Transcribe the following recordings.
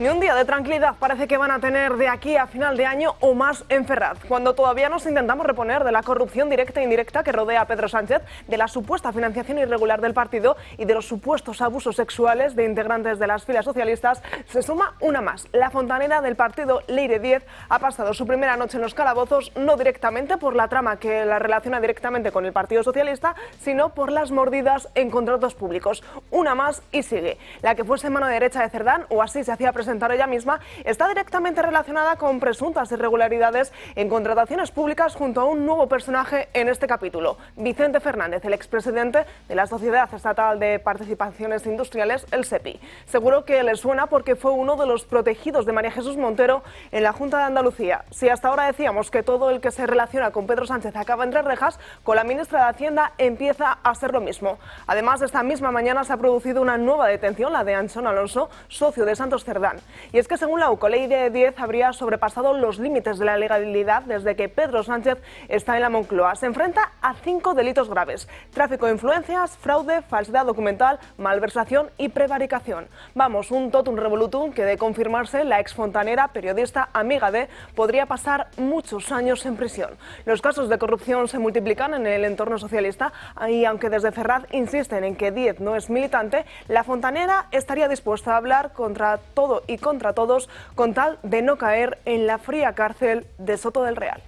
Ni un día de tranquilidad parece que van a tener de aquí a final de año o más en Ferraz, cuando todavía nos intentamos reponer de la corrupción directa e indirecta que rodea a Pedro Sánchez, de la supuesta financiación irregular del partido y de los supuestos abusos sexuales de integrantes de las filas socialistas. Se suma una más. La fontanera del partido, Leire Díez, ha pasado su primera noche en los calabozos, no directamente por la trama que la relaciona directamente con el Partido Socialista, sino por las mordidas en contratos públicos. Una más y sigue. La que fuese mano derecha de Cerdán, o así se hacía presentar ella misma, está directamente relacionada con presuntas irregularidades en contrataciones públicas junto a un nuevo personaje en este capítulo, Vicente Fernández, el expresidente de la Sociedad Estatal de Participaciones Industriales, el SEPI. Seguro que le suena porque fue uno de los protegidos de María Jesús Montero en la Junta de Andalucía. Si hasta ahora decíamos que todo el que se relaciona con Pedro Sánchez acaba entre rejas, con la ministra de Hacienda empieza a ser lo mismo. Además, esta misma mañana se ha producido una nueva detención, la de Anchón Alonso, socio de Santos Cerdán. Y es que según la UCO, Leire Díez habría sobrepasado los límites de la legalidad desde que Pedro Sánchez está en la Moncloa. Se enfrenta a 5 delitos graves: tráfico de influencias, fraude, falsedad documental, malversación y prevaricación. Vamos, un totum revolutum que, de confirmarse, la exfontanera, periodista, amiga de, podría pasar muchos años en prisión. Los casos de corrupción se multiplican en el entorno socialista y aunque desde Ferraz insisten en que Díez no es militante, la fontanera estaría dispuesta a hablar contra todo y contra todos con tal de no caer en la fría cárcel de Soto del Real.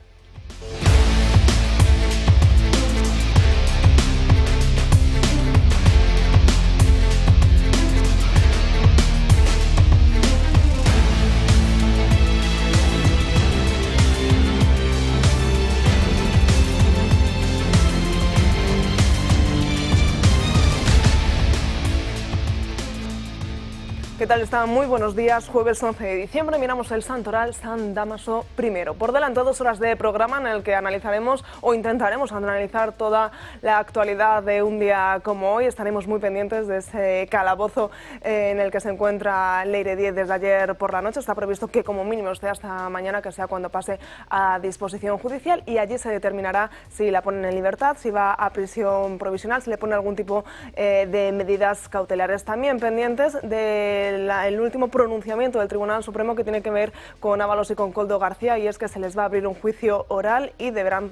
¿Qué tal están? Muy buenos días. Jueves 11 de diciembre miramos el Santoral San Dámaso I. Por delante 2 horas de programa en el que analizaremos o intentaremos analizar toda la actualidad de un día como hoy. Estaremos muy pendientes de ese calabozo en el que se encuentra Leire Díez desde ayer por la noche. Está previsto que como mínimo esté hasta mañana, que sea cuando pase a disposición judicial, y allí se determinará si la ponen en libertad, si va a prisión provisional, si le ponen algún tipo de medidas cautelares. También pendientes de el último pronunciamiento del Tribunal Supremo que tiene que ver con Ábalos y con Koldo García, y es que se les va a abrir un juicio oral y deberán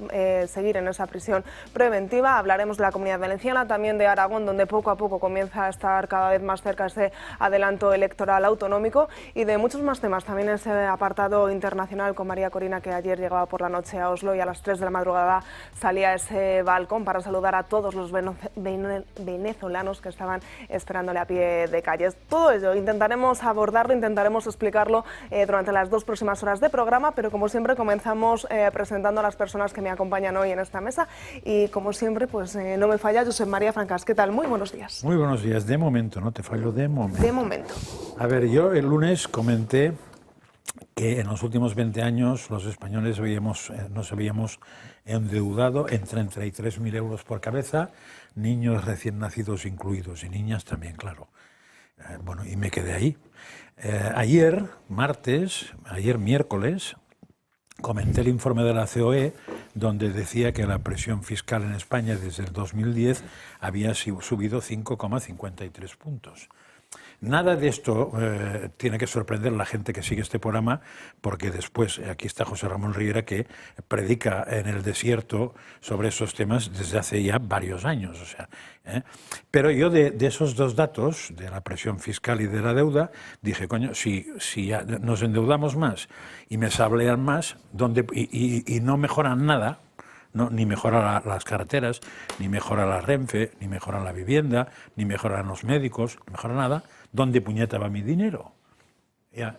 seguir en esa prisión preventiva. Hablaremos de la Comunidad Valenciana, también de Aragón, donde poco a poco comienza a estar cada vez más cerca ese adelanto electoral autonómico, y de muchos más temas. También ese apartado internacional con María Corina, que ayer llegaba por la noche a Oslo y a las 3 de la madrugada salía a ese balcón para saludar a todos los venezolanos que estaban esperándole a pie de calles. Todo ello intentaremos abordarlo, intentaremos explicarlo durante las 2 próximas horas de programa, pero como siempre comenzamos presentando a las personas que me acompañan hoy en esta mesa, y como siempre pues no me falla Josep María Francas. ¿Qué tal? Muy buenos días. Muy buenos días. De momento, no te fallo, de momento. De momento. A ver, yo el lunes comenté que en los últimos 20 años los españoles nos habíamos endeudado en 33.000 euros por cabeza, niños recién nacidos incluidos, y niñas también, claro. Bueno, y me quedé ahí. Ayer miércoles, comenté el informe de la COE, donde decía que la presión fiscal en España desde el 2010 había subido 5,53 puntos. Nada de esto tiene que sorprender a la gente que sigue este programa, porque después aquí está José Ramón Riera, que predica en el desierto sobre esos temas desde hace ya varios años. O sea, Pero yo de esos dos datos, de la presión fiscal y de la deuda, dije, coño, si ya nos endeudamos más y me sablean más y no mejoran nada, no, ni mejora las carreteras, ni mejora la Renfe, ni mejora la vivienda, ni mejoran los médicos, ni mejora nada, ¿dónde puñeta va mi dinero?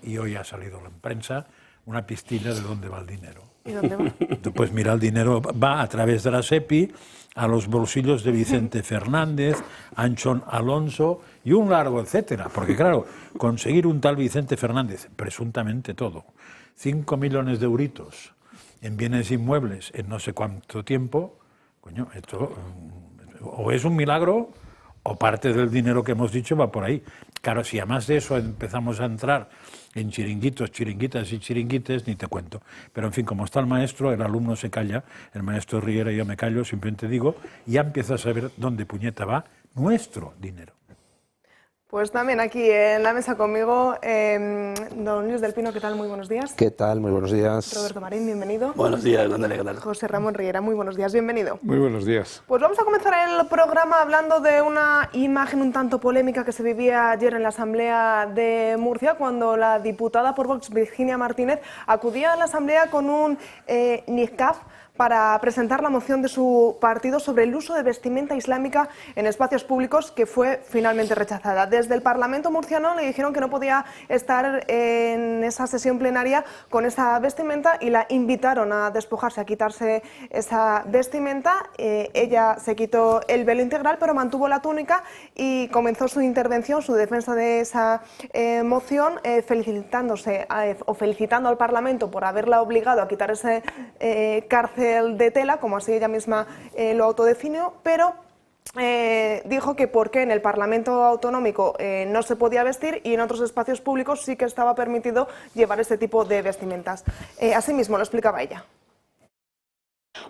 Y hoy ha salido en la prensa una pistilla de dónde va el dinero. ¿Y dónde va? Pues mira, el dinero va a través de la SEPI a los bolsillos de Vicente Fernández, Anchón Alonso y un largo etcétera. Porque claro, conseguir un tal Vicente Fernández, presuntamente todo, 5 millones de euritos en bienes inmuebles en no sé cuánto tiempo, coño, esto o es un milagro o parte del dinero que hemos dicho va por ahí. Claro, si además de eso empezamos a entrar en chiringuitos, chiringuitas y chiringuites, ni te cuento. Pero en fin, como está el maestro, el alumno se calla, el maestro Riera y yo me callo, simplemente digo, y ya empiezas a saber dónde puñeta va nuestro dinero. Pues también aquí en la mesa conmigo, don Luis del Pino, ¿qué tal? Muy buenos días. ¿Qué tal? Muy buenos días. Roberto Marín, bienvenido. Buenos días, Natalia, ¿qué tal? José Ramón Riera, muy buenos días, bienvenido. Muy buenos días. Pues vamos a comenzar el programa hablando de una imagen un tanto polémica que se vivía ayer en la Asamblea de Murcia, cuando la diputada por Vox, Virginia Martínez, acudía a la Asamblea con un niqab para presentar la moción de su partido sobre el uso de vestimenta islámica en espacios públicos, que fue finalmente rechazada. Desde el Parlamento murciano le dijeron que no podía estar en esa sesión plenaria con esa vestimenta y la invitaron a despojarse, a quitarse esa vestimenta. Ella se quitó el velo integral, pero mantuvo la túnica y comenzó su intervención, su defensa de esa moción, felicitando al Parlamento por haberla obligado a quitar ese cárcel de tela, como así ella misma lo autodefinió, pero dijo que porque en el Parlamento Autonómico no se podía vestir y en otros espacios públicos sí que estaba permitido llevar este tipo de vestimentas. Asimismo lo explicaba ella.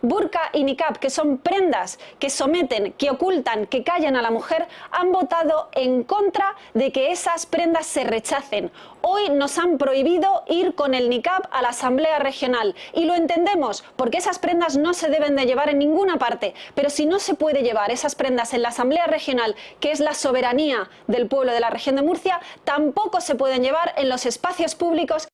Burka y niqab, que son prendas que someten, que ocultan, que callan a la mujer, han votado en contra de que esas prendas se rechacen. Hoy nos han prohibido ir con el niqab a la Asamblea Regional y lo entendemos porque esas prendas no se deben de llevar en ninguna parte, pero si no se puede llevar esas prendas en la Asamblea Regional, que es la soberanía del pueblo de la región de Murcia, tampoco se pueden llevar en los espacios públicos.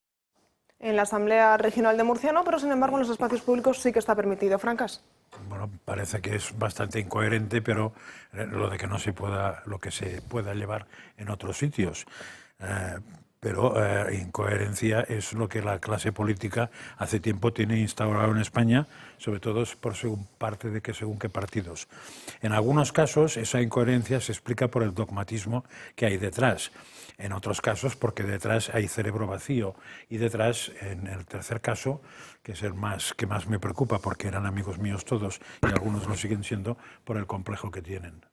En la Asamblea Regional de Murcia no, pero sin embargo en los espacios públicos sí que está permitido. Francas. Bueno, parece que es bastante incoherente, pero lo de que no se pueda, lo que se pueda llevar en otros sitios. Pero incoherencia es lo que la clase política hace tiempo tiene instaurado en España, sobre todo por parte de que según qué partidos. En algunos casos esa incoherencia se explica por el dogmatismo que hay detrás. En otros casos porque detrás hay cerebro vacío y detrás, en el tercer caso, que es el que más me preocupa porque eran amigos míos todos y algunos lo siguen siendo, por el complejo que tienen.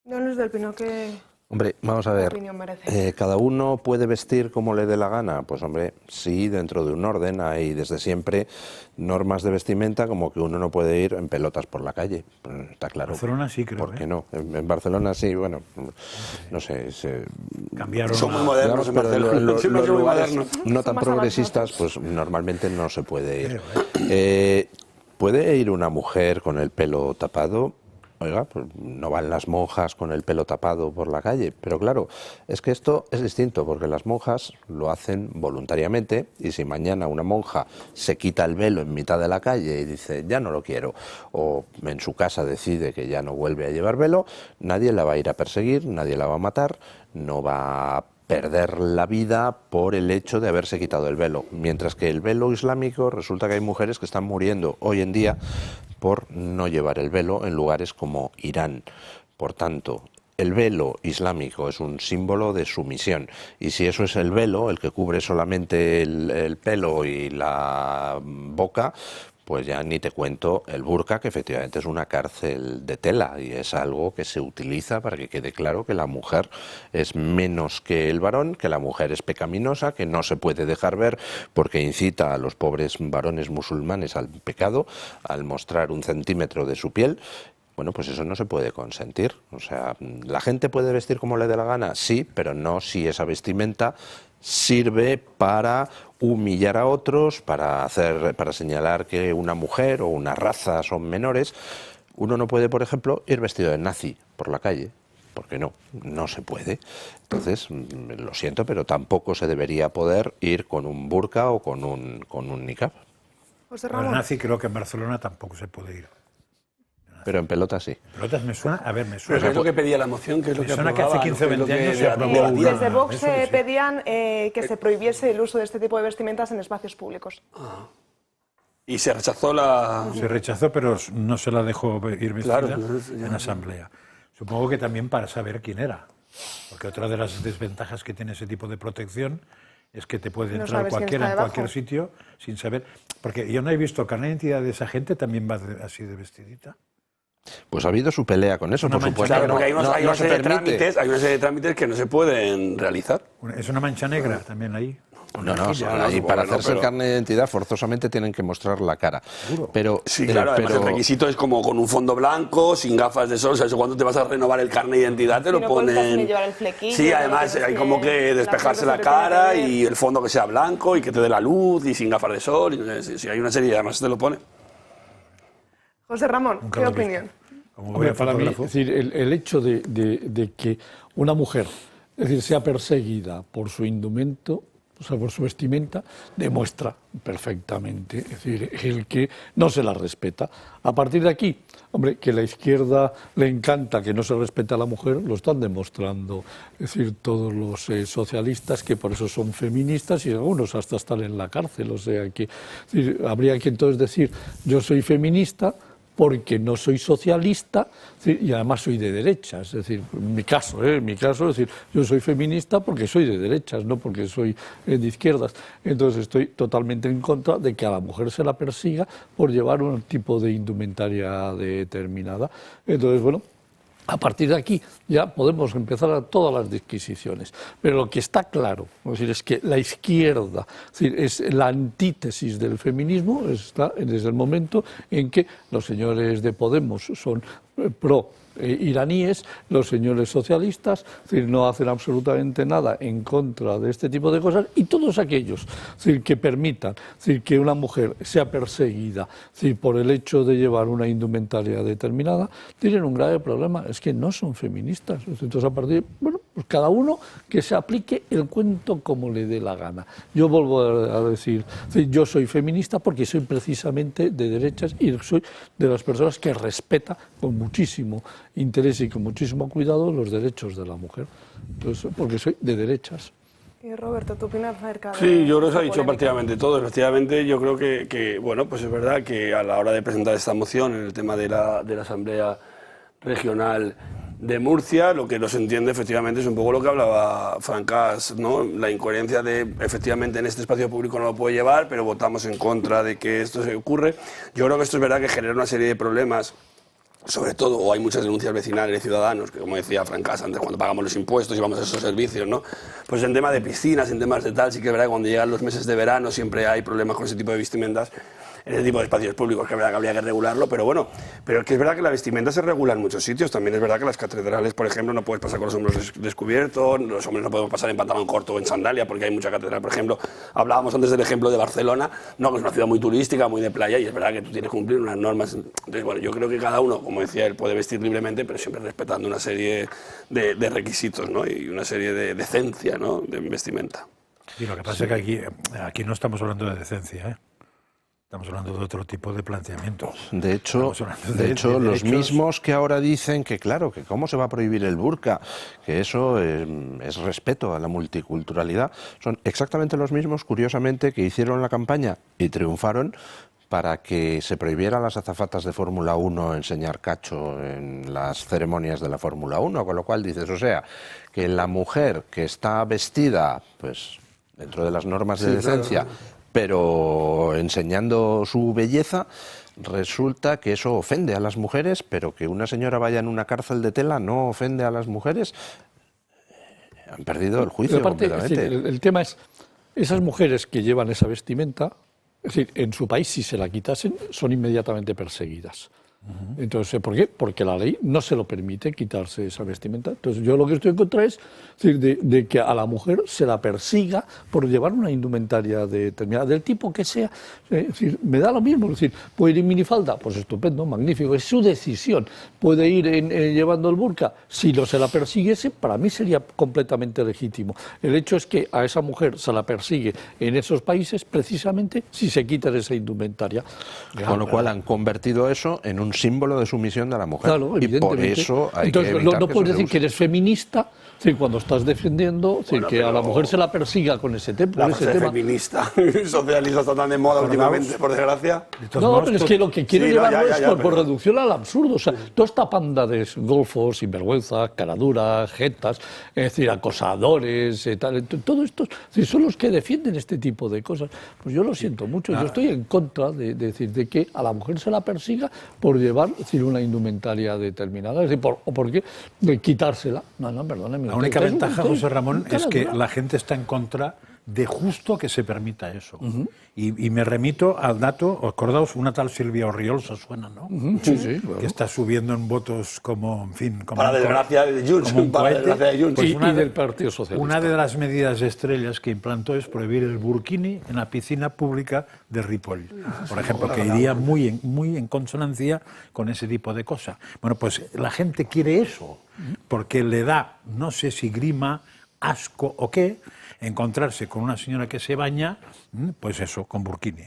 Don Luis del Pino, ¿qué Hombre, vamos a ver, opinión merece? ¿cada uno puede vestir como le dé la gana? Pues hombre, sí, dentro de un orden. Hay desde siempre normas de vestimenta, como que uno no puede ir en pelotas por la calle. Está claro. En Barcelona sí, creo. ¿Por qué no? En Barcelona sí, bueno, no sé. Cambiaron. Son muy modernos en pero Barcelona. en los Siempre son muy lugares modernos. no tan más progresistas, pues normalmente no se puede ir. ¿Puede ir una mujer con el pelo tapado? Oiga, pues no van las monjas con el pelo tapado por la calle, pero claro, es que esto es distinto, porque las monjas lo hacen voluntariamente y si mañana una monja se quita el velo en mitad de la calle y dice ya no lo quiero, o en su casa decide que ya no vuelve a llevar velo, nadie la va a ir a perseguir, nadie la va a matar, no va a perder la vida por el hecho de haberse quitado el velo, mientras que el velo islámico resulta que hay mujeres que están muriendo hoy en día por no llevar el velo en lugares como Irán. Por tanto, el velo islámico es un símbolo de sumisión y si eso es el velo, el que cubre solamente el pelo y la boca, pues ya ni te cuento el burka, que efectivamente es una cárcel de tela y es algo que se utiliza para que quede claro que la mujer es menos que el varón, que la mujer es pecaminosa, que no se puede dejar ver porque incita a los pobres varones musulmanes al pecado, al mostrar 1 centímetro de su piel. Bueno, pues eso no se puede consentir. O sea, ¿la gente puede vestir como le dé la gana? Sí, pero no si esa vestimenta sirve para humillar a otros, para señalar que una mujer o una raza son menores. Uno no puede, por ejemplo, ir vestido de nazi por la calle, porque no se puede. Entonces, lo siento, pero tampoco se debería poder ir con un burka o con un niqab. José El Ramón. nazi creo que en Barcelona tampoco se puede ir. Pero en pelota sí. Pelotas me suena, a ver, me Pero suena. es lo que pedía la moción, que es lo Me que suena que aprobaba, hace 15 o ¿no? Que es lo 20 años que se aprobó debatía. una. Desde Vox eso sí. pedían que se prohibiese el uso de este tipo de vestimentas en espacios públicos. Y se rechazó la... Se rechazó, pero no se la dejó ir vestida Claro, entonces ya- en asamblea. Supongo que también para saber quién era. Porque otra de las desventajas que tiene ese tipo de protección es que te puede No entrar sabes quién cualquiera está en cualquier debajo. sitio sin saber. Porque yo no he visto carnet de identidad de esa gente, también va así de vestidita. Pues ha habido su pelea con eso, Una por supuesto. Claro, No, porque hay una no se serie de permite. trámites, hay una serie de trámites que no se pueden realizar. Es una mancha negra también ahí. No, no, y supongo para que no, hacerse el pero- carnet de identidad forzosamente tienen que mostrar la cara. Pero, Sí, claro, además el requisito es como con un fondo blanco, sin gafas de sol, o sea, cuando te vas a renovar el carnet de identidad te Y lo no puedes ponen... ni llevar el flequillo, Sí, ni además tienes hay que- como que la despejarse gente la se te tiene cara que ver. y el fondo que sea blanco y que te dé la luz y sin gafas de sol, y no sé, sí, hay una serie, además te lo pone. José Ramón, Nunca ¿qué lo he visto. opinión? Como voy Hombre, a para mí, es fotógrafo. decir, el hecho de que una mujer, es decir, sea perseguida por su indumento, o sea, por su vestimenta, demuestra perfectamente, es decir, el que no se la respeta. A partir de aquí, hombre, que a la izquierda le encanta que no se respete a la mujer, lo están demostrando, es decir, todos los socialistas que por eso son feministas y algunos hasta están en la cárcel, o sea que, es decir, habría que entonces decir, yo soy feminista porque no soy socialista y además soy de derechas, es decir, en mi caso, es decir, yo soy feminista porque soy de derechas, no porque soy de izquierdas. Entonces estoy totalmente en contra de que a la mujer se la persiga por llevar un tipo de indumentaria determinada. Entonces, bueno, a partir de aquí ya podemos empezar a todas las disquisiciones. Pero lo que está claro, es que la izquierda es la antítesis del feminismo, está desde el momento en que los señores de Podemos son pro iraníes, los señores socialistas no hacen absolutamente nada en contra de este tipo de cosas, y todos aquellos que permitan que una mujer sea perseguida por el hecho de llevar una indumentaria determinada tienen un grave problema, es que no son feministas. Entonces, a partir, bueno, pues cada uno que se aplique el cuento como le dé la gana. Yo vuelvo a decir, yo soy feminista porque soy precisamente de derechas y soy de las personas que respeta con muchísimo interés y con muchísimo cuidado los derechos de la mujer. Entonces, porque soy de derechas. Y Roberto, ¿tú opinas acerca de...? Sí, yo creo que se ha esta dicho polémica? prácticamente todo. Efectivamente, yo creo que, bueno, pues es verdad que a la hora de presentar esta moción en el tema de la Asamblea Regional de Murcia, lo que no se entiende efectivamente es un poco lo que hablaba Francas, ¿no? La incoherencia de, efectivamente, en este espacio público no lo puede llevar, pero votamos en contra de que esto se ocurre. Yo creo que esto es verdad que genera una serie de problemas, sobre todo, o hay muchas denuncias vecinales de ciudadanos, que como decía Francas antes, cuando pagamos los impuestos y vamos a esos servicios, ¿no? Pues en tema de piscinas, en temas de tal, sí que es verdad que cuando llegan los meses de verano siempre hay problemas con ese tipo de vestimentas, en ese tipo de espacios públicos, que es verdad que habría que regularlo, pero bueno, pero es que es verdad que la vestimenta se regula en muchos sitios. También es verdad que las catedrales, por ejemplo, no puedes pasar con los hombros descubiertos, los hombres no podemos pasar en pantalón corto o en sandalia, porque hay mucha catedral, por ejemplo. Hablábamos antes del ejemplo de Barcelona, no, que es una ciudad muy turística, muy de playa, y es verdad que tú tienes que cumplir unas normas. Entonces, bueno, yo creo que cada uno, como decía él, puede vestir libremente, pero siempre respetando una serie de requisitos, ¿no? Y una serie de decencia, ¿no? De vestimenta. Y lo que pasa es que aquí no estamos hablando de decencia, ¿eh? Estamos hablando de otro tipo de planteamientos. De hecho, Estamos hablando de los derechos. mismos que ahora dicen que, claro, que cómo se va a prohibir el burka, que eso es respeto a la multiculturalidad, son exactamente los mismos, curiosamente, que hicieron la campaña y triunfaron para que se prohibiera a las azafatas de Fórmula 1 enseñar cacho en las ceremonias de la Fórmula 1, con lo cual dices, o sea, que la mujer que está vestida, pues, dentro de las normas de decencia, pero enseñando su belleza, resulta que eso ofende a las mujeres, pero que una señora vaya en una cárcel de tela no ofende a las mujeres. Han perdido el juicio Pero aparte, completamente. es decir, el tema es, esas mujeres que llevan esa vestimenta, es decir, en su país, si se la quitasen, son inmediatamente perseguidas. Entonces, ¿por qué? Porque la ley no se lo permite quitarse esa vestimenta. Entonces, yo lo que estoy en contra es decir, de que a la mujer se la persiga por llevar una indumentaria determinada, del tipo que sea. Es decir, me da lo mismo. Es decir, ¿puede ir en minifalda? Pues estupendo, magnífico, es su decisión. ¿Puede ir llevando el burka? Si no se la persiguiese, para mí sería completamente legítimo. El hecho es que a esa mujer se la persigue en esos países precisamente si se quita esa indumentaria. Con lo cual han convertido eso en un símbolo de sumisión de la mujer. Claro, y por evidentemente. eso hay Entonces, que evitar no que puedes eso se decir que use. eres feminista Sí, cuando estás defendiendo, sí, Bueno, que a la pero mujer se la persiga con ese, La ese frase tema. feminista socialista está tan de moda últimamente, por desgracia. De todos No, modos, pero es que lo que quiere Sí, no, llevarlo ya, es ya, por pero- reducción al absurdo. O sea, toda esta panda de golfos, sinvergüenzas, caraduras, jetas, es decir, acosadores, tal, todo esto, son los que defienden este tipo de cosas. Pues yo lo siento mucho. Yo estoy en contra de decir de que a la mujer se la persiga por llevar, es decir, una indumentaria determinada, es decir, o por qué de quitársela. No, perdóneme. La única ventaja, José Ramón, es que caradura. la gente está en contra de justo que se permita eso. Y me remito al dato, acordaos, una tal Silvia Orriols, os suena, ¿no? Sí, sí, claro. Que está subiendo en votos como, en fin, como Para un co- desgracia de Junts, como un para cohete. desgracia de Junts. Pues Y del Partido Socialista. Una de las medidas estrellas que implantó es prohibir el burkini en la piscina pública de Ripoll, por ejemplo, que iría muy en consonancia con ese tipo de cosas. Bueno, pues la gente quiere eso, porque le da, no sé si grima, asco o qué, encontrarse con una señora que se baña, pues eso, con burkini.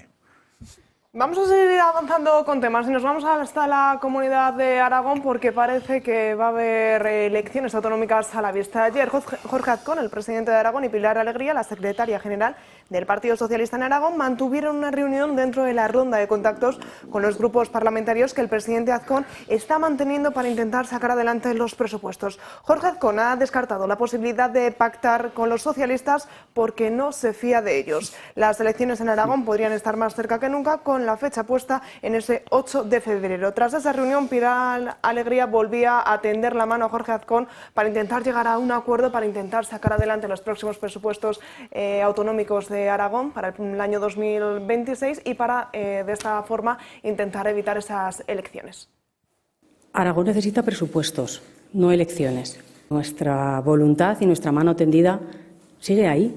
Vamos a seguir avanzando con temas y nos vamos hasta la comunidad de Aragón porque parece que va a haber elecciones autonómicas a la vista. Ayer Jorge Azcón, el presidente de Aragón, y Pilar Alegría, la secretaria general del Partido Socialista en Aragón, mantuvieron una reunión dentro de la ronda de contactos con los grupos parlamentarios que el presidente Azcón está manteniendo para intentar sacar adelante los presupuestos. Jorge Azcón ha descartado la posibilidad de pactar con los socialistas porque no se fía de ellos. Las elecciones en Aragón podrían estar más cerca que nunca, con la fecha puesta en ese 8 de febrero. Tras esa reunión, Pilar Alegría volvía a tender la mano a Jorge Azcón para intentar llegar a un acuerdo, para intentar sacar adelante los próximos presupuestos autonómicos de Aragón para el año 2026 y para, de esta forma, intentar evitar esas elecciones. Aragón necesita presupuestos, no elecciones. Nuestra voluntad y nuestra mano tendida sigue ahí.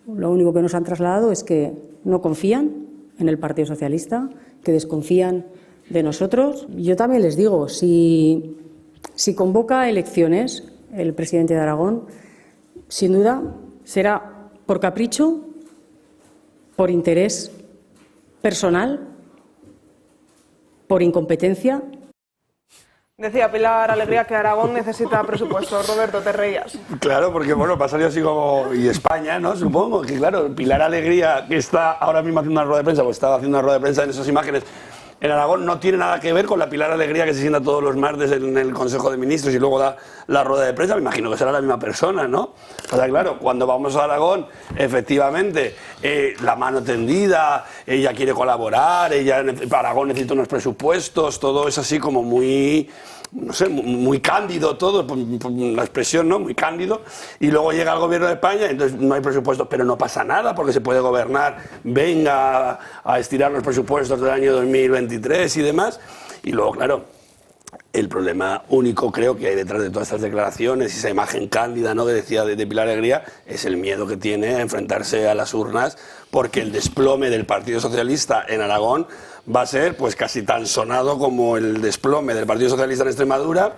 Lo único que nos han trasladado es que no confían en el Partido Socialista, que desconfían de nosotros. Yo también les digo, si convoca elecciones el presidente de Aragón, sin duda será por capricho, por interés personal, por incompetencia. Decía Pilar Alegría que Aragón necesita presupuestos. Roberto, te reías. Claro, porque bueno, pasa así como... Y España, ¿no? Supongo que claro, Pilar Alegría, que está ahora mismo haciendo una rueda de prensa, pues estaba haciendo una rueda de prensa en esas imágenes, en Aragón no tiene nada que ver con la Pilar Alegría que se sienta todos los martes en el Consejo de Ministros y luego da la rueda de prensa. Me imagino que será la misma persona, ¿no? O sea, claro, cuando vamos a Aragón, efectivamente, la mano tendida, ella quiere colaborar, Aragón necesita unos presupuestos, todo es así como muy... no sé, muy cándido todo, por la expresión, ¿no? Muy cándido, y luego llega el gobierno de España, entonces no hay presupuesto, pero no pasa nada porque se puede gobernar, venga a estirar los presupuestos del año 2023 y demás, y luego, claro, el problema único creo que hay detrás de todas estas declaraciones y esa imagen cándida, ¿no?, que decía de Pilar Alegría, es el miedo que tiene a enfrentarse a las urnas, porque el desplome del Partido Socialista en Aragón va a ser pues casi tan sonado como el desplome del Partido Socialista en Extremadura,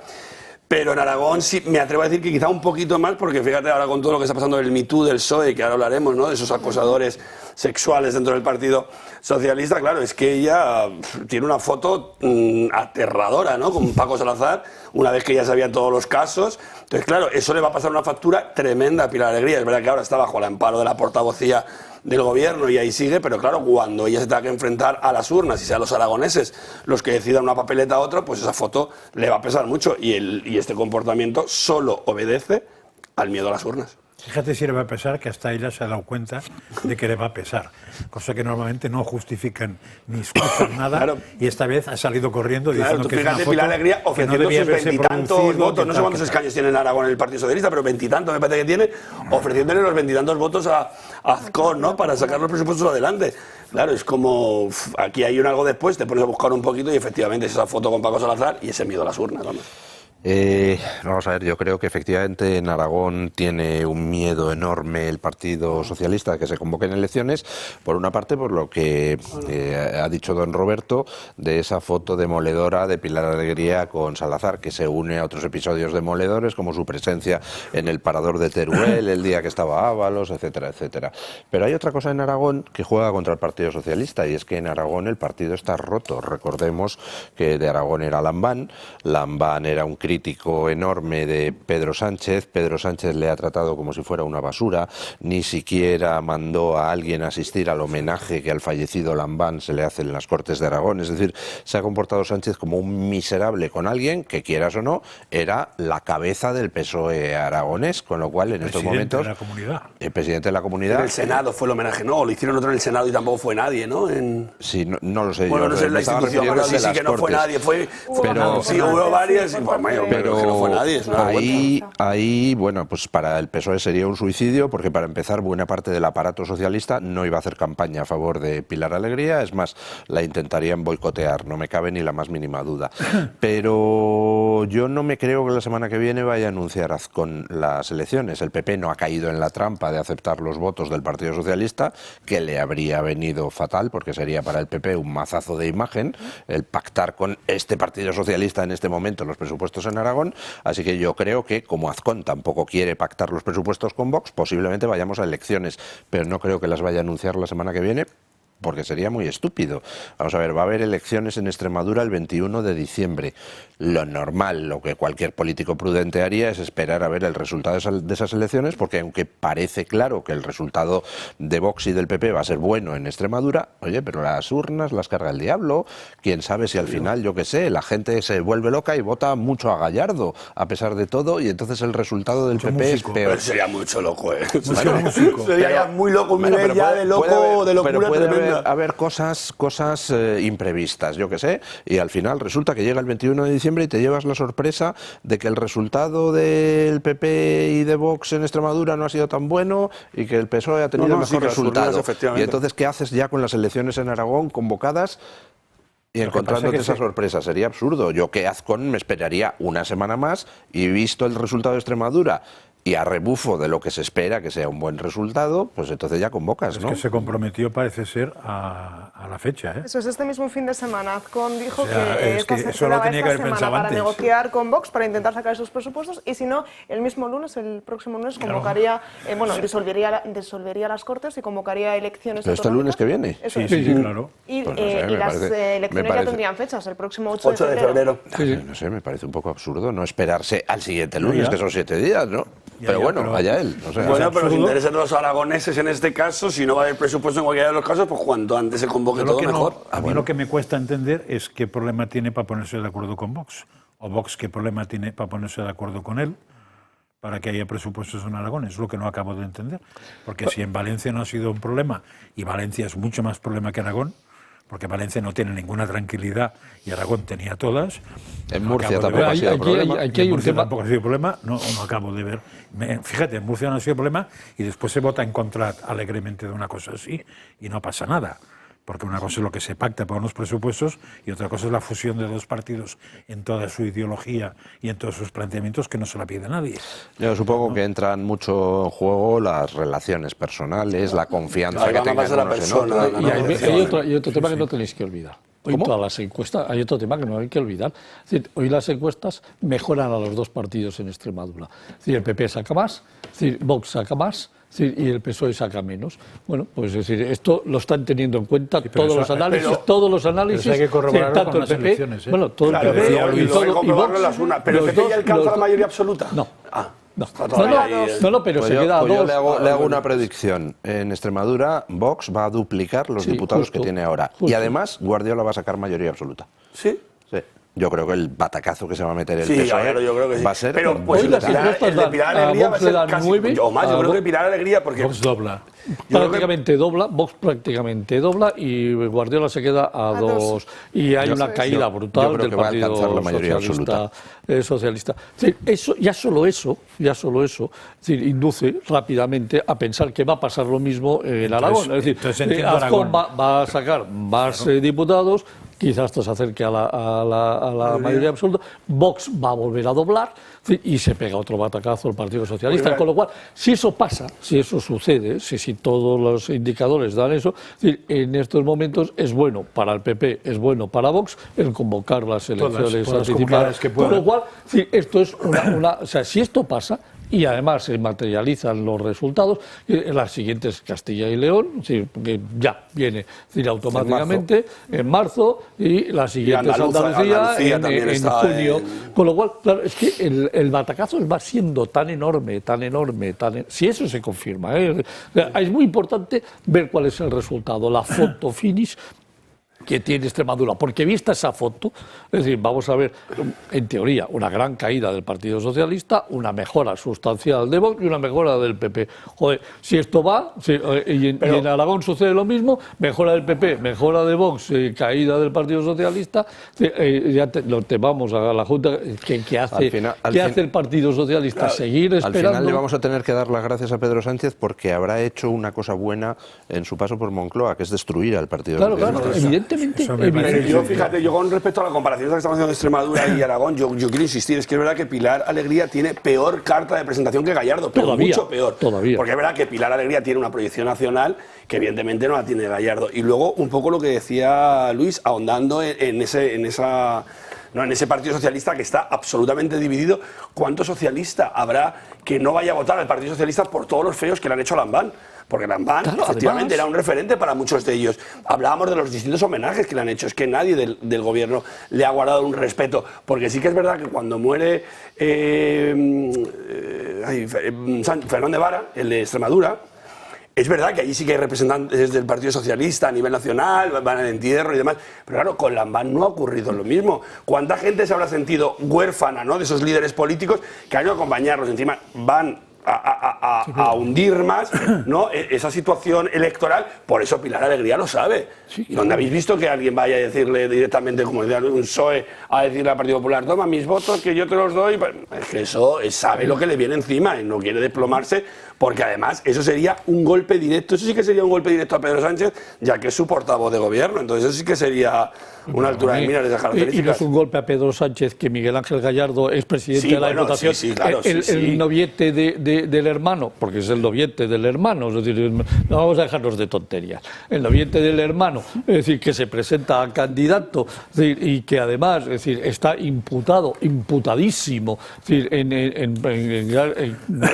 pero en Aragón sí me atrevo a decir que quizá un poquito más, porque fíjate ahora con todo lo que está pasando del Me Too, del PSOE, que ahora hablaremos, ¿no?, de esos acosadores sexuales dentro del Partido Socialista, claro, es que ella tiene una foto aterradora, ¿no?, con Paco Salazar, una vez que ya sabía todos los casos. Entonces, claro, eso le va a pasar una factura tremenda a Pilar Alegría. Es verdad que ahora está bajo el amparo de la portavocía del gobierno y ahí sigue, pero claro, cuando ella se tenga que enfrentar a las urnas y sean los aragoneses los que decidan una papeleta a otra, pues esa foto le va a pesar mucho y este comportamiento solo obedece al miedo a las urnas. Fíjate si le va a pesar, que hasta ella se ha dado cuenta de que le va a pesar, cosa que normalmente no justifican ni excusan nada, Claro. Y esta vez ha salido corriendo Claro, diciendo tú que es una fíjate, foto Pilar Alegría que no ofreciendo debía sus haberse veintitantos producido, votos, que no sé tal, cuántos que tal. escaños tiene en Aragón el Partido Socialista, pero veintitantos me parece que tiene, ofreciéndole los veintitantos votos a Azcón, ¿no?, para sacar los presupuestos adelante. Claro, es como, aquí hay un algo después, te pones a buscar un poquito y efectivamente es esa foto con Paco Salazar y ese miedo a las urnas, vamos. Vamos a ver, yo creo que efectivamente en Aragón tiene un miedo enorme el Partido Socialista de que se convoquen elecciones, por una parte por lo que ha dicho don Roberto, de esa foto demoledora de Pilar Alegría con Salazar, que se une a otros episodios demoledores, como su presencia en el parador de Teruel el día que estaba Ábalos, etcétera, etcétera. Pero hay otra cosa en Aragón que juega contra el Partido Socialista, y es que en Aragón el partido está roto. Recordemos que de Aragón era Lambán era un crítico político enorme de Pedro Sánchez. Pedro Sánchez le ha tratado como si fuera una basura, ni siquiera mandó a alguien a asistir al homenaje que al fallecido Lambán se le hace en las Cortes de Aragón. Es decir, se ha comportado Sánchez como un miserable con alguien que, quieras o no, era la cabeza del PSOE aragonés, con lo cual en estos momentos... de la comunidad. El presidente de la comunidad... En el Senado fue el homenaje, ¿no? Lo hicieron otro en el Senado y tampoco fue nadie, ¿no? Sí, no lo sé. Bueno, no sé la institución, pero sí que no fue nadie. Sí, hubo varias, pero que no fue nadie. Es una ahí, bueno, pues para el PSOE sería un suicidio, porque para empezar, buena parte del aparato socialista no iba a hacer campaña a favor de Pilar Alegría, es más, la intentarían boicotear, no me cabe ni la más mínima duda. Pero yo no me creo que la semana que viene vaya a anunciar Azcón las elecciones. El PP no ha caído en la trampa de aceptar los votos del Partido Socialista, que le habría venido fatal, porque sería para el PP un mazazo de imagen el pactar con este Partido Socialista en este momento los presupuestos en Aragón. Así que yo creo que, como Azcón tampoco quiere pactar los presupuestos con Vox, posiblemente vayamos a elecciones, pero no creo que las vaya a anunciar la semana que viene, porque sería muy estúpido. Vamos a ver, va a haber elecciones en Extremadura el 21 de diciembre. Lo normal, lo que cualquier político prudente haría, es esperar a ver el resultado de esas elecciones, porque aunque parece claro que el resultado de Vox y del PP va a ser bueno en Extremadura, oye, pero las urnas las carga el diablo. Quién sabe si al final, yo qué sé, la gente se vuelve loca y vota mucho a Gallardo, a pesar de todo, y entonces el resultado del PP es peor. Pero sería mucho loco, ¿eh? Bueno, sería muy loco, un nivel ya de loco, de locura tremenda. Haber cosas imprevistas, yo qué sé, y al final resulta que llega el 21 de diciembre y te llevas la sorpresa de que el resultado del PP y de Vox en Extremadura no ha sido tan bueno y que el PSOE ha tenido mejor resultado. Y entonces, ¿qué haces ya con las elecciones en Aragón convocadas y encontrándote esa sorpresa? Sería absurdo. Yo que Azcón me esperaría una semana más y visto el resultado de Extremadura y a rebufo de lo que se espera que sea un buen resultado, pues entonces ya convocas, ¿no? Es que se comprometió, parece ser, a la fecha, ¿eh? Eso es, este mismo fin de semana. Azcón dijo que eso lo tenía que haber pensado para antes. negociar con Vox para intentar sacar esos presupuestos, y si no, el próximo lunes, convocaría, disolvería las Cortes y convocaría elecciones. ¿Pero este lunes que viene? Eso sí, es. claro. Y, pues no sé, y las elecciones ya tendrían fechas, el próximo 8 de febrero. No sé, me parece un poco absurdo no esperarse al siguiente lunes, que son 7 días, ¿no? Pero bueno, allá él. No sé, bueno, pero los intereses de los aragoneses en este caso, si no va a haber presupuesto en cualquiera de los casos, pues cuanto antes se convoque todo mejor. A mí lo que me cuesta entender es qué problema tiene para ponerse de acuerdo con Vox. O Vox qué problema tiene para ponerse de acuerdo con él para que haya presupuestos en Aragón. Es lo que no acabo de entender. Porque si en Valencia no ha sido un problema, y Valencia es mucho más problema que Aragón, porque Valencia no tiene ninguna tranquilidad y Aragón tenía todas. En Murcia tampoco ha sido problema. Aquí hay un tema. Tampoco ha sido problema, no acabo de ver. Fíjate, en Murcia no ha sido problema y después se vota en contra alegremente de una cosa así y no pasa nada. Porque una cosa es lo que se pacta para unos presupuestos y otra cosa es la fusión de dos partidos en toda su ideología y en todos sus planteamientos, que no se la pide nadie. Yo supongo que entran mucho en juego las relaciones personales, la confianza que tengan unos en otros. Y hay otro tema que no tenéis que olvidar. Hoy todas las encuestas, hay otro tema que no hay que olvidar. Es decir, hoy las encuestas mejoran a los dos partidos en Extremadura. Es decir, el PP saca más, es decir, Vox saca más, y el PSOE saca menos. Bueno, pues es decir, esto lo están teniendo en cuenta todos los análisis. Hay que corroborarlo tanto con el las PP, elecciones, ¿eh? Bueno, todo claro, el PP y Vox. Pero el PP ya alcanza la mayoría absoluta. No. No, pero pues se queda a pues dos. Yo le hago una predicción. En Extremadura, Vox va a duplicar los diputados que tiene ahora. Y además, Guardiola va a sacar mayoría absoluta. ¿Sí? Sí. Yo creo que el batacazo que se va a meter el PSOE yo creo que sí. va a ser... Pero pues el de Pilar Alegría va a ser casi... O más, yo creo que Pilar Alegría porque... Vox dobla. Prácticamente dobla, Vox prácticamente dobla y Guardiola se queda a dos. Y hay una caída brutal del Partido Socialista. Ya solo eso induce rápidamente a pensar que va a pasar lo mismo en Aragón. Es decir, Azcón va a sacar más diputados, quizás esto se acerque a la mayoría absoluta, Vox va a volver a doblar y se pega otro batacazo el Partido Socialista. Con lo cual, si eso pasa, si eso sucede, si todos los indicadores dan eso, en estos momentos es bueno para el PP, es bueno para Vox el convocar las elecciones anticipadas. Con lo cual, esto es o sea, si esto pasa, y además se materializan los resultados. La siguiente es Castilla y León, sí, que ya viene automáticamente en marzo, y la siguiente es Andalucía en junio. Con lo cual, claro, es que el batacazo va siendo tan enorme, si eso se confirma, es muy importante ver cuál es el resultado, la foto finish que tiene Extremadura, porque vista esa foto, es decir, vamos a ver, en teoría, una gran caída del Partido Socialista, una mejora sustancial de Vox y una mejora del PP. Joder, si esto va, y en Aragón sucede lo mismo, mejora del PP, mejora de Vox, caída del Partido Socialista, ya te vamos a la Junta, ¿qué hace el Partido Socialista? Claro, seguir esperando. Al final le vamos a tener que dar las gracias a Pedro Sánchez porque habrá hecho una cosa buena en su paso por Moncloa, que es destruir al Partido Socialista. Claro, evidentemente. Yo con respecto a la comparación que estamos haciendo de Extremadura y Aragón, yo quiero insistir, es que es verdad que Pilar Alegría tiene peor carta de presentación que Gallardo, pero mucho peor. Porque es verdad que Pilar Alegría tiene una proyección nacional que evidentemente no la tiene Gallardo. Y luego un poco lo que decía Luis, ahondando en ese Partido Socialista que está absolutamente dividido. ¿Cuánto socialista habrá que no vaya a votar al Partido Socialista por todos los feos que le han hecho a Lambán? Porque Lambán, efectivamente, era un referente para muchos de ellos. Hablábamos de los distintos homenajes que le han hecho. Es que nadie del gobierno le ha guardado un respeto. Porque sí que es verdad que cuando muere Fernán de Vara, el de Extremadura, es verdad que allí sí que hay representantes del Partido Socialista a nivel nacional, van al entierro y demás, pero claro, con Lambán no ha ocurrido lo mismo. ¿Cuánta gente se habrá sentido huérfana, ¿no?, de esos líderes políticos que han ido a acompañarlos? Encima van a hundir más, ¿no?, esa situación electoral. Por eso Pilar Alegría lo sabe. Sí, claro. Donde habéis visto que alguien vaya a decirle directamente, como decía un PSOE, a decirle al Partido Popular: toma mis votos que yo te los doy. Es que eso sabe lo que le viene encima y no quiere desplomarse, porque además eso sería un golpe directo. Eso sí que sería un golpe directo a Pedro Sánchez, ya que es su portavoz de gobierno. Entonces eso sí que sería una altura de miras de esas características. Y no es un golpe a Pedro Sánchez que Miguel Ángel Gallardo es presidente de la Diputación. El noviete del hermano, porque es el noviete del hermano, es decir, no vamos a dejarnos de tonterías. El noviete del hermano, es decir, que se presenta a candidato, es decir, y que además, es decir, está imputadísimo, es decir, en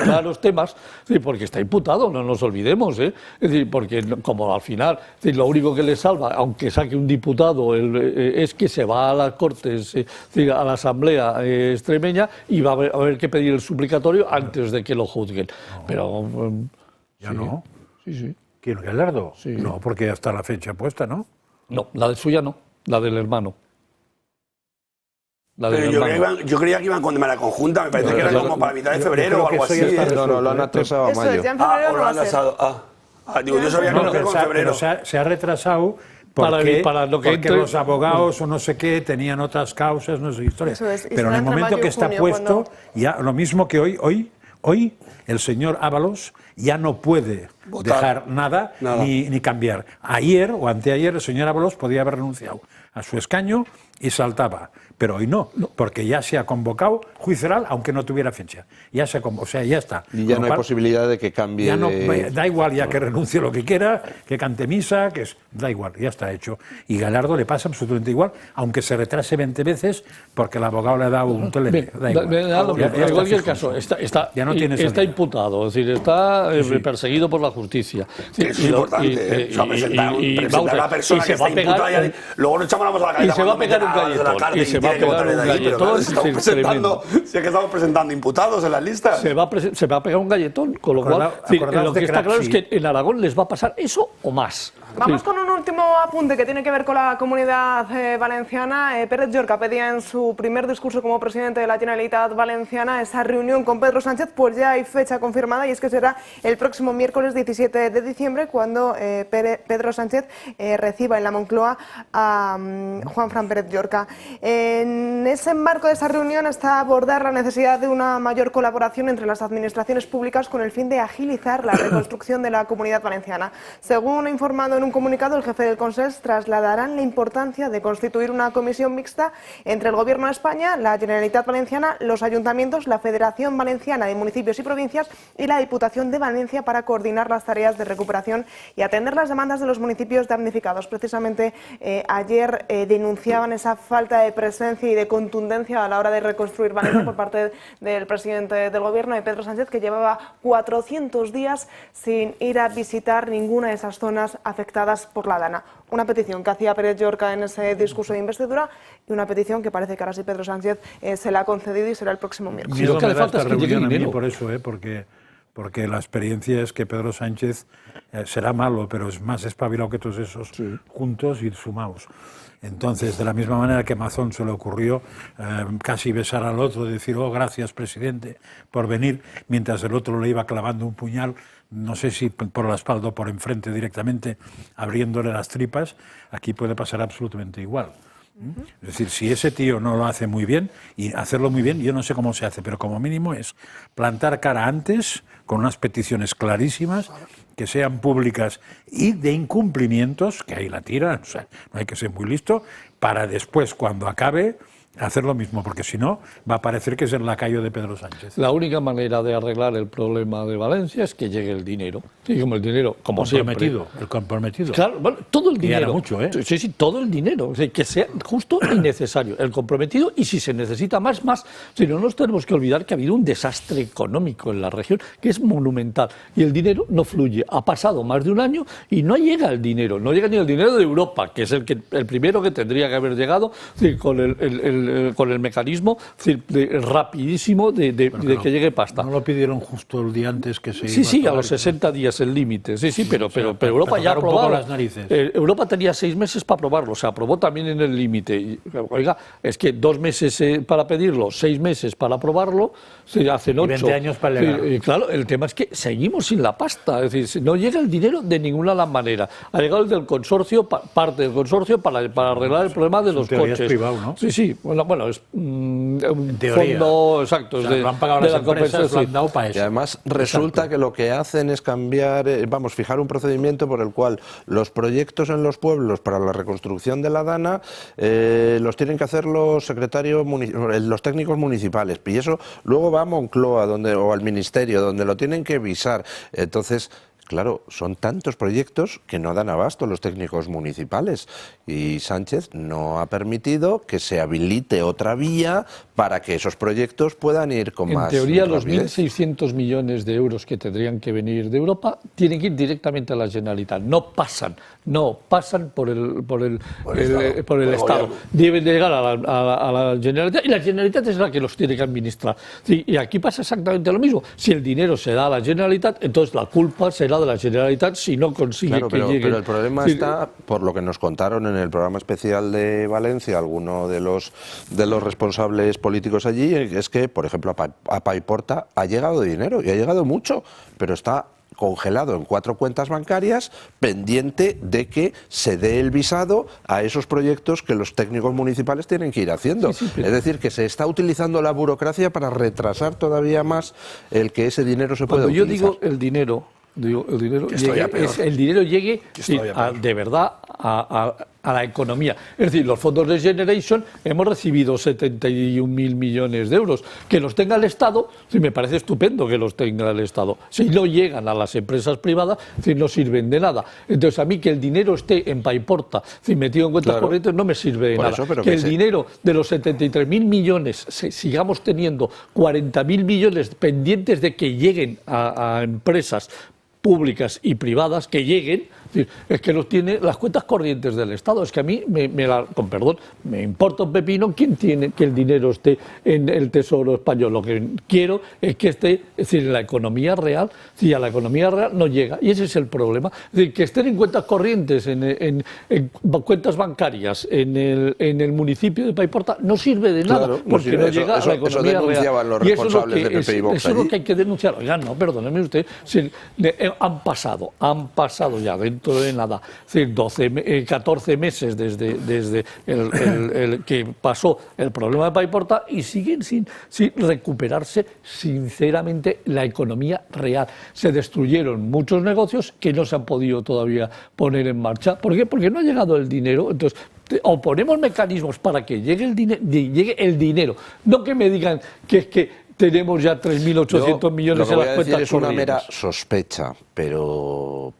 claros temas, es decir, porque está imputado, no nos olvidemos, es decir, porque como al final, es decir, lo único que le salva, aunque saque un diputado, es que se va a las Cortes, a la Asamblea extremeña, y va a haber que pedir el suplicatorio antes de que lo juzguen. Pero ya sí, no. Sí. ¿Quién, Gallardo? Sí. No, porque ya está la fecha puesta, ¿no? No, la de suya no, la del hermano. Yo creía que iban con de manera conjunta, me parece que era como para mitad de febrero o algo así. No, lo han atrasado a mayo. Ya en febrero no va a ser. Yo sabía que iba a ser con febrero. Se ha retrasado porque los abogados o no sé qué tenían otras causas, no sé historias. Pero en el momento que está puesto, ya lo mismo que hoy el señor Ábalos ya no puede dejar nada. Ni cambiar. Ayer o anteayer el señor Ábalos podía haber renunciado a su escaño y saltaba. Pero hoy no, porque ya se ha convocado juicio oral, aunque no tuviera fecha. Ya se o sea, ya está. Y ya no hay posibilidad de que cambie. Ya no, da igual, ya que renuncie lo que quiera, que cante misa, da igual, ya está hecho. Y Gallardo le pasa absolutamente igual, aunque se retrase 20 veces, porque el abogado le ha dado un teléfono. Da igual. En cualquier caso, está imputado, es decir, está perseguido por la justicia. Es importante. Presentar a la persona que está imputada y luego nos echamos la mano a la cabeza. Y se va a pegar un galletón. Si es que estamos presentando imputados en las listas. Se va a pegar un galletón, con lo cual lo que está claro es que en Aragón les va a pasar eso o más. Vamos con un último apunte que tiene que ver con la Comunidad Valenciana. Pérez Llorca pedía en su primer discurso como presidente de la Generalitat Valenciana esa reunión con Pedro Sánchez. Pues ya hay fecha confirmada, y es que será el próximo miércoles 17 de diciembre cuando Pedro Sánchez reciba en la Moncloa a Juanfran Pérez Llorca. En ese marco de esa reunión está abordar la necesidad de una mayor colaboración entre las administraciones públicas con el fin de agilizar la reconstrucción de la Comunidad Valenciana. Según ha informado en un comunicado, el jefe del Consell trasladarán la importancia de constituir una comisión mixta entre el Gobierno de España, la Generalitat Valenciana, los ayuntamientos, la Federación Valenciana de Municipios y Provincias y la Diputación de Valencia para coordinar las tareas de recuperación y atender las demandas de los municipios damnificados. Precisamente ayer denunciaban esa falta de presencia y de contundencia a la hora de reconstruir Valencia por parte del presidente del Gobierno, de Pedro Sánchez, que llevaba 400 días sin ir a visitar ninguna de esas zonas afectadas por la Dana. Una petición que hacía Pérez Llorca en ese discurso de investidura y una petición que parece que ahora sí Pedro Sánchez se la ha concedido y será el próximo miércoles. Lo que le falta esta reunión a mí por eso, porque la experiencia es que Pedro Sánchez será malo, pero es más espabilado que todos esos juntos y sumados. Entonces, de la misma manera que Mazón se le ocurrió casi besar al otro, decir, oh, gracias, presidente, por venir, mientras el otro le iba clavando un puñal, no sé si por la espalda o por enfrente directamente, abriéndole las tripas, aquí puede pasar absolutamente igual. Es decir, si ese tío no lo hace muy bien, y hacerlo muy bien, yo no sé cómo se hace, pero como mínimo es plantar cara antes, con unas peticiones clarísimas, que sean públicas y de incumplimientos, que ahí la tira, o sea, no hay que ser muy listo, para después, cuando acabe, hacer lo mismo, porque si no, va a parecer que es el lacayo de Pedro Sánchez. La única manera de arreglar el problema de Valencia es que llegue el dinero. Sí, como el dinero, como siempre. El comprometido. Claro, bueno, todo el dinero. Y era mucho, ¿eh? Sí, sí, todo el dinero. O sea, que sea justo y necesario. El comprometido, y si se necesita más, más. Si no, nos tenemos que olvidar que ha habido un desastre económico en la región que es monumental. Y el dinero no fluye. Ha pasado más de un año y no llega el dinero. No llega ni el dinero de Europa, que es el primero que tendría que haber llegado, sí, con el mecanismo rapidísimo de que llegue pasta. ¿No lo pidieron justo el día antes que se Sí, sí, a los 60 días el límite. Sí, sí, pero Europa ya ha aprobado. Las narices. Europa tenía 6 meses para aprobarlo, se aprobó también en el límite. Oiga, es que 2 meses para pedirlo, 6 meses para aprobarlo, se hacen 8. 20 años para llegar. Claro, el tema es que seguimos sin la pasta, es decir, no llega el dinero de ninguna manera. Ha llegado el del consorcio, parte del consorcio, para arreglar el problema de los coches. Es privado, ¿no? Sí, sí, bueno, es un teoría. fondo exacto. O sea, lo han pagado las empresas, lo han dado para eso. Y además resulta que lo que hacen es cambiar, fijar un procedimiento por el cual los proyectos en los pueblos para la reconstrucción de la Dana los tienen que hacer los secretarios, los técnicos municipales, y eso luego va a Moncloa o al ministerio, donde lo tienen que visar. Entonces, claro, son tantos proyectos que no dan abasto los técnicos municipales y Sánchez no ha permitido que se habilite otra vía para que esos proyectos puedan ir con más rapidez. En teoría, los 1.600 millones de euros que tendrían que venir de Europa tienen que ir directamente a la Generalitat. No pasan por el Estado. Deben de llegar a la Generalitat y la Generalitat es la que los tiene que administrar. Sí, y aquí pasa exactamente lo mismo. Si el dinero se da a la Generalitat, entonces la culpa será de la Generalitat si no consigue que llegue. Pero el problema está, por lo que nos contaron en el programa especial de Valencia, alguno de los responsables políticos allí, es que, por ejemplo, a Paiporta ha llegado dinero, y ha llegado mucho, pero está congelado en 4 cuentas bancarias, pendiente de que se dé el visado a esos proyectos que los técnicos municipales tienen que ir haciendo. Sí, es decir, que se está utilizando la burocracia para retrasar todavía más el que ese dinero se pueda utilizar. Cuando yo digo el dinero llegue de verdad a la economía. Es decir, los fondos de Generation hemos recibido 71.000 millones de euros. Que los tenga el Estado, sí, me parece estupendo que los tenga el Estado. Si no llegan a las empresas privadas, sí, no sirven de nada. Entonces, a mí que el dinero esté en Paiporta, sí, metido en cuentas corrientes, no me sirve de nada. Que el dinero de los 73.000 millones sigamos teniendo 40.000 millones pendientes de que lleguen a empresas públicas y privadas, que lleguen, es que los tiene las cuentas corrientes del Estado. Es que a mí, con perdón, me importa un pepino quién tiene que el dinero esté en el Tesoro español. Lo que quiero es que esté, es decir, en la economía real, si a la economía real no llega. Y ese es el problema. Es decir, que estén en cuentas corrientes, en cuentas bancarias, en el municipio de Paiporta, no sirve de nada, porque no llega a la economía real. Los responsables de PP y Vox eso es lo que hay que denunciar. Oiga, no, perdóneme usted, han pasado ya dentro dentro de nada. Es decir, 14 meses desde el que pasó el problema de Paiporta y siguen sin recuperarse sinceramente la economía real. Se destruyeron muchos negocios que no se han podido todavía poner en marcha. ¿Por qué? Porque no ha llegado el dinero. Entonces, o ponemos mecanismos para que llegue el dinero, no que me digan que es que tenemos ya 3.800 millones en las cuentas es una mera sospecha, pero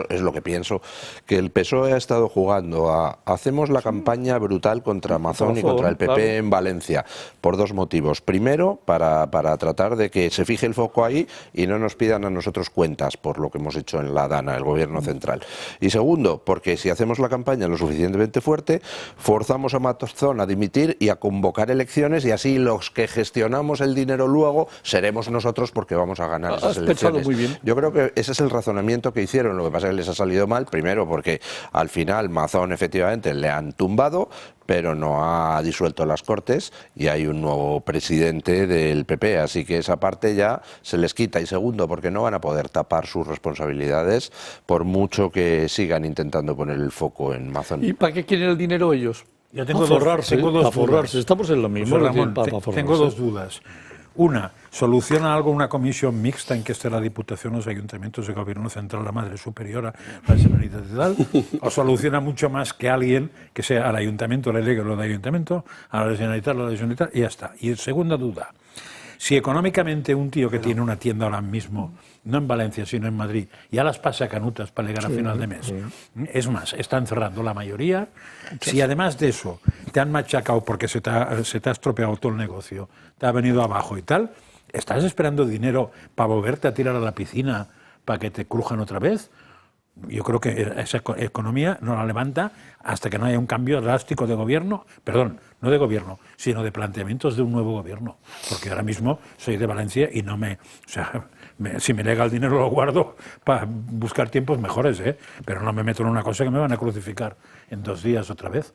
es lo que pienso, que el PSOE ha estado jugando a hacemos la campaña brutal contra Amazon y contra el PP en Valencia, por dos motivos. Primero, para tratar de que se fije el foco ahí y no nos pidan a nosotros cuentas por lo que hemos hecho en la DANA, el Gobierno Central. Y segundo, porque si hacemos la campaña lo suficientemente fuerte, forzamos a Amazon a dimitir y a convocar elecciones y así los que gestionamos el dinero luego seremos nosotros porque vamos a ganar esas elecciones. Muy bien. Yo creo que ese es el razonamiento que hicieron, lo que pasa es que les ha salido mal, primero porque al final Mazón efectivamente le han tumbado, pero no ha disuelto las Cortes y hay un nuevo presidente del PP, así que esa parte ya se les quita. Y segundo, porque no van a poder tapar sus responsabilidades por mucho que sigan intentando poner el foco en Mazón. ¿Y para qué quieren el dinero ellos? Yo tengo forrarse. dudas. Estamos en lo mismo. José Ramón, tengo dos dudas. Una, ¿soluciona algo una comisión mixta en que esté la Diputación, los ayuntamientos, el Gobierno Central, la Madre Superiora, la Generalitat y tal? ¿O soluciona mucho más que alguien que sea al ayuntamiento le delegue lo de ayuntamiento, a la Generalitat, lo de Generalitat y ya está? Y segunda duda, si económicamente un tío que tiene una tienda ahora mismo, no en Valencia, sino en Madrid, ya las pasa canutas para llegar a final de mes. Es más, están cerrando la mayoría. Si además de eso te han machacado porque se te ha estropeado todo el negocio, te ha venido abajo y tal, ¿estás esperando dinero para volverte a tirar a la piscina para que te crujan otra vez? Yo creo que esa economía no la levanta hasta que no haya un cambio drástico de gobierno, perdón, no de gobierno, sino de planteamientos de un nuevo gobierno. Porque ahora mismo soy de Valencia y no si me llega el dinero lo guardo para buscar tiempos mejores, pero no me meto en una cosa que me van a crucificar en 2 días otra vez.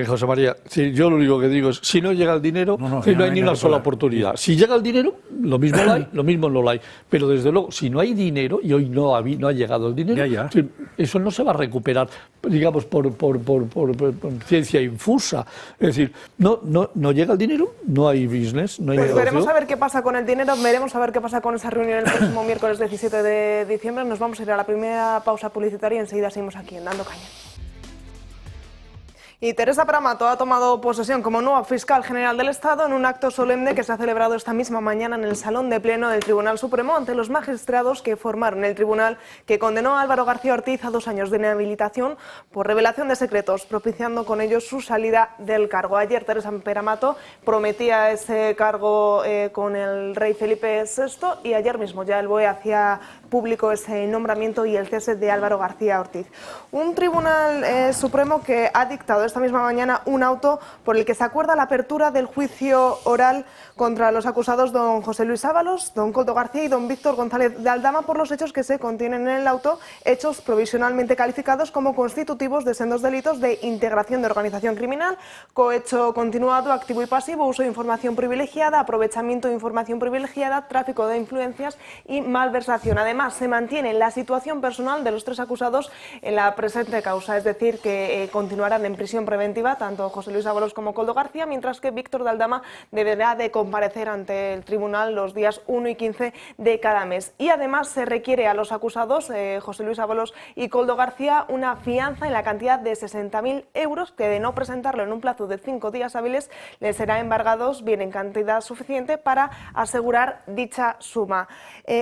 José María, sí, yo lo único que digo es, si no llega el dinero, no hay ni una sola oportunidad. Si llega el dinero, lo mismo lo hay, lo mismo no lo hay. Pero desde luego, si no hay dinero, y hoy no ha llegado el dinero, eso no se va a recuperar, digamos, por ciencia infusa. Es decir, no llega el dinero, no hay business, no hay negocio. Veremos a ver qué pasa con el dinero, veremos a ver qué pasa con esa reunión el próximo miércoles 17 de diciembre. Nos vamos a ir a la primera pausa publicitaria y enseguida seguimos aquí en Dando Caña. Y Teresa Paramato ha tomado posesión como nueva fiscal general del Estado en un acto solemne que se ha celebrado esta misma mañana en el Salón de Pleno del Tribunal Supremo ante los magistrados que formaron el tribunal que condenó a Álvaro García Ortiz a 2 años de inhabilitación por revelación de secretos, propiciando con ello su salida del cargo. Ayer Teresa Paramato prometía ese cargo con el rey Felipe VI y ayer mismo ya el BOE hacía público ese nombramiento y el cese de Álvaro García Ortiz. Un tribunal supremo que ha dictado esta misma mañana un auto por el que se acuerda la apertura del juicio oral contra los acusados don José Luis Ábalos, don Koldo García y don Víctor González de Aldama por los hechos que se contienen en el auto, hechos provisionalmente calificados como constitutivos de sendos delitos de integración de organización criminal, cohecho continuado, activo y pasivo, uso de información privilegiada, aprovechamiento de información privilegiada, tráfico de influencias y malversación. Además, se mantiene la situación personal de los 3 acusados en la presente causa, es decir, que continuarán en prisión preventiva tanto José Luis Ábalos como Koldo García, mientras que Víctor de Aldama deberá de comparecer ante el tribunal los días 1 y 15 de cada mes. Y además se requiere a los acusados, José Luis Ábalos y Koldo García, una fianza en la cantidad de 60.000 euros que, de no presentarlo en un plazo de 5 días hábiles, les será embargados bien en cantidad suficiente para asegurar dicha suma.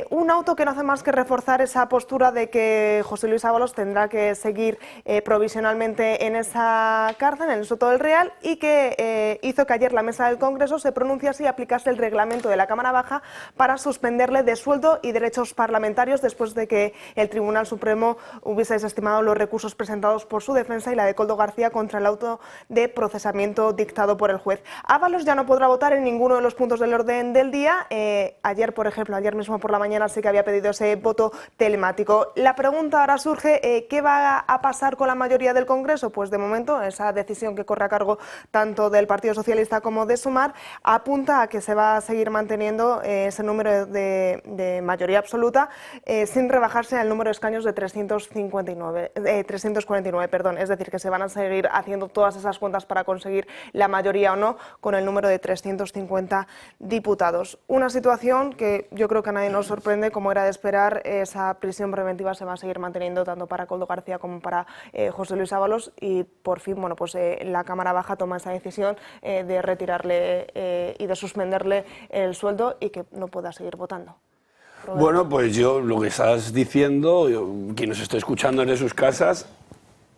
Un auto que no hace más que reforzar esa postura de que José Luis Ábalos tendrá que seguir provisionalmente en esa cárcel, en el Soto del Real, y que hizo que ayer la mesa del Congreso se pronunciase y aplicase el reglamento de la Cámara Baja para suspenderle de sueldo y derechos parlamentarios después de que el Tribunal Supremo hubiese desestimado los recursos presentados por su defensa y la de Koldo García contra el auto de procesamiento dictado por el juez. Ábalos ya no podrá votar en ninguno de los puntos del orden del día. Ayer, por ejemplo, ayer mismo por la mañana sí que había pedido ese voto telemático. La pregunta ahora surge, ¿qué va a pasar con la mayoría del Congreso? Pues de momento esa decisión que corre a cargo tanto del Partido Socialista como de Sumar apunta a que se va a seguir manteniendo ese número de mayoría absoluta sin rebajarse al número de escaños de 349, es decir, que se van a seguir haciendo todas esas cuentas para conseguir la mayoría o no con el número de 350 diputados. Una situación que yo creo que a nadie nos sorprende, como era de esperar. Esa prisión preventiva se va a seguir manteniendo tanto para Koldo García como para José Luis Ábalos, y por fin, bueno, pues la Cámara Baja toma esa decisión de retirarle y de suspenderle el sueldo y que no pueda seguir votando. Roberto. Bueno, pues yo lo que estás diciendo, quien nos esté escuchando desde sus casas,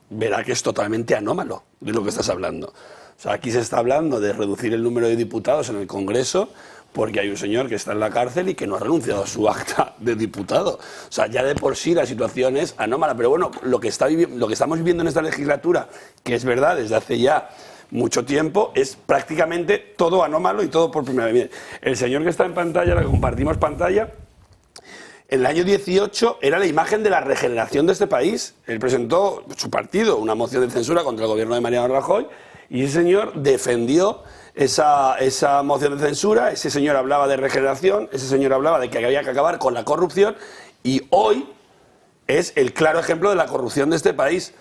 verá que es totalmente anómalo de lo que estás hablando. O sea, aquí se está hablando de reducir el número de diputados en el Congreso porque hay un señor que está en la cárcel y que no ha renunciado a su acta de diputado. O sea, ya de por sí la situación es anómala. Pero bueno, lo que estamos viviendo en esta legislatura, que es verdad desde hace ya mucho tiempo, es prácticamente todo anómalo y todo por primera vez. Mire, el señor que está en pantalla, la que compartimos pantalla, en el año 18 era la imagen de la regeneración de este país. Él presentó, su partido, una moción de censura contra el gobierno de Mariano Rajoy, y ese señor defendió esa moción de censura. Ese señor hablaba de regeneración, ese señor hablaba de que había que acabar con la corrupción, y hoy es el claro ejemplo de la corrupción de este país.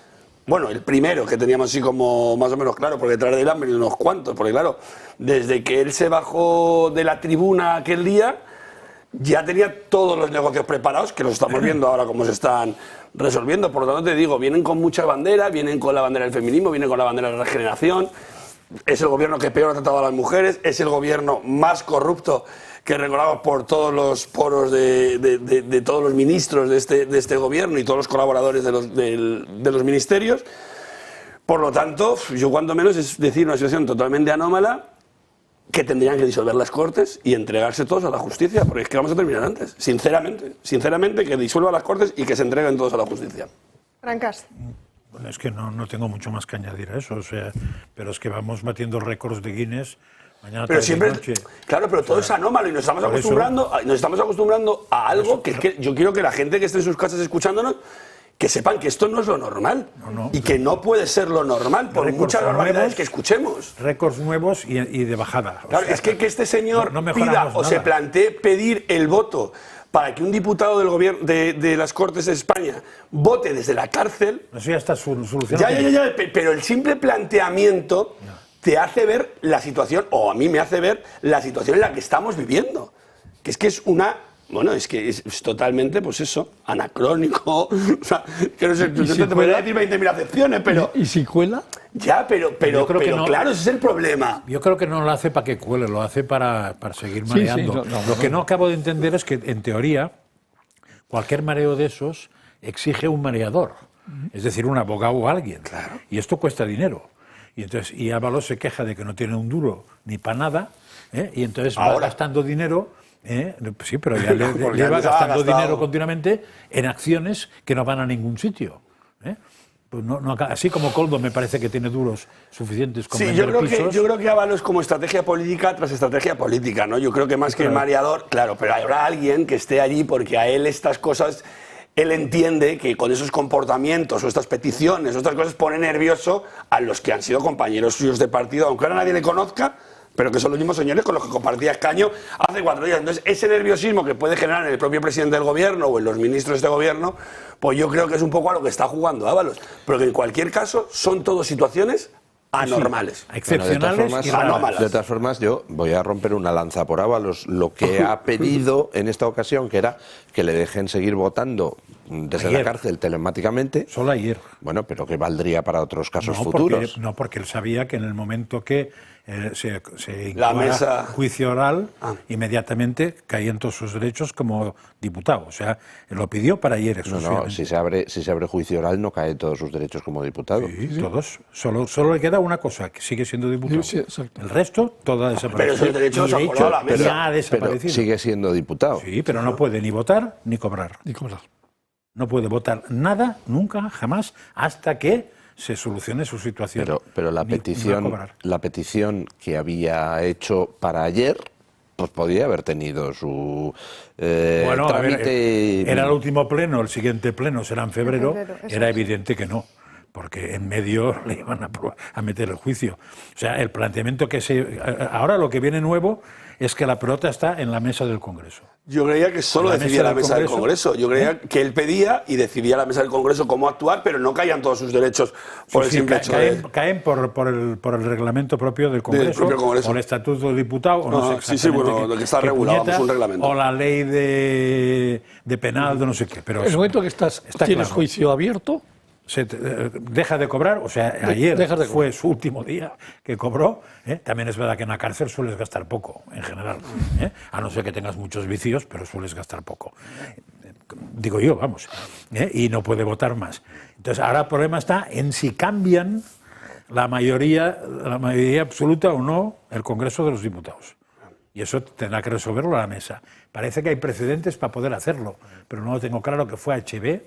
Bueno, el primero que teníamos así como más o menos claro, porque detrás de él han venido unos cuantos, porque claro, desde que él se bajó de la tribuna aquel día, ya tenía todos los negocios preparados, que los estamos viendo ahora cómo se están resolviendo. Por lo tanto, te digo, vienen con muchas banderas, vienen con la bandera del feminismo, vienen con la bandera de la regeneración. Es el gobierno que peor ha tratado a las mujeres, es el gobierno más corrupto que recordamos por todos los poros de todos los ministros de este gobierno y todos los colaboradores de los ministerios. Por lo tanto, yo cuanto menos es decir una situación totalmente anómala, que tendrían que disolver las Cortes y entregarse todos a la justicia, porque es que vamos a terminar antes, sinceramente, que disuelva las Cortes y que se entreguen todos a la justicia. Francas. Bueno, es que no tengo mucho más que añadir a eso, o sea, pero es que vamos batiendo récords de Guinness mañana, pero tarde, siempre, noche. Claro, pero todo es anómalo y nos estamos acostumbrando a algo que yo quiero que la gente que esté en sus casas escuchándonos, que sepan que esto no es lo normal y que no puede ser lo normal por muchas barbaridades que escuchemos. Récords nuevos y de bajada. Claro, es que este señor pida o se plantee pedir el voto para que un diputado del gobierno de las Cortes de España vote desde la cárcel. Eso ya está solucionado. Ya, pero el simple planteamiento te hace ver la situación, o a mí me hace ver la situación en la que estamos viviendo. Que es una. Bueno, es que es totalmente, pues eso, anacrónico. O sea, que no sé, te podría decir 20.000 acepciones, pero. ¿Y si cuela? Ya, pero no, claro, ese es el problema. Yo creo que no lo hace para que cuele, lo hace para seguir mareando. Lo que no acabo de entender es que, en teoría, cualquier mareo de esos exige un mareador, es decir, un abogado o alguien. Claro. Y esto cuesta dinero. Y Ábalos se queja de que no tiene un duro ni para nada, y entonces va gastando dinero. Sí, pero ya le va gastando dinero continuamente en acciones que no van a ningún sitio. Pues así como Koldo me parece que tiene duros suficientes con vender pisos. Yo creo que Ábalos como estrategia política tras estrategia política, ¿no? Yo creo que más que el mareador, claro, pero habrá alguien que esté allí porque a él estas cosas, él entiende que con esos comportamientos o estas peticiones o estas cosas pone nervioso a los que han sido compañeros suyos de partido, aunque ahora nadie le conozca, pero que son los mismos señores con los que compartía escaño hace 4 días. Entonces, ese nerviosismo que puede generar en el propio presidente del gobierno o en los ministros de este gobierno, pues yo creo que es un poco a lo que está jugando Ábalos. Pero que en cualquier caso son todas situaciones anormales. Sí, excepcionales y anómalas. De todas formas, yo voy a romper una lanza por Ábalos. Lo que ha pedido en esta ocasión, que era que le dejen seguir votando desde la cárcel telemáticamente. Solo ayer. Bueno, pero que valdría para otros casos futuros. Porque él sabía que en el momento que se la mesa juicio oral, inmediatamente caían todos sus derechos como diputado. O sea, lo pidió para ayer exclusivamente. No, si se abre juicio oral no caen todos sus derechos como diputado. Sí, todos. Solo le queda una cosa, que sigue siendo diputado. Sí, el resto, todo ha desaparecido. Pero esos derechos han colado la mesa. Ya ha desaparecido. Pero sigue siendo diputado. Sí, pero no puede ni votar ni cobrar. No puede votar nada, nunca, jamás, hasta que se solucione su situación. Pero la petición que había hecho para ayer pues podía haber tenido su Bueno, a ver, trámite. era el último pleno, el siguiente pleno será en febrero, eso era es. evidente que no, porque en medio le iban a meter el juicio. O sea, el planteamiento ahora lo que viene nuevo es que la pelota está en la mesa del Congreso. Yo creía que solo decidía la mesa del Congreso. Yo creía que él pedía y decidía la mesa del Congreso cómo actuar, pero no caían todos sus derechos por el simple hecho de... Caen por el reglamento propio del Congreso, propio Congreso. o el Estatuto del Diputado, o no sé exactamente sí, bueno, lo que está regulado, puñeta, es un reglamento. o la ley de penal de no sé qué. Pero En el momento que tienes claro. juicio abierto, deja de cobrar, o sea, ayer dejas de fue su último día que cobró. También es verdad que en la cárcel sueles gastar poco, en general, a no ser que tengas muchos vicios, pero sueles gastar poco. Digo yo, vamos, y no puede votar más. Entonces, ahora el problema está en si cambian la mayoría absoluta o no el Congreso de los Diputados. Y eso tendrá que resolverlo a la mesa. Parece que hay precedentes para poder hacerlo, pero no lo tengo claro, que fue HB,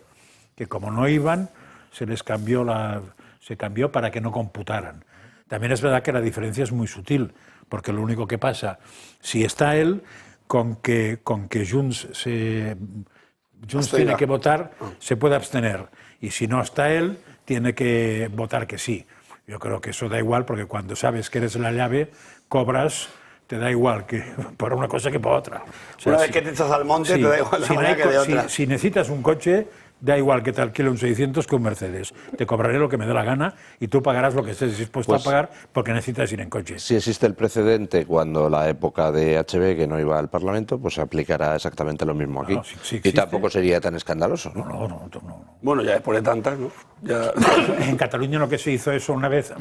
que como no iban, se cambió para que no computaran. También es verdad que la diferencia es muy sutil, porque lo único que pasa, si está él, con que Junts tiene que votar, se puede abstener, y si no está él, tiene que votar que sí. Yo creo que eso da igual, porque cuando sabes que eres la llave, cobras, te da igual que por una cosa que por otra. O sea, una vez que te echas al monte, te da igual de manera que de otra. Si necesitas un coche, da igual que te alquile un 600 que un Mercedes. Te cobraré lo que me dé la gana y tú pagarás lo que estés dispuesto a pagar porque necesitas ir en coche. Si existe el precedente cuando la época de HB, que no iba al Parlamento, pues se aplicará exactamente lo mismo aquí. Sí y tampoco sería tan escandaloso, ¿no? No. Bueno, ya después de tantas, ¿no? Ya... En Cataluña lo que se hizo eso una vez,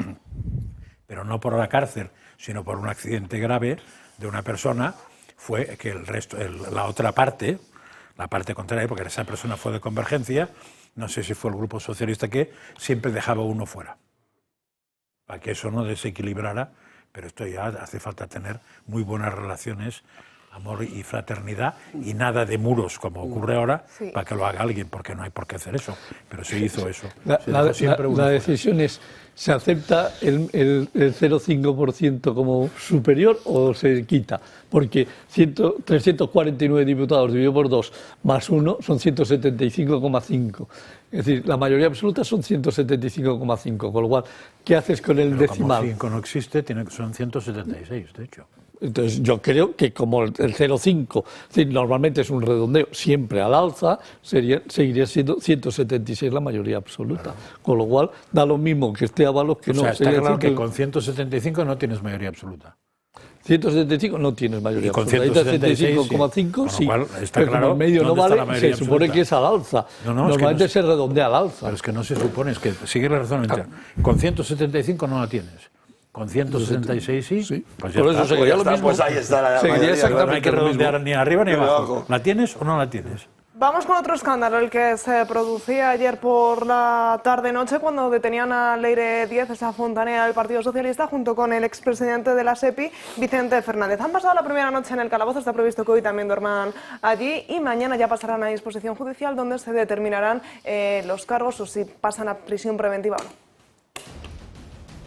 pero no por la cárcel, sino por un accidente grave de una persona, fue que la otra parte, la parte contraria, porque esa persona fue de Convergencia, no sé si fue el Grupo Socialista que siempre dejaba uno fuera, para que eso no desequilibrara, pero esto ya hace falta tener muy buenas relaciones, amor y fraternidad, y nada de muros como ocurre ahora, para que lo haga alguien, porque no hay por qué hacer eso, pero se hizo eso. La decisión es, ¿se acepta el 0,5% como superior o se quita? Porque 349 diputados dividido por 2 más 1 son 175,5. Es decir, la mayoría absoluta son 175,5, con lo cual, ¿qué haces con el decimal? Como 5 no existe, son 176, de hecho. Entonces, yo creo que como el 0,5 normalmente es un redondeo siempre al alza, seguiría siendo 176 la mayoría absoluta. Con lo cual, da lo mismo que esté a Ábalos que no. O sea, está claro que con 175 no tienes mayoría absoluta. 175 no tienes mayoría con absoluta. 175,5 sí. Está pero claro, como el medio no vale, se supone que es al alza. Normalmente se redondea al alza. Pero es que no se supone, es que sigue la razón entera. Con 175 no la tienes. Con 176 sí. Pues por eso seguiría lo mismo. Pues ahí está la seguiría exactamente. No hay que redondear ni arriba ni abajo. ¿La tienes o no la tienes? Vamos con otro escándalo, el que se producía ayer por la tarde-noche cuando detenían a Leire Díaz, esa fontanera del Partido Socialista, junto con el expresidente de la SEPI, Vicente Fernández. Han pasado la primera noche en el calabozo, está previsto que hoy también duerman allí y mañana ya pasarán a disposición judicial donde se determinarán los cargos o si pasan a prisión preventiva o no.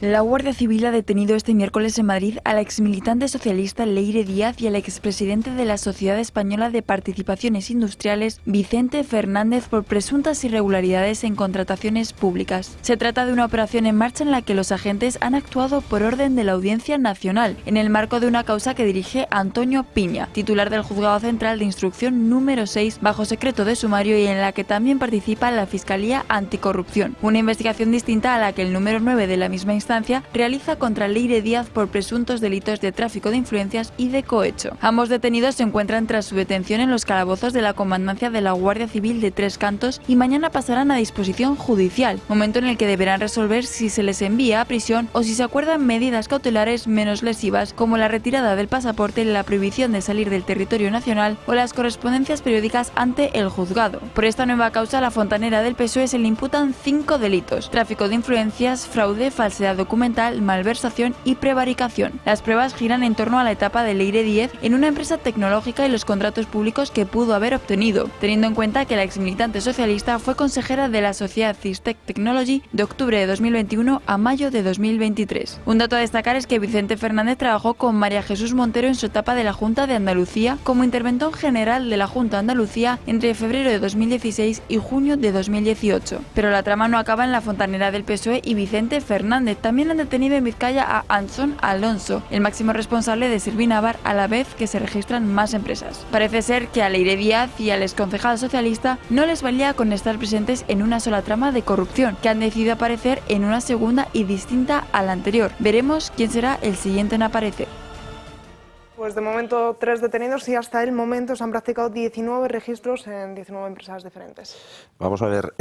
La Guardia Civil ha detenido este miércoles en Madrid a la exmilitante socialista Leire Díaz y al expresidente de la Sociedad Española de Participaciones Industriales, Vicente Fernández, por presuntas irregularidades en contrataciones públicas. Se trata de una operación en marcha en la que los agentes han actuado por orden de la Audiencia Nacional, en el marco de una causa que dirige Antonio Piña, titular del Juzgado Central de Instrucción número 6, bajo secreto de sumario y en la que también participa la Fiscalía Anticorrupción. Una investigación distinta a la que el número 9 de la misma instancia realiza contra Leire Díaz por presuntos delitos de tráfico de influencias y de cohecho. Ambos detenidos se encuentran tras su detención en los calabozos de la comandancia de la Guardia Civil de Tres Cantos y mañana pasarán a disposición judicial, momento en el que deberán resolver si se les envía a prisión o si se acuerdan medidas cautelares menos lesivas como la retirada del pasaporte, la prohibición de salir del territorio nacional o las correspondencias periódicas ante el juzgado. Por esta nueva causa, la fontanera del PSOE se le imputan 5 delitos: tráfico de influencias, fraude, falsedad documental, malversación y prevaricación. Las pruebas giran en torno a la etapa de Leire Díez en una empresa tecnológica y los contratos públicos que pudo haber obtenido, teniendo en cuenta que la exmilitante socialista fue consejera de la sociedad Cistec Technology de octubre de 2021 a mayo de 2023. Un dato a destacar es que Vicente Fernández trabajó con María Jesús Montero en su etapa de la Junta de Andalucía como interventor general de la Junta de Andalucía entre febrero de 2016 y junio de 2018. Pero la trama no acaba en la fontanera del PSOE y Vicente Fernández. También han detenido en Vizcaya a Antxon Alonso, el máximo responsable de Servinavar, a la vez que se registran más empresas. Parece ser que a Leire Díaz y al exconcejal socialista no les valía con estar presentes en una sola trama de corrupción, que han decidido aparecer en una segunda y distinta a la anterior. Veremos quién será el siguiente en aparecer. Pues de momento 3 detenidos y hasta el momento se han practicado 19 registros en 19 empresas diferentes. Vamos a ver,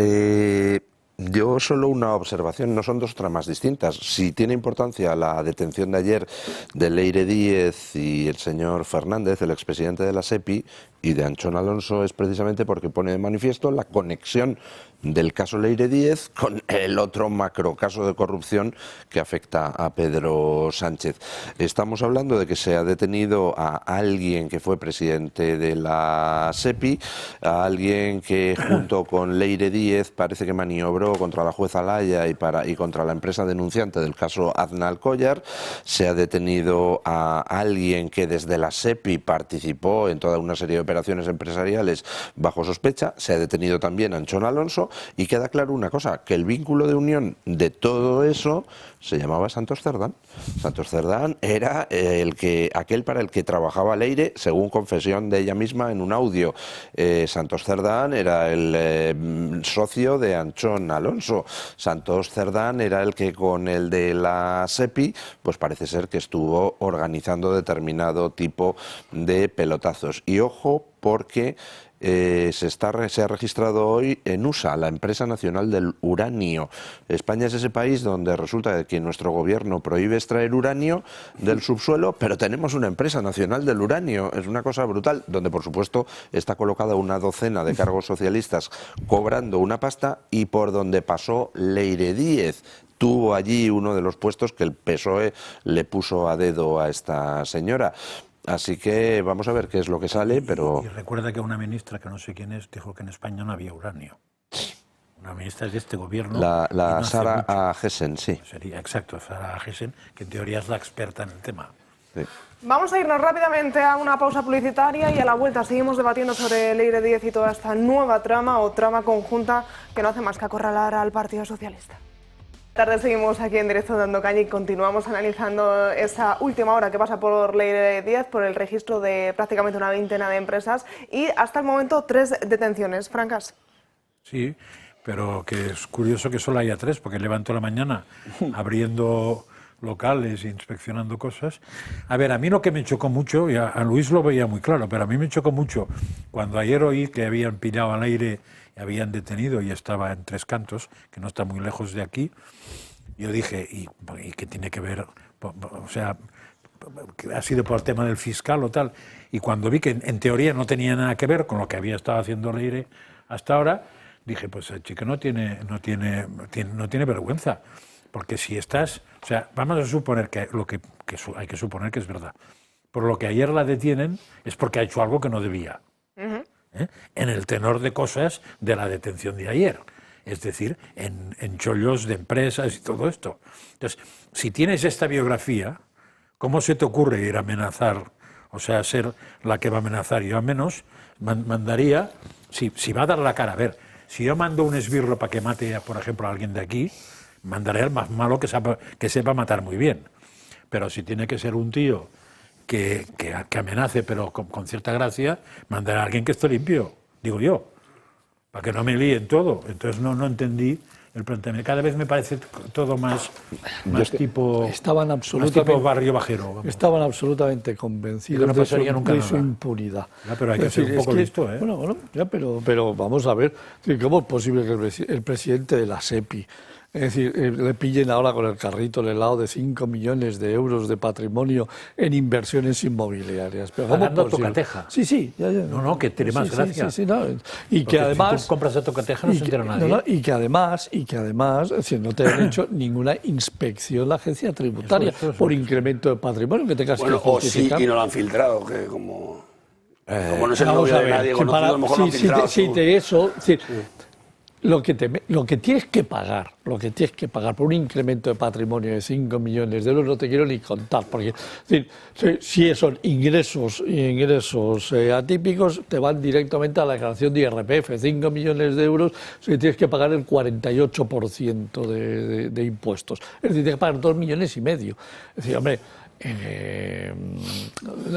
yo solo una observación, no son dos tramas distintas. Si tiene importancia la detención de ayer de Leire Díez y el señor Fernández, el expresidente de la SEPI, y de Antxon Alonso, es precisamente porque pone de manifiesto la conexión del caso Leire Díez con el otro macrocaso de corrupción que afecta a Pedro Sánchez. Estamos hablando de que se ha detenido a alguien que fue presidente de la SEPI, a alguien que junto con Leire Díez parece que maniobró contra la jueza Laya y contra la empresa denunciante del caso Aznal Collar. Se ha detenido a alguien que desde la SEPI participó en toda una serie de operaciones empresariales bajo sospecha. Se ha detenido también a Antxon Alonso. Y queda claro una cosa, que el vínculo de unión de todo eso se llamaba Santos Cerdán. Santos Cerdán era aquel para el que trabajaba Leire, según confesión de ella misma en un audio. Santos Cerdán era el socio de Antxon Alonso. Santos Cerdán era el que con el de la SEPI, pues parece ser que estuvo organizando determinado tipo de pelotazos. Y ojo, porque se ha registrado hoy en USA, la empresa nacional del uranio. España es ese país donde resulta que nuestro gobierno prohíbe extraer uranio del subsuelo, pero tenemos una empresa nacional del uranio. Es una cosa brutal, donde por supuesto está colocada una docena de cargos socialistas cobrando una pasta y por donde pasó Leire Díez. Tuvo allí uno de los puestos que el PSOE le puso a dedo a esta señora. Así que vamos a ver qué es lo que sale, pero... Y recuerda que una ministra, que no sé quién es, dijo que en España no había uranio. Una ministra de este gobierno... La Sara Agesen, sí. Sería, exacto, Sara Agesen, que en teoría es la experta en el tema. Sí. Vamos a irnos rápidamente a una pausa publicitaria y a la vuelta seguimos debatiendo sobre Leire Díez y toda esta nueva trama o trama conjunta que no hace más que acorralar al Partido Socialista. Tarde seguimos aquí en directo dando caña y continuamos analizando esa última hora que pasa por Leire Díez, por el registro de prácticamente una veintena de empresas y hasta el momento 3 detenciones. Francas. Sí, pero que es curioso que solo haya 3, porque levanto la mañana abriendo locales e inspeccionando cosas. A ver, a mí lo que me chocó mucho, y a Luis lo veía muy claro, pero a mí me chocó mucho cuando ayer oí que habían pillado al aire, habían detenido y estaba en Tres Cantos, que no está muy lejos de aquí. Yo dije, ¿y qué tiene que ver? O sea, ha sido por el tema del fiscal o tal. Y cuando vi que en teoría no tenía nada que ver con lo que había estado haciendo Leire hasta ahora, dije, pues el chico no tiene vergüenza. Porque si estás... O sea, vamos a suponer que hay que suponer que es verdad. Por lo que ayer la detienen es porque ha hecho algo que no debía. En el tenor de cosas de la detención de ayer, es decir, en chollos de empresas y todo esto. Entonces, si tienes esta biografía, ¿cómo se te ocurre ir a amenazar, o sea, ser la que va a amenazar? Yo al menos mandaría, si va a dar la cara, a ver, si yo mando un esbirro para que mate, por ejemplo, a alguien de aquí, mandaré al más malo que sepa matar muy bien. Pero si tiene que ser un tío que amenace, pero con cierta gracia, mandar a alguien que esté limpio, digo yo, para que no me líen todo. Entonces no entendí el planteamiento. Cada vez me parece todo más tipo barrio bajero. Vamos. Estaban absolutamente convencidos de su impunidad. Ya, pero hay que ser un poco listo, ¿eh? Bueno, ya, pero vamos a ver, ¿cómo es posible que el presidente de la SEPI Es decir, le pillen ahora con el carrito el helado de 5 millones de euros de patrimonio en inversiones inmobiliarias. Pero pagando Tocateja. Sí. Ya. No, que tiene más gracia. Sí, no. Y porque que además... Si tú compras a Tocateja no se entera nadie. Y que además, es decir, no te han hecho ninguna inspección la agencia tributaria por incremento de patrimonio que tengas que justificar. O sí, y no lo han filtrado, que como no es el novio de nadie conocido, a lo mejor lo han filtrado. Lo que tienes que pagar por un incremento de patrimonio de 5 millones de euros no te quiero ni contar, porque es decir, si son ingresos atípicos, te van directamente a la declaración de IRPF. 5 millones de euros, tienes que pagar el 48% de impuestos. Es decir, tienes que pagar 2,5 millones. Es decir, hombre,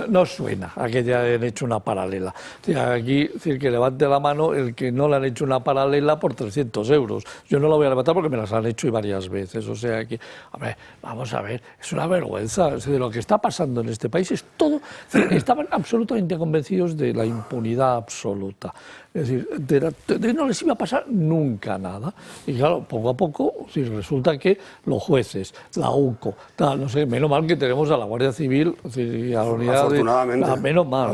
no suena a que ya han hecho una paralela. O sea, aquí, decir, que levante la mano el que no le han hecho una paralela por 300 euros. Yo no la voy a levantar porque me las han hecho y varias veces. O sea, que, vamos a ver, es una vergüenza. Es decir, lo que está pasando en este país es todo. Es decir, estaban absolutamente convencidos de la impunidad absoluta. Es decir, de no les iba a pasar nunca nada. Y claro, poco a poco, si resulta que los jueces, la UCO, no sé, menos mal que tenemos a la Guardia Civil y a la unidad afortunadamente, menos mal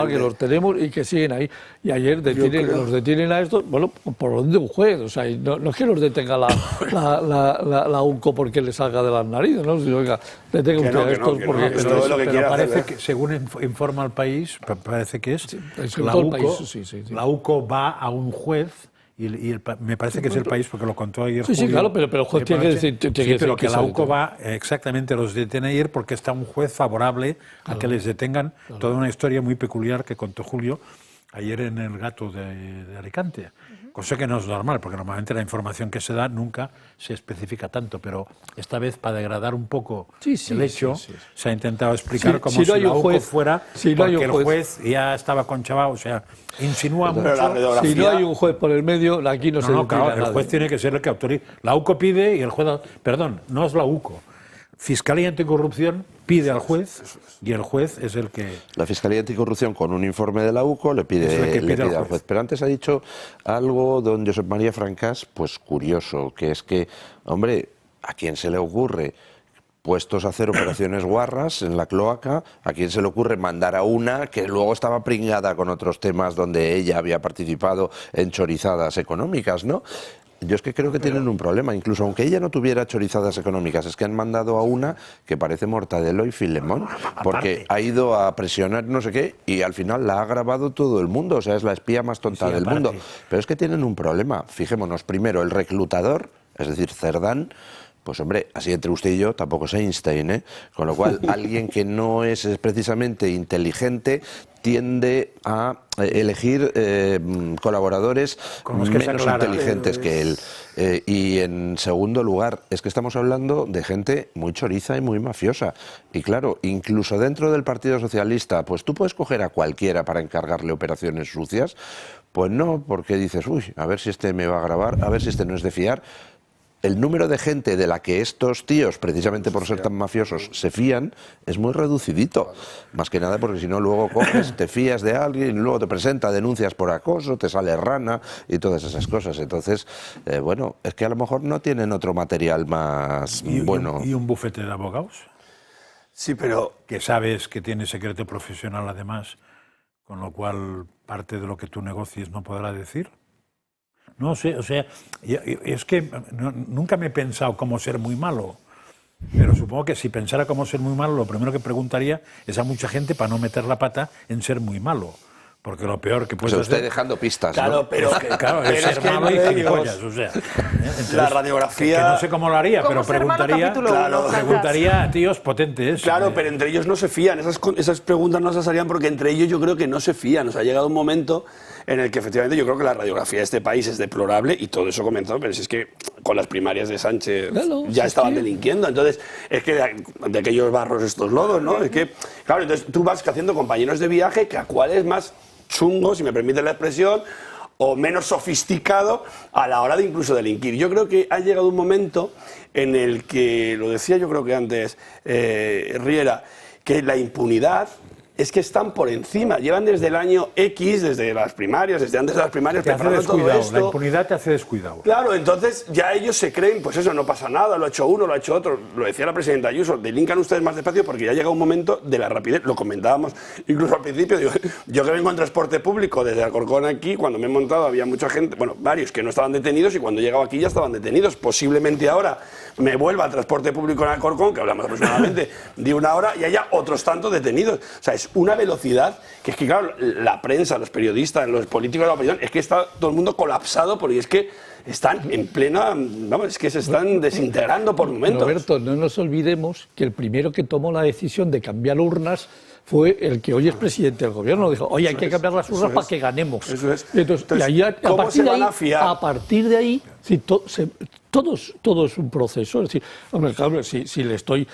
que los tenemos y que siguen ahí. Y ayer los detienen a estos, bueno, por orden de un juez. O sea, no es que los detenga la UCO porque les salga de las narices, ¿no? Sino que detenga usted a estos porque... Pero parece que, según informa el país, parece que es la UCO. La UCO va a un juez y me parece que es el país porque lo contó ayer. Sí, claro, pero el juez tiene que decir... pero que la UCO va, exactamente, los detiene ayer porque está un juez favorable a que les detengan. Toda una historia muy peculiar que contó Julio ayer en El Gato de Alicante. Cosa que no es normal, porque normalmente la información que se da nunca se especifica tanto, pero esta vez, para degradar un poco el hecho, se ha intentado explicar como si la UCO fuera, porque el juez ya estaba conchavado, o sea, insinúa mucho. Si no hay un juez por el medio, aquí no se detiene a nadie. El juez tiene que ser el que autoriza. La UCO pide y el juez... Perdón, no es la UCO. Fiscalía Anticorrupción pide al juez y el juez es el que... La Fiscalía Anticorrupción, con un informe de la UCO, le pide al juez. Pero antes ha dicho algo don Josep María Francás, pues curioso, que es que, hombre, ¿a quién se le ocurre, puestos a hacer operaciones guarras en la cloaca, a quién se le ocurre mandar a una que luego estaba pringada con otros temas donde ella había participado en chorizadas económicas, ¿no? Yo es que creo que tienen un problema, incluso aunque ella no tuviera chorizadas económicas, es que han mandado a una que parece Mortadelo y Filemón, porque ha ido a presionar no sé qué y al final la ha grabado todo el mundo, o sea, es la espía más tonta del mundo. Pero es que tienen un problema, fijémonos, primero, el reclutador, es decir, Cerdán, pues hombre, así entre usted y yo, tampoco es Einstein, ¿eh? Con lo cual, alguien que no es precisamente inteligente tiende a elegir colaboradores menos inteligentes que él. Y en segundo lugar, es que estamos hablando de gente muy choriza y muy mafiosa. Y claro, incluso dentro del Partido Socialista, pues tú puedes coger a cualquiera para encargarle operaciones sucias. Pues no, porque dices, uy, a ver si este me va a grabar, a ver si este no es de fiar. El número de gente de la que estos tíos, precisamente por ser tan mafiosos, se fían, es muy reducidito. Más que nada porque si no luego coges, te fías de alguien y luego te presenta denuncias por acoso, te sale rana y todas esas cosas. Entonces, bueno, es que a lo mejor no tienen otro material más bueno. ¿Y un bufete de abogados? Sí, pero... Que sabes que tiene secreto profesional además, con lo cual parte de lo que tú negocies no podrá decir. No sé, o sea, es que nunca me he pensado cómo ser muy malo, pero supongo que si pensara cómo ser muy malo, lo primero que preguntaría es a mucha gente para no meter la pata en ser muy malo. Porque lo peor que puede ser... usted dejando pistas, claro, ¿no? Pero es ser malo y gilipollas, o sea. Entonces, la radiografía... Que no sé cómo lo haría, pero preguntaría a tíos potentes. Claro, pero entre ellos no se fían. Esas preguntas no se harían porque entre ellos yo creo que no se fían. O sea, ha llegado un momento en el que efectivamente yo creo que la radiografía de este país es deplorable y todo eso comenzó, pero si es que con las primarias de Sánchez ya estaban delinquiendo. Entonces, es que de aquellos barros estos lodos, ¿no? Es que, claro, entonces tú vas haciendo compañeros de viaje que a cuál es más chungo, si me permite la expresión, o menos sofisticado a la hora de incluso delinquir. Yo creo que ha llegado un momento en el que, lo decía yo creo que antes Riera, que la impunidad es que están por encima. Llevan desde el año X, desde las primarias, desde antes de las primarias, te hace preparando todo descuidado, esto. la impunidad te hace descuidado. Claro, entonces ya ellos se creen, pues eso, no pasa nada, lo ha hecho uno, lo ha hecho otro. Lo decía la presidenta Ayuso, delincan ustedes más despacio porque ya llega un momento de la rapidez. Lo comentábamos incluso al principio. Digo, yo que vengo en transporte público desde Alcorcón aquí, cuando me he montado había mucha gente, bueno, varios que no estaban detenidos y cuando he llegado aquí ya estaban detenidos. Posiblemente ahora me vuelva al transporte público en Alcorcón, que hablamos aproximadamente de una hora, y haya otros tantos detenidos. O sea, es una velocidad que es que, claro, la prensa, los periodistas, los políticos de la oposición, es que está todo el mundo colapsado porque es que están en plena, vamos, es que se están desintegrando por momentos. Roberto, no nos olvidemos que el primero que tomó la decisión de cambiar urnas fue el que hoy es presidente del gobierno. Dijo, oye, hay que cambiar las urnas para que ganemos. Eso es. Entonces, y ahí, ¿cómo se van a fiar? a partir de ahí, sí, todo es un proceso. Es decir, hombre, claro, si le estoy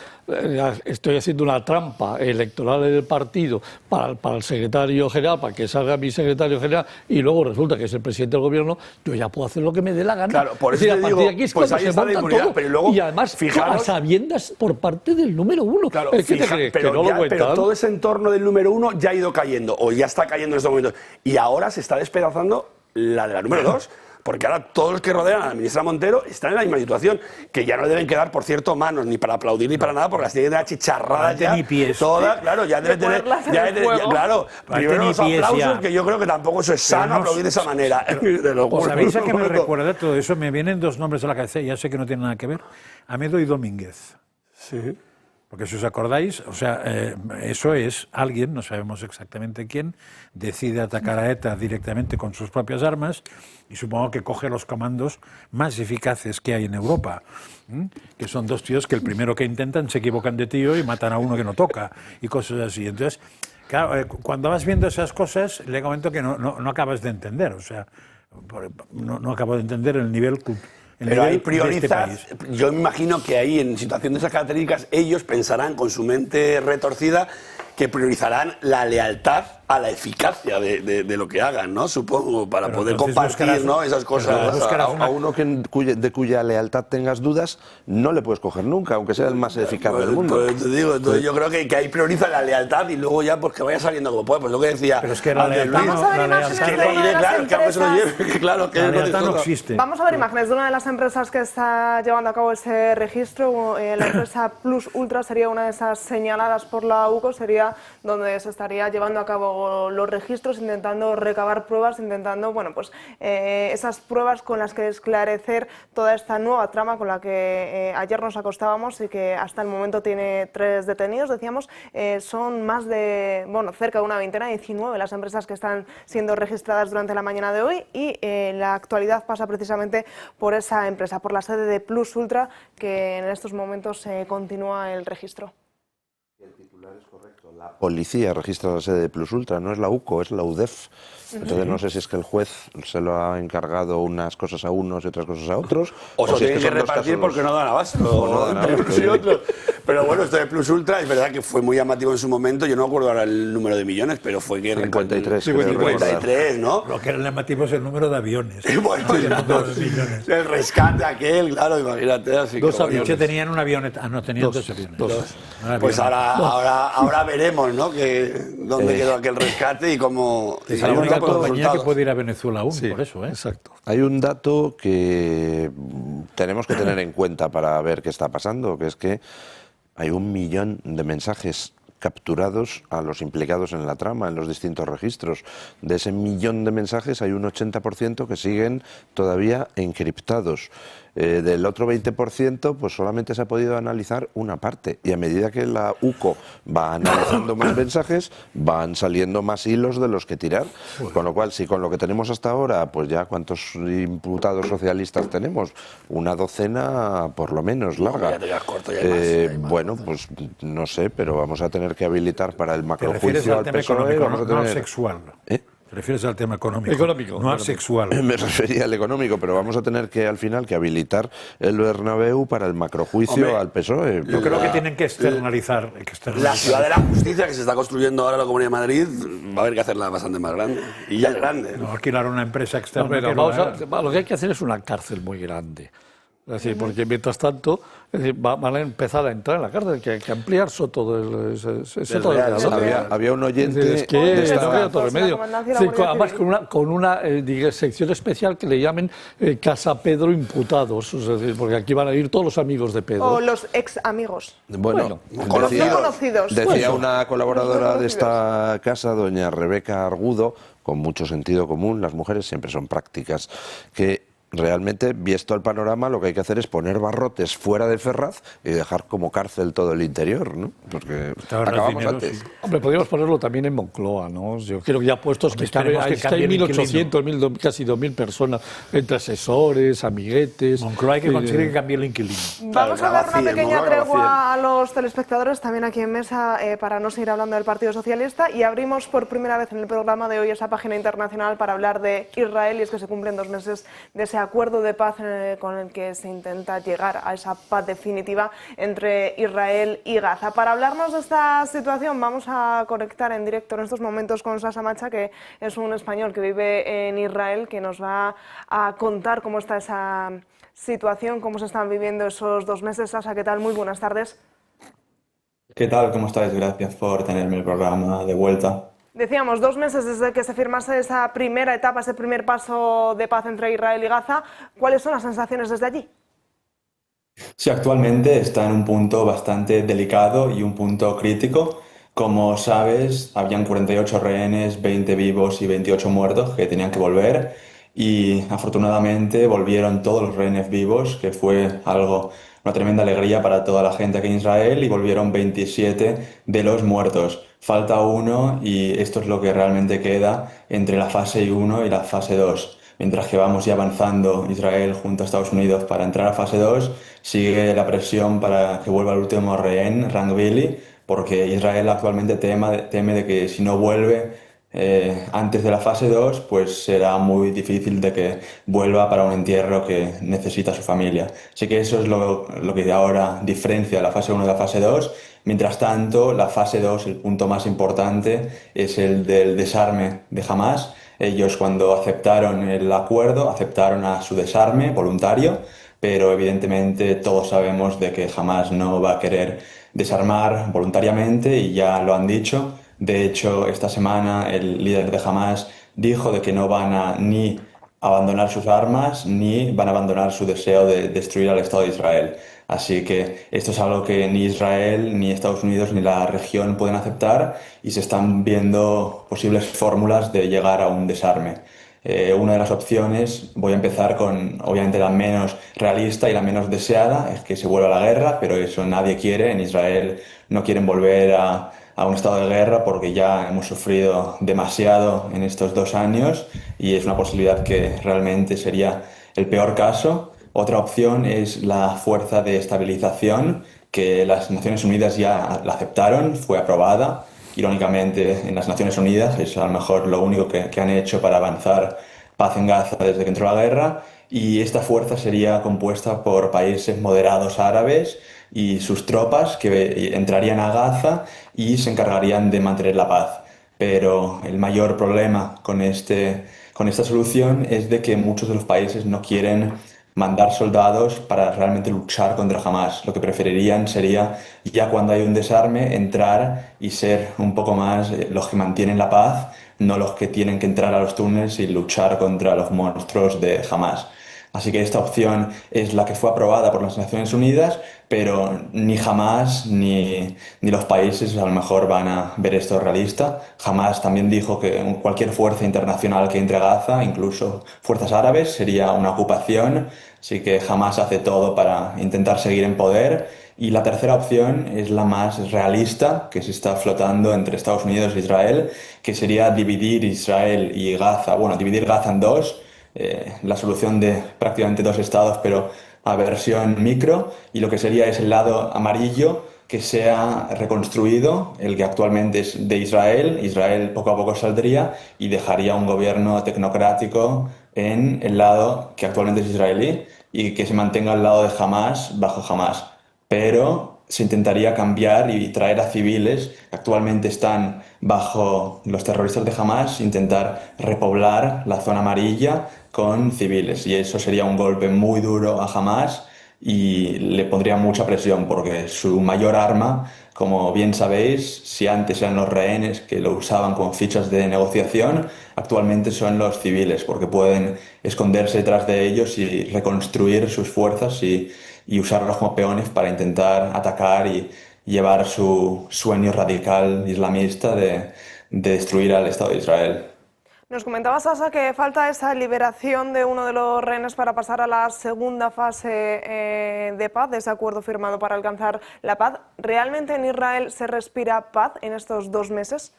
haciendo una trampa electoral en el partido para el secretario general, para que salga mi secretario general, y luego resulta que es el presidente del gobierno, yo ya puedo hacer lo que me dé la gana. Claro, por eso es decir, te a partir digo, de aquí es pues cuando ahí se está la monta impunidad, todo. pero luego, y además, fijaros, a sabiendas por parte del número uno. Claro, ¿Qué te crees? pero, ¿Que no lo pero todo ese entorno del número uno ya ha ido cayendo, o ya está cayendo en estos momentos. Y ahora se está despedazando la de la número 2. Porque ahora todos los que rodean a la ministra Montero están en la misma situación, que ya no le deben quedar, por cierto, manos ni para aplaudir ni para nada, porque las tienen de achicharradas ya. Ni pies. Todas, claro, ya deben tener. Claro, primero los aplausos, ya. que yo creo que tampoco eso es sano, aplaudir de esa manera. ¿Sabéis a qué me recuerda todo eso? Me vienen dos nombres a la cabeza, ya sé que no tienen nada que ver. Amedo y Domínguez. Sí. Porque si os acordáis, o sea, eso es alguien, no sabemos exactamente quién, decide atacar a ETA directamente con sus propias armas y supongo que coge los comandos más eficaces que hay en Europa, que son dos tíos que el primero que intentan se equivocan de tío y matan a uno que no toca y cosas así. Entonces, claro, cuando vas viendo esas cosas, le comento que no acabas de entender, o sea, no acabo de entender el nivel cultural. Pero ahí priorizas, yo me imagino que ahí en situaciones de esas características ellos pensarán con su mente retorcida que priorizarán la lealtad a la eficacia de lo que hagan, ¿no? Supongo, para pero poder compartir, ¿no? Esas cosas. A uno de cuya lealtad tengas dudas, no le puedes coger nunca, aunque sea el más eficaz del mundo. Pues te digo, entonces yo creo que ahí prioriza la lealtad y luego ya pues que vaya saliendo como puede. Pues lo que decía. Pero es que la lealtad no existe. Vamos a ver imágenes de una de las empresas que está llevando a cabo ese registro. La empresa Plus Ultra sería una de esas señaladas por la UCO, sería donde se estaría llevando a cabo los registros, intentando recabar pruebas, intentando, bueno, pues esas pruebas con las que esclarecer toda esta nueva trama con la que ayer nos acostábamos y que hasta el momento tiene 3 detenidos. Decíamos, son más de, bueno, cerca de una veintena, 19 las empresas que están siendo registradas durante la mañana de hoy y la actualidad pasa precisamente por esa empresa, por la sede de Plus Ultra, que en estos momentos continúa el registro. El titular es correcto. La policía registra la sede de Plus Ultra, no es la UCO, es la UDEF. Entonces no sé si es que el juez se lo ha encargado unas cosas a unos y otras cosas a otros. O se si es tienen que son dos repartir casos- porque no dan abasto. O no dan abasto, Unos y otros. Pero bueno, esto de Plus Ultra es verdad que fue muy llamativo en su momento. Yo no me acuerdo ahora el número de millones, pero fue que... 53, creo 53, ¿no? Lo que era llamativo es el número de aviones. Bueno, millones. el rescate aquel, claro, imagínate. Así Dos que, aviones. Que tenían una avioneta. No, tenían dos aviones. Una Pues avioneta. ahora veremos, ¿no? Dónde quedó aquel rescate y cómo... Es y la los única compañía que resultados. puede ir a Venezuela aún, por eso, ¿eh? Exacto. Hay un dato que tenemos que tener en cuenta para ver qué está pasando, que es que hay 1 millón de mensajes capturados a los implicados en la trama, en los distintos registros. De ese 1 millón de mensajes hay un 80% que siguen todavía encriptados. Del otro 20%, pues solamente se ha podido analizar una parte. Y a medida que la UCO va analizando más mensajes, van saliendo más hilos de los que tirar. Con lo cual, si con lo que tenemos hasta ahora, pues ya ¿cuántos imputados socialistas tenemos? Una docena, por lo menos, larga. Ya te quedas corto, ya hay más, Bueno, pues no sé, pero vamos a tener que habilitar para el Te refieres macrojuicio al al tema PSOE. económico, Vamos a no al tener... sexual. ¿Eh? Te refieres al tema económico. Económico, no al económico. sexual. Me refería al económico, pero vamos a tener que al final que habilitar el Bernabéu para el macrojuicio Hombre, al PSOE. Yo creo que tienen que externalizar. La ciudad de la justicia que se está construyendo ahora en la Comunidad de Madrid va a haber que hacerla bastante más grande. Y ya es grande. No alquilar una empresa externa. No, pero que lo haga. lo que hay que hacer es una cárcel muy grande. Es decir, porque mientras tanto van a empezar a entrar en la cárcel, que hay que ampliar todo el Había un oyente es que no había otro remedio. Además, con una sección especial que le llamen Casa Pedro Imputados, es decir, porque aquí van a ir todos los amigos de Pedro. O los ex amigos. Bueno, conocidos. Decía una colaboradora de esta casa, doña Rebeca Argudo, con mucho sentido común, las mujeres siempre son prácticas, que realmente, visto el panorama, lo que hay que hacer es poner barrotes fuera de Ferraz y dejar como cárcel todo el interior, ¿no? Porque acabamos antes. Sí. Hombre, podríamos ponerlo también en Moncloa, ¿no? Yo creo que ya puestos que hay 1.800, casi 2.000 personas, entre asesores, amiguetes... Moncloa hay que conseguir que cambie el inquilino. Vamos a dar una pequeña tregua a los telespectadores, también aquí en mesa, para no seguir hablando del Partido Socialista, y abrimos por primera vez en el programa de hoy esa página internacional para hablar de Israel, y es que se cumplen 2 meses de ese acuerdo de paz con el que se intenta llegar a esa paz definitiva entre Israel y Gaza. Para hablarnos de esta situación vamos a conectar en directo en estos momentos con Sasa Macha, que es un español que vive en Israel, que nos va a contar cómo está esa situación, cómo se están viviendo esos 2 meses. Sasa, ¿qué tal? Muy buenas tardes. ¿Qué tal? ¿Cómo estáis? Gracias por tenerme el programa de vuelta. Decíamos, 2 meses desde que se firmase esa primera etapa, ese primer paso de paz entre Israel y Gaza. ¿Cuáles son las sensaciones desde allí? Sí, actualmente está en un punto bastante delicado y un punto crítico. Como sabes, habían 48 rehenes, 20 vivos y 28 muertos que tenían que volver, y afortunadamente volvieron todos los rehenes vivos, que fue una tremenda alegría para toda la gente aquí en Israel, y volvieron 27 de los muertos. Falta uno y esto es lo que realmente queda entre la fase 1 y la fase 2. Mientras que vamos ya avanzando Israel junto a Estados Unidos para entrar a fase 2, sigue la presión para que vuelva el último rehén, Rangvili, porque Israel actualmente teme de que si no vuelve antes de la fase 2, pues será muy difícil de que vuelva para un entierro que necesita su familia. Así que eso es lo que ahora diferencia la fase 1 de la fase 2. Mientras tanto, la fase 2, el punto más importante, es el del desarme de Hamás. Ellos, cuando aceptaron el acuerdo, aceptaron a su desarme voluntario, pero evidentemente todos sabemos de que Hamás no va a querer desarmar voluntariamente, y ya lo han dicho. De hecho, esta semana el líder de Hamás dijo de que no van a ni abandonar sus armas ni van a abandonar su deseo de destruir al Estado de Israel. Así que esto es algo que ni Israel, ni Estados Unidos, ni la región pueden aceptar, y se están viendo posibles fórmulas de llegar a un desarme. Una de las opciones, voy a empezar con obviamente la menos realista y la menos deseada, es que se vuelva a la guerra, pero eso nadie quiere. En Israel no quieren volver a un estado de guerra porque ya hemos sufrido demasiado en estos 2 años, y es una posibilidad que realmente sería el peor caso. Otra opción es la fuerza de estabilización, que las Naciones Unidas ya la aceptaron, fue aprobada. Irónicamente, en las Naciones Unidas es a lo mejor lo único que han hecho para avanzar paz en Gaza desde que entró la guerra, y esta fuerza sería compuesta por países moderados árabes y sus tropas que entrarían a Gaza y se encargarían de mantener la paz. Pero el mayor problema con esta solución es de que muchos de los países no quieren mandar soldados para realmente luchar contra Hamás. Lo que preferirían sería, ya cuando hay un desarme, entrar y ser un poco más los que mantienen la paz, no los que tienen que entrar a los túneles y luchar contra los monstruos de Hamás. Así que esta opción es la que fue aprobada por las Naciones Unidas, pero ni Hamás ni los países a lo mejor van a ver esto realista. Hamás también dijo que cualquier fuerza internacional que entre a Gaza, incluso fuerzas árabes, sería una ocupación. Así que Hamás hace todo para intentar seguir en poder. Y la tercera opción es la más realista, que se está flotando entre Estados Unidos e Israel, que sería dividir Israel y Gaza, dividir Gaza en 2, la solución de prácticamente 2 estados, pero a versión micro, y lo que sería es el lado amarillo que sea reconstruido, el que actualmente es de Israel. Israel poco a poco saldría y dejaría un gobierno tecnocrático en el lado que actualmente es israelí, y que se mantenga al lado de Hamás, bajo Hamás. Pero se intentaría cambiar y traer a civiles que actualmente están bajo los terroristas de Hamás, intentar repoblar la zona amarilla con civiles, y eso sería un golpe muy duro a Hamás, y le pondría mucha presión porque su mayor arma, como bien sabéis, si antes eran los rehenes que lo usaban como fichas de negociación, actualmente son los civiles porque pueden esconderse detrás de ellos y reconstruir sus fuerzas y usarlos como peones para intentar atacar y llevar su sueño radical islamista de destruir al Estado de Israel. Nos comentaba Sasa que falta esa liberación de uno de los rehenes para pasar a la segunda fase de paz, de ese acuerdo firmado para alcanzar la paz. ¿Realmente en Israel se respira paz en estos 2 meses?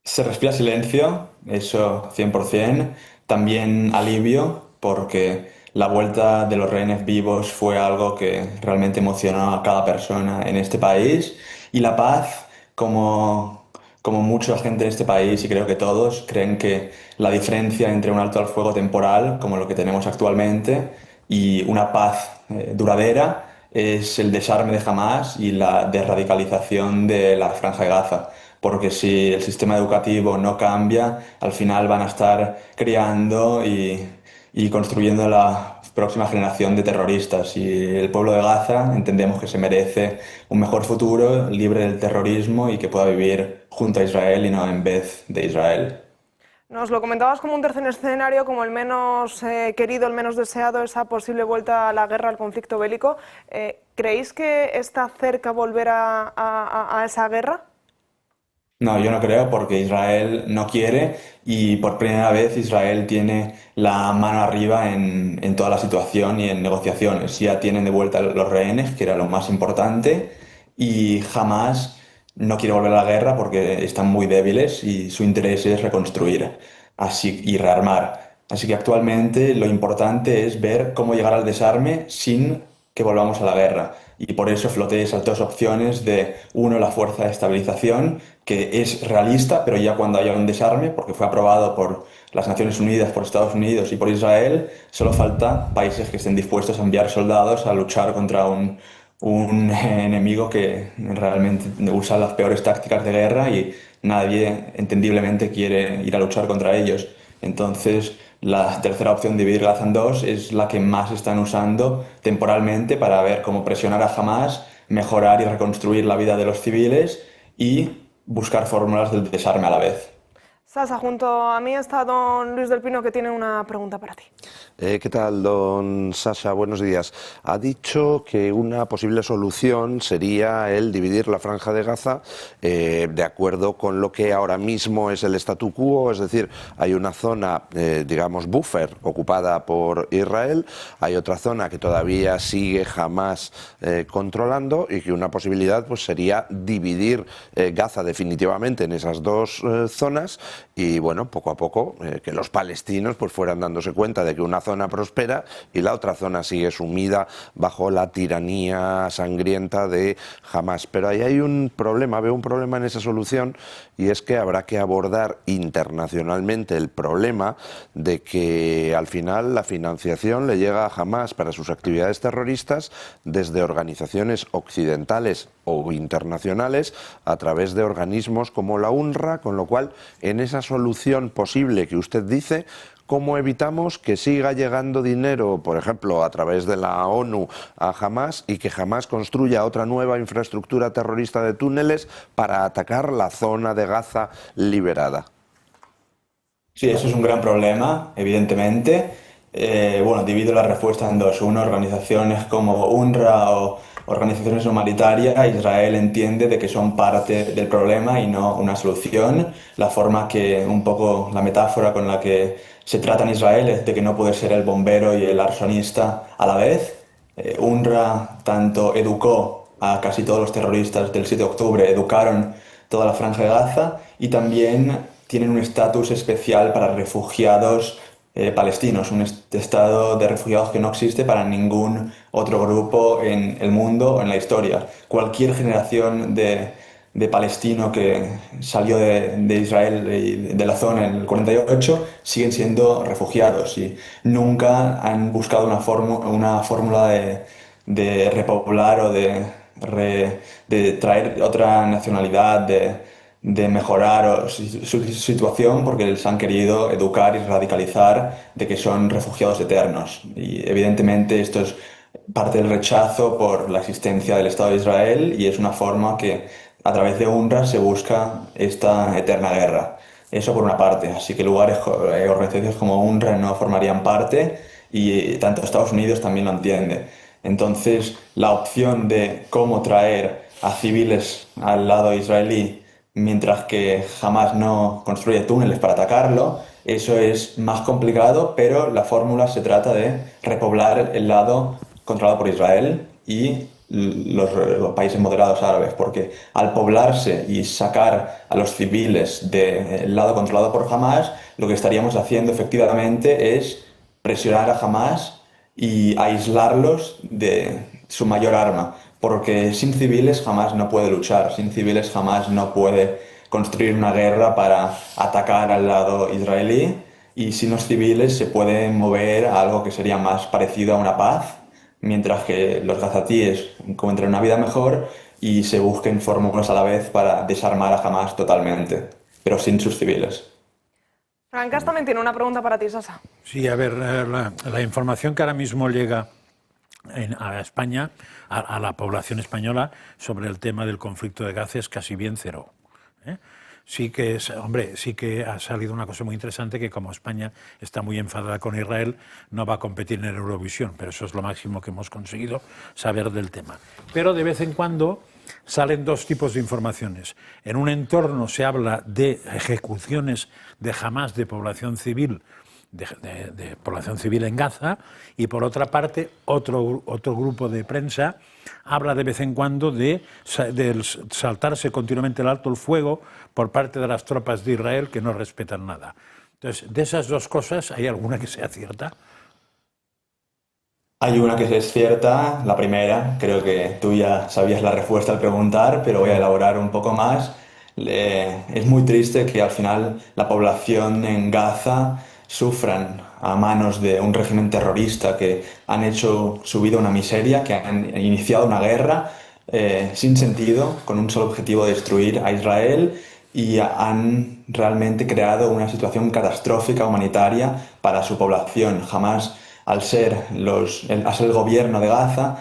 Se respira silencio, eso 100%. También alivio, porque la vuelta de los rehenes vivos fue algo que realmente emocionó a cada persona en este país. Y la paz, como mucha gente en este país, y creo que todos, creen que la diferencia entre un alto al fuego temporal, como lo que tenemos actualmente, y una paz duradera, es el desarme de Hamás y la desradicalización de la Franja de Gaza. Porque si el sistema educativo no cambia, al final van a estar criando y construyendo la próxima generación de terroristas. Y el pueblo de Gaza entendemos que se merece un mejor futuro, libre del terrorismo y que pueda vivir junto a Israel y no en vez de Israel. Nos lo comentabas como un tercer escenario, como el menos querido, el menos deseado, esa posible vuelta a la guerra, al conflicto bélico. ¿Creéis que está cerca volver a esa guerra? No, yo no creo porque Israel no quiere y por primera vez Israel tiene la mano arriba en toda la situación y en negociaciones. Ya tienen de vuelta los rehenes, que era lo más importante, y jamás no quiere volver a la guerra porque están muy débiles y su interés es reconstruir y rearmar. Así que actualmente lo importante es ver cómo llegar al desarme sin que volvamos a la guerra. Y por eso floté esas 2 opciones de, uno, la fuerza de estabilización, que es realista, pero ya cuando haya un desarme, porque fue aprobado por las Naciones Unidas, por Estados Unidos y por Israel, solo falta países que estén dispuestos a enviar soldados a luchar contra un enemigo que realmente usa las peores tácticas de guerra y nadie entendiblemente quiere ir a luchar contra ellos. Entonces, la tercera opción, dividir Gaza en 2, es la que más están usando temporalmente para ver cómo presionar a Hamás, mejorar y reconstruir la vida de los civiles y buscar fórmulas del desarme a la vez. Sasa, junto a mí está don Luis del Pino, que tiene una pregunta para ti. ¿Qué tal, don Sasha? Buenos días. Ha dicho que una posible solución sería el dividir la Franja de Gaza de acuerdo con lo que ahora mismo es el statu quo, es decir, hay una zona, digamos, buffer ocupada por Israel, hay otra zona que todavía sigue jamás controlando y que una posibilidad pues sería dividir Gaza definitivamente en esas 2 zonas y, bueno, poco a poco que los palestinos pues fueran dándose cuenta de que una zona prospera y la otra zona sigue sumida bajo la tiranía sangrienta de Hamás. Pero ahí hay un problema, veo un problema en esa solución, y es que habrá que abordar internacionalmente el problema de que al final la financiación le llega a Hamás para sus actividades terroristas desde organizaciones occidentales o internacionales a través de organismos como la UNRWA, con lo cual en esa solución posible que usted dice, ¿cómo evitamos que siga llegando dinero, por ejemplo, a través de la ONU a Hamás y que Hamás construya otra nueva infraestructura terrorista de túneles para atacar la zona de Gaza liberada? Sí, eso es un gran problema, evidentemente. Bueno, divido la respuesta en 2. Uno, organizaciones como UNRWA o organizaciones humanitarias, Israel entiende de que son parte del problema y no una solución. La forma que, un poco la metáfora con la que se trata en Israel es de que no puede ser el bombero y el arsonista a la vez. UNRWA tanto educó a casi todos los terroristas del 7 de octubre, educaron toda la Franja de Gaza y también tienen un estatus especial para refugiados palestinos, un estado de refugiados que no existe para ningún otro grupo en el mundo o en la historia. Cualquier generación de palestino que salió de Israel y de la zona en el 48 siguen siendo refugiados y nunca han buscado una fórmula de repoblar o de traer otra nacionalidad, mejorar su situación porque les han querido educar y radicalizar de que son refugiados eternos. Y evidentemente esto es parte del rechazo por la existencia del Estado de Israel y es una forma que a través de UNRWA se busca esta eterna guerra. Eso por una parte, así que lugares, organizaciones como UNRWA no formarían parte y tanto Estados Unidos también lo entiende. Entonces, la opción de cómo traer a civiles al lado israelí mientras que Hamás no construye túneles para atacarlo, eso es más complicado, pero la fórmula se trata de repoblar el lado controlado por Israel y los países moderados árabes, porque al poblarse y sacar a los civiles del lado controlado por Hamás, lo que estaríamos haciendo efectivamente es presionar a Hamás y aislarlos de su mayor arma, porque sin civiles Hamás no puede luchar, sin civiles Hamás no puede construir una guerra para atacar al lado israelí y sin los civiles se puede mover a algo que sería más parecido a una paz, mientras que los gazatíes encuentren una vida mejor y se busquen fórmulas a la vez para desarmar a Hamás totalmente, pero sin sus civiles. Francas también tiene una pregunta para ti, Sasa. Sí, a ver, la información que ahora mismo llega a España, a la población española, sobre el tema del conflicto de Gaza es casi bien cero. Sí que sí que ha salido una cosa muy interesante, que como España está muy enfadada con Israel, no va a competir en Eurovisión, pero eso es lo máximo que hemos conseguido saber del tema. Pero de vez en cuando salen dos tipos de informaciones. En un entorno se habla de ejecuciones de Hamás de población civil, de población civil en Gaza, y por otra parte otro grupo de prensa habla de vez en cuando de saltarse continuamente el alto el fuego por parte de las tropas de Israel que no respetan nada. Entonces, de esas dos cosas, ¿hay alguna que sea cierta? Hay una que es cierta, la primera, creo que tú ya sabías la respuesta al preguntar, pero voy a elaborar un poco más. Es muy triste que al final la población en Gaza sufran a manos de un régimen terrorista que han hecho su vida una miseria, que han iniciado una guerra sin sentido, con un solo objetivo de destruir a Israel, y han realmente creado una situación catastrófica humanitaria para su población. Jamás, al ser el gobierno de Gaza,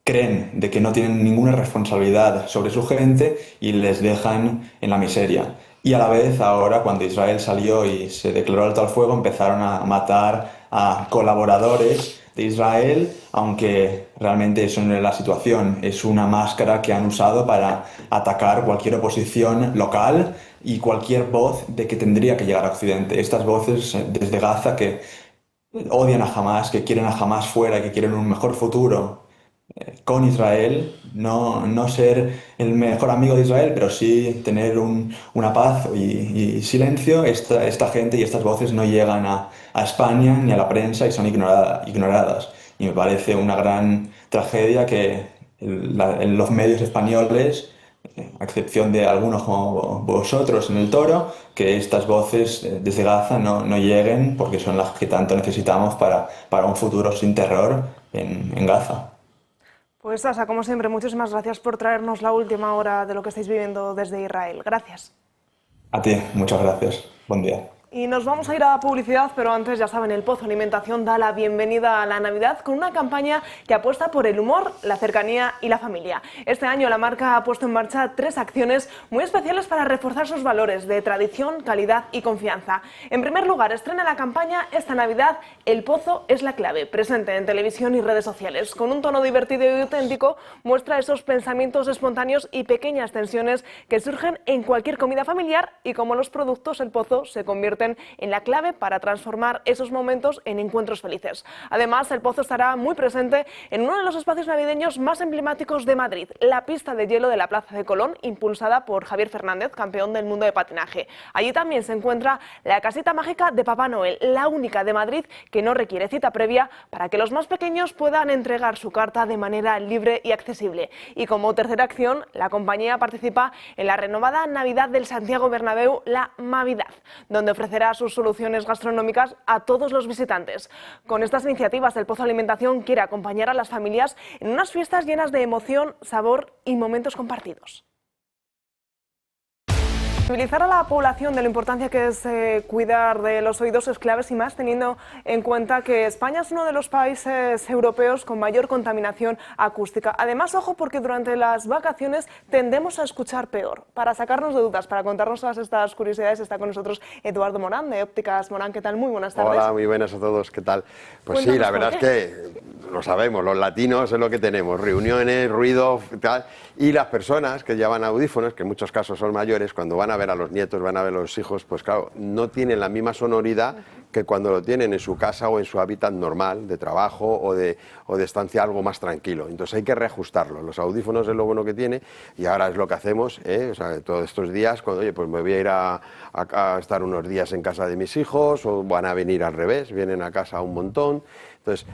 creen de que no tienen ninguna responsabilidad sobre su gente y les dejan en la miseria. Y a la vez ahora, cuando Israel salió y se declaró alto al fuego, empezaron a matar a colaboradores de Israel, aunque realmente eso no es la situación, es una máscara que han usado para atacar cualquier oposición local y cualquier voz de que tendría que llegar a Occidente. Estas voces desde Gaza que odian a Hamás, que quieren a Hamás fuera, que quieren un mejor futuro con Israel, no ser el mejor amigo de Israel, pero sí tener una paz y silencio. Esta gente y estas voces no llegan a España ni a la prensa y son ignoradas. Y me parece una gran tragedia que en los medios españoles, a excepción de algunos como vosotros en El Toro, que estas voces desde Gaza no lleguen, porque son las que tanto necesitamos para un futuro sin terror en Gaza. Pues Sasa, como siempre, muchísimas gracias por traernos la última hora de lo que estáis viviendo desde Israel. Gracias. A ti, muchas gracias. Buen día. Y nos vamos a ir a publicidad, pero antes, ya saben, el Pozo Alimentación da la bienvenida a la Navidad con una campaña que apuesta por el humor, la cercanía y la familia. Este año la marca ha puesto en marcha 3 acciones muy especiales para reforzar sus valores de tradición, calidad y confianza. En primer lugar, estrena la campaña esta Navidad El Pozo es la clave, presente en televisión y redes sociales. Con un tono divertido y auténtico, muestra esos pensamientos espontáneos y pequeñas tensiones que surgen en cualquier comida familiar y cómo los productos El Pozo se convierten en la clave para transformar esos momentos en encuentros felices. Además, El Pozo estará muy presente en uno de los espacios navideños más emblemáticos de Madrid, la pista de hielo de la Plaza de Colón, impulsada por Javier Fernández, campeón del mundo de patinaje. Allí también se encuentra la casita mágica de Papá Noel, la única de Madrid que no requiere cita previa para que los más pequeños puedan entregar su carta de manera libre y accesible. Y como tercera acción, la compañía participa en la renovada Navidad del Santiago Bernabéu, la Mavidad, donde ofrecerá sus soluciones gastronómicas a todos los visitantes. Con estas iniciativas, el Pozo Alimentación quiere acompañar a las familias en unas fiestas llenas de emoción, sabor y momentos compartidos. Sensibilizar a la población de la importancia que es cuidar de los oídos es clave, y más teniendo en cuenta que España es uno de los países europeos con mayor contaminación acústica. Además, ojo, porque durante las vacaciones tendemos a escuchar peor. Para sacarnos de dudas, para contarnos todas estas curiosidades, está con nosotros Eduardo Morán, de Ópticas Morán. ¿Qué tal? Muy buenas tardes. Hola, muy buenas a todos. ¿Qué tal? Pues sí, la verdad es que lo sabemos, los latinos es lo que tenemos, reuniones, ruido, tal, y las personas que llevan audífonos, que en muchos casos son mayores, cuando van a ver a los nietos, van a ver a los hijos, pues claro, no tienen la misma sonoridad que cuando lo tienen en su casa o en su hábitat normal, de trabajo o de estancia algo más tranquilo. Entonces hay que reajustarlo. Los audífonos es lo bueno que tiene y ahora es lo que hacemos, o sea, todos estos días, cuando, oye, pues me voy a ir a estar unos días en casa de mis hijos o van a venir al revés, vienen a casa un montón. Entonces,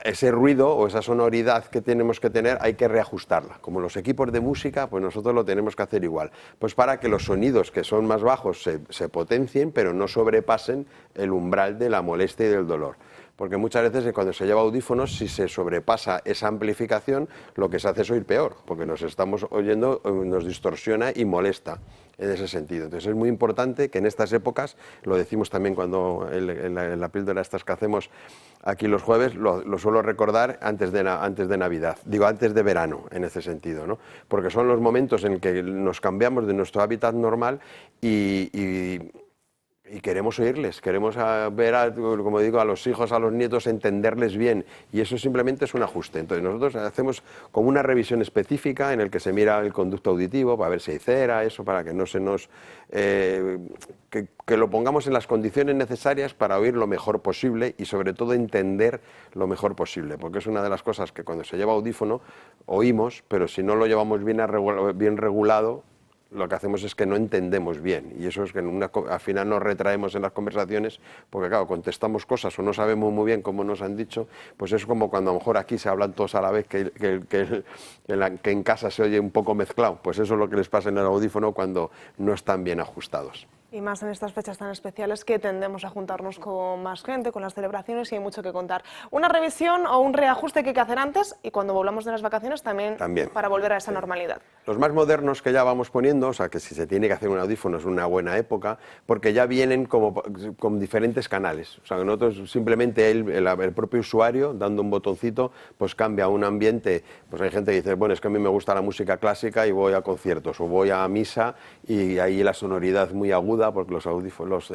ese ruido o esa sonoridad que tenemos que tener hay que reajustarla. Como los equipos de música, pues nosotros lo tenemos que hacer igual. Pues para que los sonidos que son más bajos se potencien, pero no sobrepasen el umbral de la molestia y del dolor. Porque muchas veces cuando se lleva audífonos, si se sobrepasa esa amplificación, lo que se hace es oír peor, porque nos estamos oyendo, nos distorsiona y molesta en ese sentido. Entonces es muy importante que en estas épocas, lo decimos también cuando en la píldora estas que hacemos aquí los jueves, lo suelo recordar antes de Navidad, digo antes de verano en ese sentido, ¿no? Porque son los momentos en que nos cambiamos de nuestro hábitat normal y queremos oírles, queremos ver, como digo, a los hijos, a los nietos, entenderles bien, y eso simplemente es un ajuste. Entonces nosotros hacemos como una revisión específica en el que se mira el conducto auditivo para ver si hay cera, eso, para que no se nos... que lo pongamos en las condiciones necesarias para oír lo mejor posible y sobre todo entender lo mejor posible, porque es una de las cosas que cuando se lleva audífono oímos, pero si no lo llevamos bien regulado, lo que hacemos es que no entendemos bien, y eso es que al final nos retraemos en las conversaciones, porque claro, contestamos cosas o no sabemos muy bien cómo nos han dicho, pues es como cuando a lo mejor aquí se hablan todos a la vez, que en casa se oye un poco mezclado, pues eso es lo que les pasa en el audífono cuando no están bien ajustados. Y más en estas fechas tan especiales que tendemos a juntarnos con más gente, con las celebraciones, y hay mucho que contar. Una revisión o un reajuste que hay que hacer antes y cuando volvamos de las vacaciones también. Para volver a esa normalidad. Los más modernos que ya vamos poniendo, o sea que si se tiene que hacer un audífono es una buena época, porque ya vienen con diferentes canales. O sea que nosotros simplemente el propio usuario, dando un botoncito, pues cambia un ambiente. Pues hay gente que dice, bueno, es que a mí me gusta la música clásica y voy a conciertos o voy a misa y ahí la sonoridad es muy aguda, porque los audífonos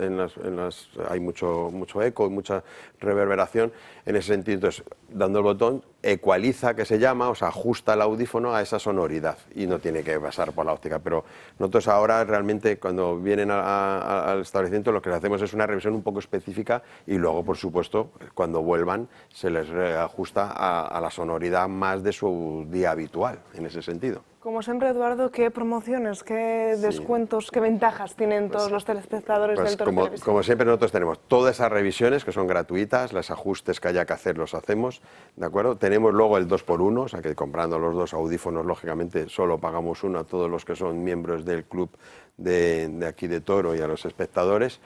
hay mucho eco y mucha reverberación en ese sentido. Entonces, dando el botón, ecualiza, que se llama, o sea, ajusta el audífono a esa sonoridad y no tiene que pasar por la óptica. Pero nosotros ahora realmente cuando vienen al establecimiento lo que hacemos es una revisión un poco específica y luego, por supuesto, cuando vuelvan se les ajusta a la sonoridad más de su día habitual en ese sentido. Como siempre, Eduardo, ¿qué promociones, qué descuentos, qué ventajas tienen todos los telespectadores del Toro Televisión? Como siempre, nosotros tenemos todas esas revisiones que son gratuitas, los ajustes que haya que hacer los hacemos, ¿de acuerdo? Tenemos luego el 2x1, o sea que comprando los dos audífonos, lógicamente, solo pagamos uno a todos los que son miembros del club de aquí de Toro y a los espectadores.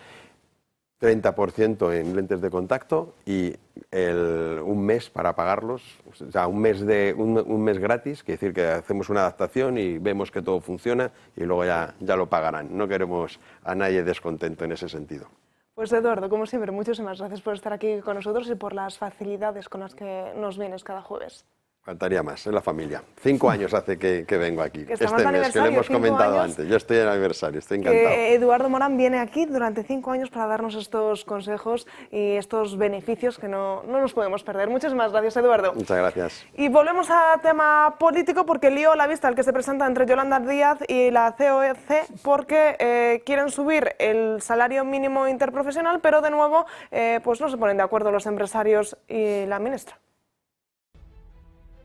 30% en lentes de contacto y un mes para pagarlos, o sea, un mes gratis, quiere decir que hacemos una adaptación y vemos que todo funciona y luego ya lo pagarán. No queremos a nadie descontento en ese sentido. Pues Eduardo, como siempre, muchísimas gracias por estar aquí con nosotros y por las facilidades con las que nos vienes cada jueves. Faltaría más, es la familia. 5 años hace que vengo aquí, que este mes, que lo hemos comentado antes. Yo estoy en aniversario, estoy encantado. Eduardo Morán viene aquí durante 5 años para darnos estos consejos y estos beneficios que no nos podemos perder. Muchísimas gracias, Eduardo. Muchas gracias. Y volvemos a tema político, porque el lío a la vista al que se presenta entre Yolanda Díaz y la COE, porque quieren subir el salario mínimo interprofesional, pero de nuevo pues no se ponen de acuerdo los empresarios y la ministra.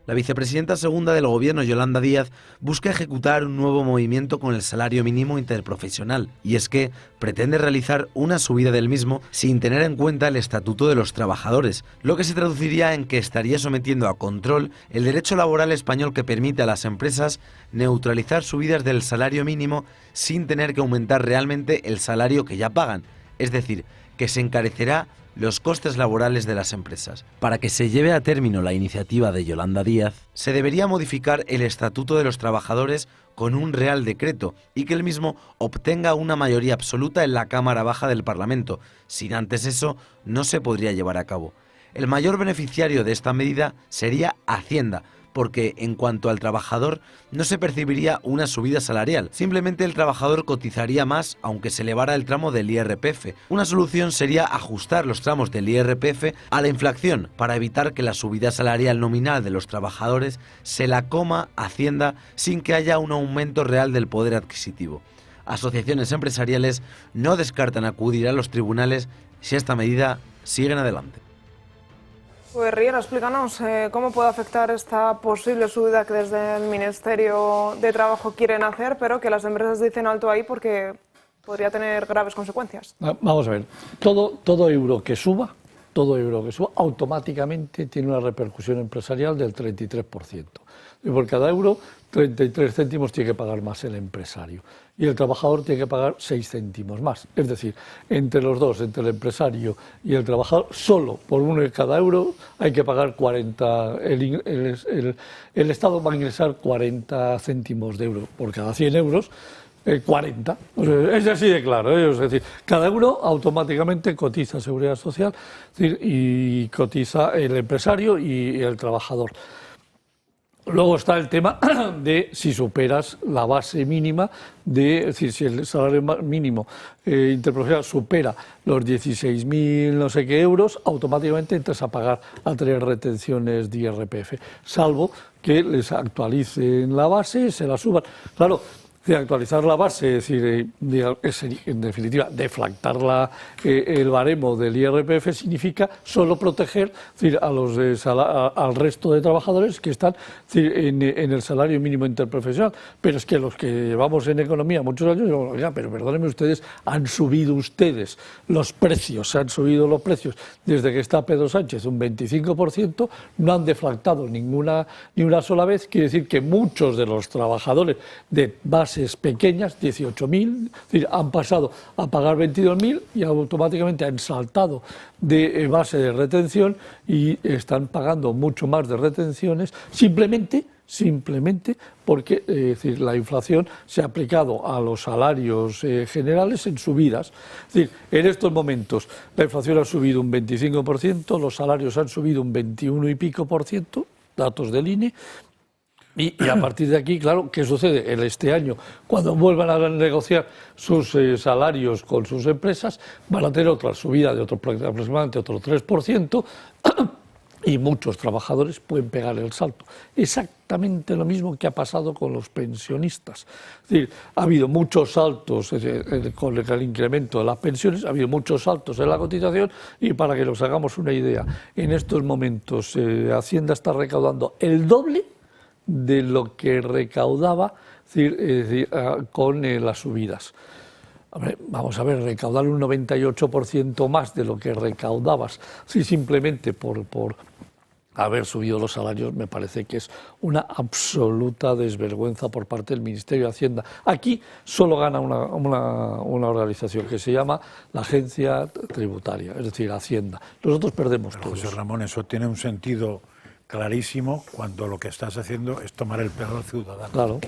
La vicepresidenta segunda del Gobierno, Yolanda Díaz, busca ejecutar un nuevo movimiento con el salario mínimo interprofesional, y es que pretende realizar una subida del mismo sin tener en cuenta el Estatuto de los Trabajadores, lo que se traduciría en que estaría sometiendo a control el derecho laboral español que permite a las empresas neutralizar subidas del salario mínimo sin tener que aumentar realmente el salario que ya pagan, es decir, que se encarecerá los costes laborales de las empresas. Para que se lleve a término la iniciativa de Yolanda Díaz, se debería modificar el Estatuto de los Trabajadores con un Real Decreto y que el mismo obtenga una mayoría absoluta en la Cámara Baja del Parlamento. Sin antes eso, no se podría llevar a cabo. El mayor beneficiario de esta medida sería Hacienda, porque en cuanto al trabajador no se percibiría una subida salarial, simplemente el trabajador cotizaría más aunque se elevara el tramo del IRPF. Una solución sería ajustar los tramos del IRPF a la inflación para evitar que la subida salarial nominal de los trabajadores se la coma Hacienda sin que haya un aumento real del poder adquisitivo. Asociaciones empresariales no descartan acudir a los tribunales si esta medida sigue en adelante. Pues Riera, explícanos cómo puede afectar esta posible subida que desde el Ministerio de Trabajo quieren hacer, pero que las empresas dicen alto ahí porque podría tener graves consecuencias. Vamos a ver, todo euro que suba, automáticamente tiene una repercusión empresarial del 33%. Y por cada euro, 33 céntimos tiene que pagar más el empresario. Y el trabajador tiene que pagar 6 céntimos más. Es decir, entre los dos, entre el empresario y el trabajador, solo por uno de cada euro hay que pagar 40. El Estado va a ingresar 40 céntimos de euro por cada 100 euros. 40. Es así de claro. Es decir, cada euro automáticamente cotiza Seguridad Social, y cotiza el empresario y el trabajador. Luego está el tema de si superas la base mínima, es decir, si el salario mínimo interprofesional supera los 16.000 no sé qué euros, automáticamente entras a pagar, a tener retenciones de IRPF, salvo que les actualicen la base, se la suban. Claro, de actualizar la base, es decir, en definitiva, deflactar el baremo del IRPF significa solo proteger, es decir, al resto de trabajadores que están, es decir, en el salario mínimo interprofesional. Pero es que los que llevamos en economía muchos años, digo, oiga, pero perdónenme ustedes, han subido los precios desde que está Pedro Sánchez un 25%, no han deflactado ni una sola vez. Quiere decir que muchos de los trabajadores de base pequeñas, 18.000, es decir, han pasado a pagar 22.000 y automáticamente han saltado de base de retención y están pagando mucho más de retenciones simplemente porque es decir, la inflación se ha aplicado a los salarios generales en subidas. Es decir, en estos momentos la inflación ha subido un 25%, los salarios han subido un 21 y pico por ciento, datos del INE. Y a partir de aquí, claro, ¿qué sucede? Este año, cuando vuelvan a negociar sus salarios con sus empresas, van a tener otra subida de aproximadamente otro 3%, y muchos trabajadores pueden pegar el salto. Exactamente lo mismo que ha pasado con los pensionistas. Es decir, ha habido muchos saltos con el incremento de las pensiones, ha habido muchos saltos en la cotización, y para que nos hagamos una idea, en estos momentos Hacienda está recaudando el doble de lo que recaudaba con las subidas. Vamos a ver, recaudar un 98% más de lo que recaudabas, simplemente por haber subido los salarios, me parece que es una absoluta desvergüenza por parte del Ministerio de Hacienda. Aquí solo gana una organización que se llama la Agencia Tributaria, es decir, Hacienda. Nosotros perdemos todo. José Ramón, eso tiene un sentido clarísimo cuando lo que estás haciendo es tomar el pelo al ciudadano. Claro.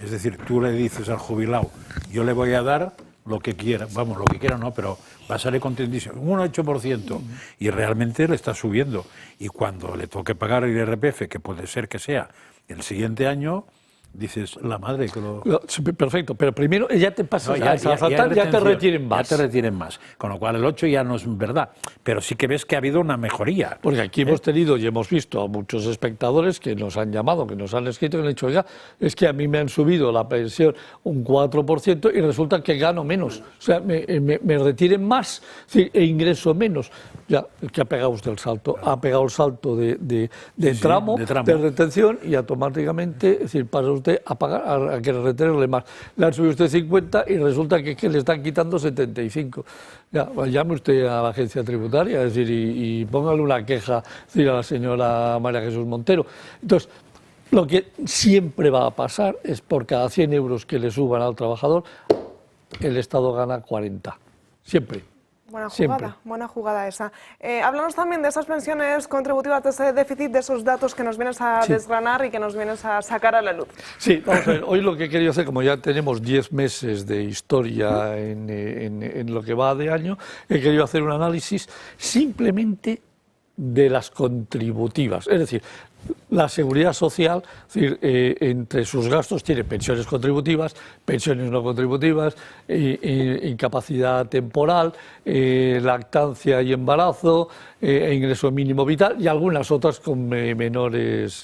Es decir, tú le dices al jubilado, yo le voy a dar lo que quiera, vamos, lo que quiera no, pero va a salir contentísimo, un 8%, y realmente le está subiendo. Y cuando le toque pagar el IRPF, que puede ser que sea el siguiente año, dices, la madre que lo... Perfecto, pero primero ya te pasas ya te retienen más. Ya te retienen más, con lo cual el 8 ya no es verdad, pero sí que ves que ha habido una mejoría. Porque aquí hemos tenido y hemos visto a muchos espectadores que nos han llamado, que nos han escrito, que han dicho, oiga, es que a mí me han subido la pensión un 4% y resulta que gano menos, o sea, me retiren más e ingreso menos. Ya, el que ha pegado usted el salto, ha pegado el salto de tramo de retención, y automáticamente, es decir, pasa usted a pagar, a que retenerle más. Le han subido usted 50 y resulta que le están quitando 75. Ya, pues llame usted a la agencia tributaria, es decir, y póngale una queja, es decir, a la señora María Jesús Montero. Entonces, lo que siempre va a pasar es por cada 100 euros que le suban al trabajador, el Estado gana 40. Siempre. Buena jugada esa. Háblanos también de esas pensiones contributivas, de ese déficit, de esos datos que nos vienes a desgranar y que nos vienes a sacar a la luz. Sí, vamos a ver, hoy lo que he querido hacer, como ya tenemos 10 meses de historia en lo que va de año, he querido hacer un análisis simplemente de las contributivas, es decir, la seguridad social, es decir, entre sus gastos tiene pensiones contributivas, pensiones no contributivas, incapacidad temporal, lactancia y embarazo, ingreso mínimo vital y algunas otras con menores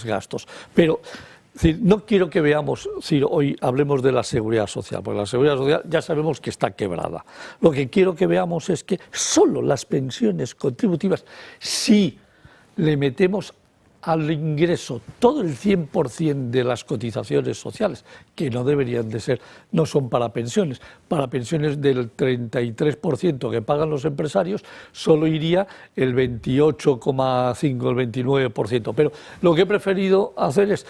gastos. Pero es decir, no quiero que veamos, si hoy hablemos de la seguridad social, porque la seguridad social ya sabemos que está quebrada. Lo que quiero que veamos es que solo las pensiones contributivas, si le metemos al ingreso todo el 100% de las cotizaciones sociales, que no deberían de ser, no son para pensiones del 33% que pagan los empresarios, solo iría el 28,5, el 29%. Pero lo que he preferido hacer es,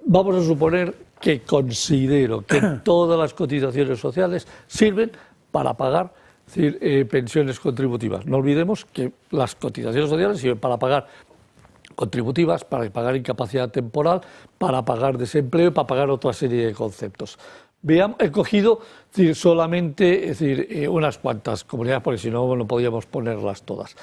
vamos a suponer que considero que todas las cotizaciones sociales sirven para pagar pensiones contributivas. No olvidemos que las cotizaciones sociales sirven para pagar contributivas, para pagar incapacidad temporal, para pagar desempleo y para pagar otra serie de conceptos. He cogido solamente unas cuantas comunidades, porque si no, no podíamos ponerlas todas.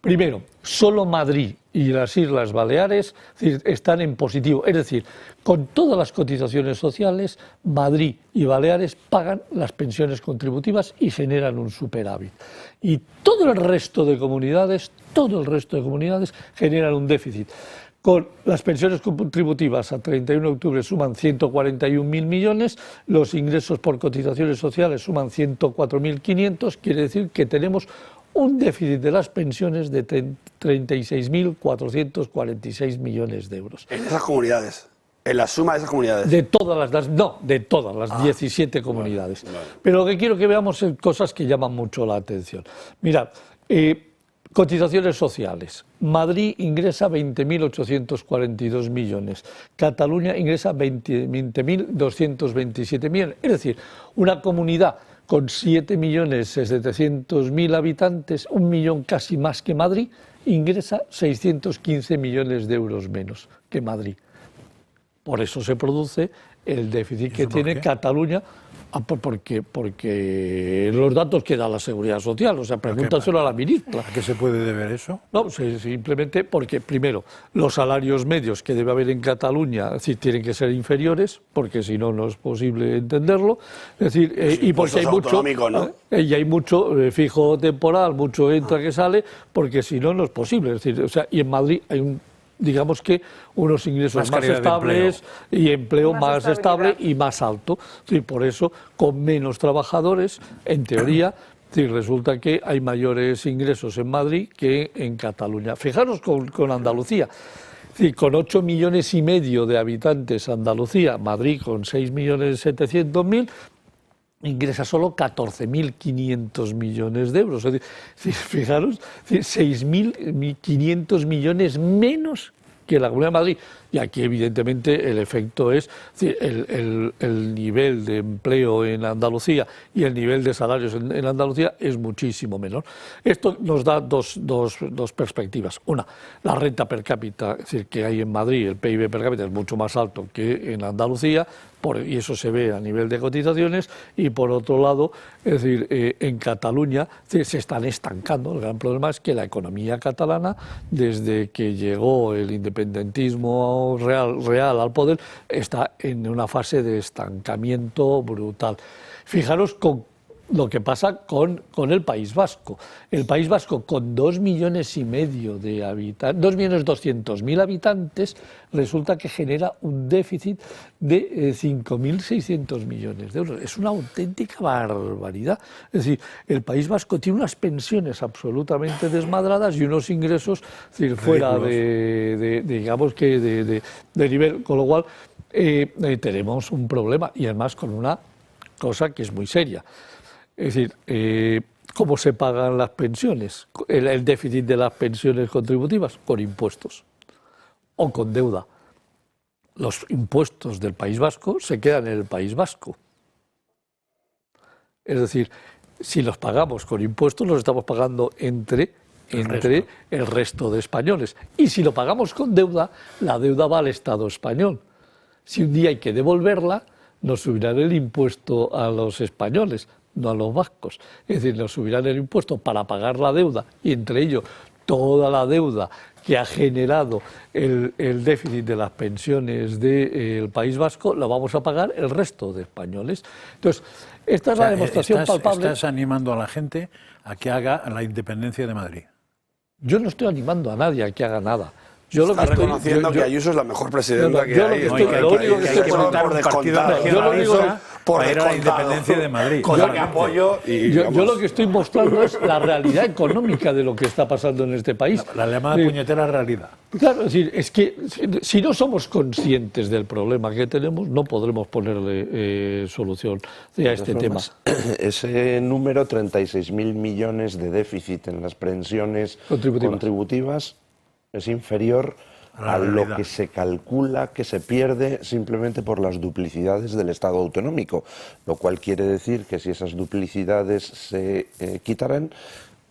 Primero, solo Madrid y las Islas Baleares están en positivo, es decir, con todas las cotizaciones sociales, Madrid y Baleares pagan las pensiones contributivas y generan un superávit. Y todo el resto de comunidades generan un déficit. Con las pensiones contributivas a 31 de octubre suman 141.000 millones, los ingresos por cotizaciones sociales suman 104.500, quiere decir que tenemos un déficit de las pensiones de 36.446 millones de euros. En esas comunidades, en la suma de esas comunidades. De todas las 17 comunidades. Vale. Pero lo que quiero que veamos son cosas que llaman mucho la atención. Mirad, cotizaciones sociales. Madrid ingresa 20.842 millones. Cataluña ingresa 20.227 millones. Es decir, una comunidad con 7.700.000 habitantes, 1 millón casi más que Madrid, ingresa 615 millones de euros menos que Madrid. Por eso se produce el déficit que tiene Cataluña, porque los datos que da la Seguridad Social, o sea, pregúntaselo a la ministra. ¿A qué se puede deber eso? No, simplemente porque, primero, los salarios medios que debe haber en Cataluña, es decir, tienen que ser inferiores, porque si no, no es posible entenderlo, es decir, y porque hay mucho fijo temporal, mucho entra que sale, porque si no, no es posible. Es decir, o sea, y en Madrid hay digamos que unos ingresos más estables y empleo más estable y más alto. Sí, por eso, con menos trabajadores, en teoría, sí, resulta que hay mayores ingresos en Madrid que en Cataluña. Fijaros con Andalucía. Sí, con 8,5 millones de habitantes Andalucía, Madrid con 6.700.000, ingresa solo 14.500 millones de euros. Es decir, fijaros, 6.500 millones menos que la Comunidad de Madrid. Y aquí, evidentemente, el efecto es el nivel de empleo en Andalucía y el nivel de salarios en Andalucía es muchísimo menor. Esto nos da dos perspectivas. Una, la renta per cápita, es decir, que hay en Madrid, el PIB per cápita es mucho más alto que en Andalucía, y eso se ve a nivel de cotizaciones, y por otro lado, es decir, en Cataluña se están estancando. El gran problema es que la economía catalana, desde que llegó el independentismo real al poder, está en una fase de estancamiento brutal. Fijaros con lo que pasa con el País Vasco. El País Vasco, con 2,5 millones de habitantes, 2.200.000 habitantes, resulta que genera un déficit de 5.600 millones de euros. Es una auténtica barbaridad. Es decir, el País Vasco tiene unas pensiones absolutamente desmadradas y unos ingresos, es decir, fuera de nivel, con lo cual tenemos un problema, y además con una cosa que es muy seria. Es decir, ¿cómo se pagan las pensiones? El déficit de las pensiones contributivas, con impuestos o con deuda. Los impuestos del País Vasco se quedan en el País Vasco. Es decir, si los pagamos con impuestos, los estamos pagando entre el resto de españoles. Y si lo pagamos con deuda, la deuda va al Estado español. Si un día hay que devolverla, nos subirán el impuesto a los españoles, no a los vascos. Es decir, nos subirán el impuesto para pagar la deuda y entre ello toda la deuda que ha generado el déficit de las pensiones del País Vasco, la vamos a pagar el resto de españoles. Entonces, esta es la demostración palpable. Estás animando a la gente a que haga la independencia de Madrid. Yo no estoy animando a nadie a que haga nada. Yo Está reconociendo que Ayuso es la mejor presidenta que hay. Lo único que hay que montar un partido nacionalista para ir a la independencia de Madrid. Cosa que apoyo. Yo lo que estoy mostrando es la realidad económica de lo que está pasando en este país. La llamada puñetera realidad. Claro, es que si no somos conscientes del problema que tenemos, no podremos ponerle solución a este tema. Ese número, 36.000 millones de déficit en las pensiones contributivas, es inferior a lo que se calcula que se pierde simplemente por las duplicidades del Estado autonómico, lo cual quiere decir que si esas duplicidades se quitaran,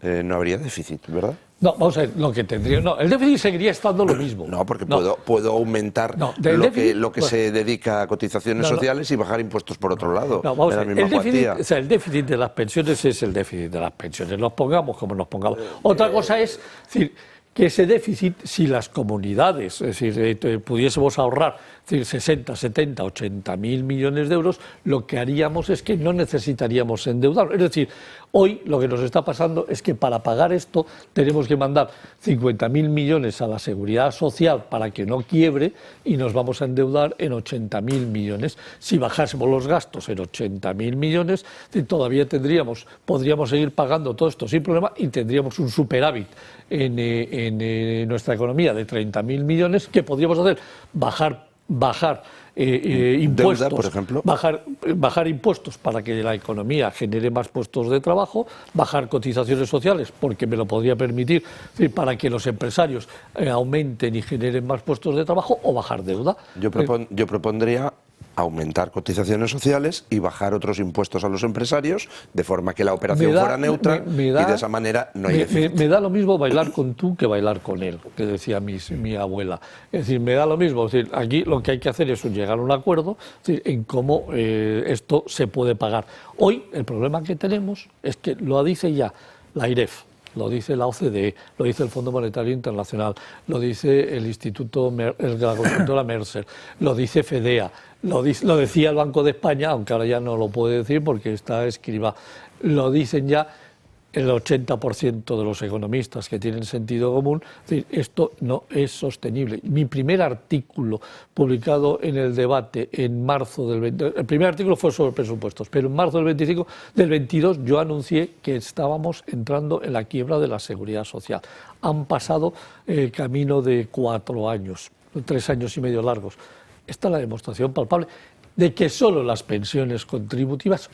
no habría déficit, ¿verdad? No, vamos a ver, lo que tendría... No, el déficit seguiría estando lo mismo. No, porque puedo aumentar lo que se dedica a cotizaciones sociales y bajar impuestos por otro lado. No, vamos a ver, el déficit de las pensiones es el déficit de las pensiones. Nos pongamos como nos pongamos. Otra cosa es decir, que ese déficit, si las comunidades, es decir, pudiésemos ahorrar 60, 70, 80 mil millones de euros, lo que haríamos es que no necesitaríamos endeudarnos. Es decir, hoy lo que nos está pasando es que para pagar esto tenemos que mandar 50.000 millones a la Seguridad Social para que no quiebre y nos vamos a endeudar en 80.000 millones. Si bajásemos los gastos en 80.000 millones, todavía podríamos seguir pagando todo esto sin problema y tendríamos un superávit en nuestra economía de 30.000 millones que podríamos hacer bajar impuestos, deuda, por ejemplo. bajar impuestos para que la economía genere más puestos de trabajo, bajar cotizaciones sociales porque me lo podría permitir para que los empresarios aumenten y generen más puestos de trabajo o bajar deuda. Yo propondría aumentar cotizaciones sociales y bajar otros impuestos a los empresarios de forma que la operación fuera neutra y de esa manera no hay déficit. Me da lo mismo bailar con tú que bailar con él, que decía mi abuela. Es decir, me da lo mismo. Es decir, aquí lo que hay que hacer es llegar a un acuerdo en cómo esto se puede pagar. Hoy el problema que tenemos es que lo dice ya la AIREF, lo dice la OCDE, lo dice el Fondo Monetario Internacional, lo dice el Instituto, la consultora Mercer, lo dice FEDEA, lo decía el Banco de España, aunque ahora ya no lo puede decir porque está Escrivá, lo dicen ya el 80% de los economistas que tienen sentido común. Es decir, esto no es sostenible. Mi primer artículo publicado en el debate en marzo el primer artículo fue sobre presupuestos, pero en marzo del 22 yo anuncié que estábamos entrando en la quiebra de la Seguridad Social. Han pasado camino de 4 años, 3 años y medio largos. Esta es la demostración palpable de que solo las pensiones contributivas,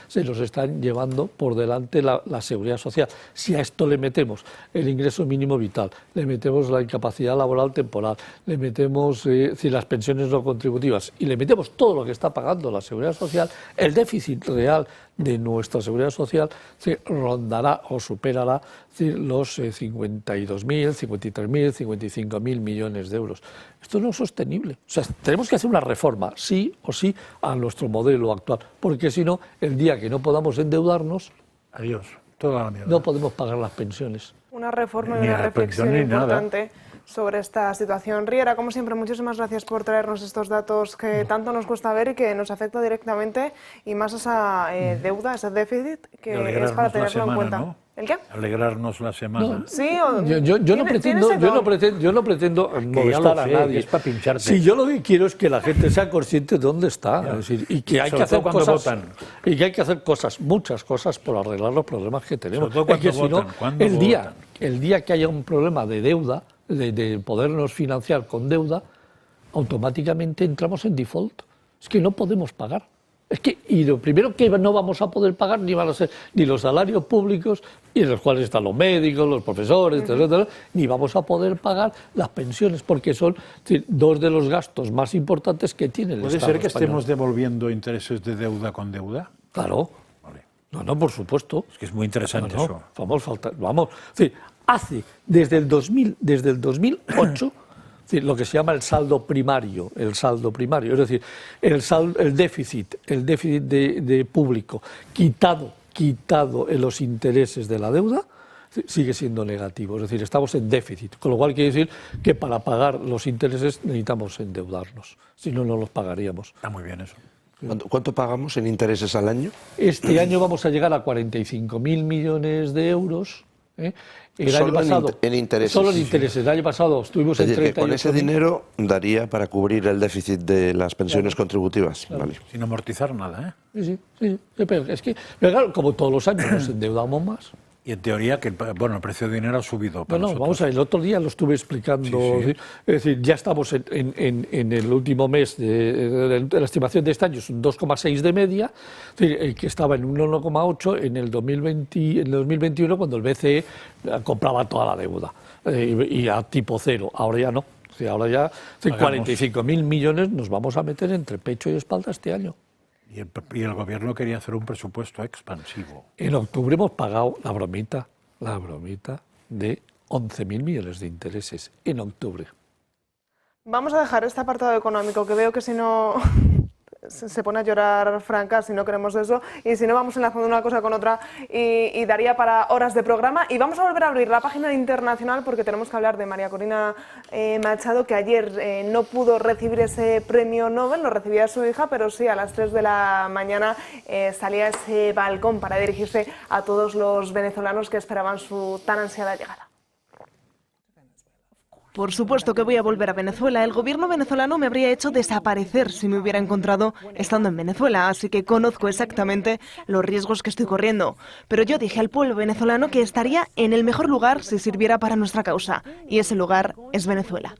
se nos están llevando por delante la Seguridad Social. Si a esto le metemos el ingreso mínimo vital, le metemos la incapacidad laboral temporal, le metemos las pensiones no contributivas y le metemos todo lo que está pagando la Seguridad Social, el déficit real de nuestra Seguridad Social se rondará o superará los 52.000, 53.000, 55.000 millones de euros. Esto no es sostenible. O sea, tenemos que hacer una reforma, sí o sí, a nuestro modelo actual, porque si no, el día que no podamos endeudarnos, adiós, toda la mierda. No podemos pagar las pensiones. Una reforma y una reflexión importante sobre esta situación. Riera, como siempre, muchísimas gracias por traernos estos datos que tanto nos cuesta ver y que nos afecta directamente, y más esa deuda, ese déficit, que es para tenerlo en cuenta. ¿No? ¿El qué? Alegrarnos la semana. No, sí, yo no pretendo molestar a nadie. Es para pincharte. Si yo lo que quiero es que la gente sea consciente de dónde está, es decir, y que hay que hacer cosas, y que hay que hacer cosas, muchas cosas, por arreglar los problemas que tenemos. Es que si no, el día que haya un problema de deuda, de podernos financiar con deuda, automáticamente entramos en default. Es que no podemos pagar. Y lo primero que no vamos a poder pagar ni van a ser ni los salarios públicos, y en los cuales están los médicos, los profesores, etcétera, ni vamos a poder pagar las pensiones, porque son dos de los gastos más importantes que tiene el Estado ¿Puede ser que español. estemos devolviendo intereses de deuda con deuda? Claro. Vale. No, por supuesto. Es que es muy interesante eso. Vamos. Sí, hace desde el 2008 sí, lo que se llama el saldo primario, es decir, el déficit de público quitado en los intereses de la deuda sigue siendo negativo, es decir, estamos en déficit, con lo cual quiere decir que para pagar los intereses necesitamos endeudarnos, si no, no los pagaríamos. Está muy bien eso. ¿Cuánto pagamos en intereses al año? Este año vamos a llegar a 45.000 millones de euros. El solo año pasado, en intereses. Solo en intereses. El año pasado estuvimos en 38.000. Con ese dinero daría para cubrir el déficit de las pensiones contributivas. Claro. Vale. Sin amortizar nada, ¿eh? Sí. Pero es que, claro, como todos los años nos endeudamos más. Y en teoría que el precio de dinero ha subido. Vamos a ver, el otro día lo estuve explicando. Sí. Es decir, ya estamos en el último mes de la estimación de este año, es un 2,6 de media, es decir, que estaba en un 1,8 en el 2021 cuando el BCE compraba toda la deuda y a tipo cero. Ahora ya no. Ahora ya 45.000 millones nos vamos a meter entre pecho y espalda este año. Y el gobierno quería hacer un presupuesto expansivo. En octubre hemos pagado la bromita de 11.000 millones de intereses en octubre. Vamos a dejar este apartado económico, que veo que si no se pone a llorar Franca, si no queremos eso, y si no vamos enlazando una cosa con otra y daría para horas de programa. Y vamos a volver a abrir la página internacional porque tenemos que hablar de María Corina Machado, que ayer no pudo recibir ese premio Nobel, lo recibía su hija, pero sí a las 3 de la mañana salía a ese balcón para dirigirse a todos los venezolanos que esperaban su tan ansiada llegada. Por supuesto que voy a volver a Venezuela. El gobierno venezolano me habría hecho desaparecer si me hubiera encontrado estando en Venezuela, así que conozco exactamente los riesgos que estoy corriendo. Pero yo dije al pueblo venezolano que estaría en el mejor lugar si sirviera para nuestra causa, y ese lugar es Venezuela.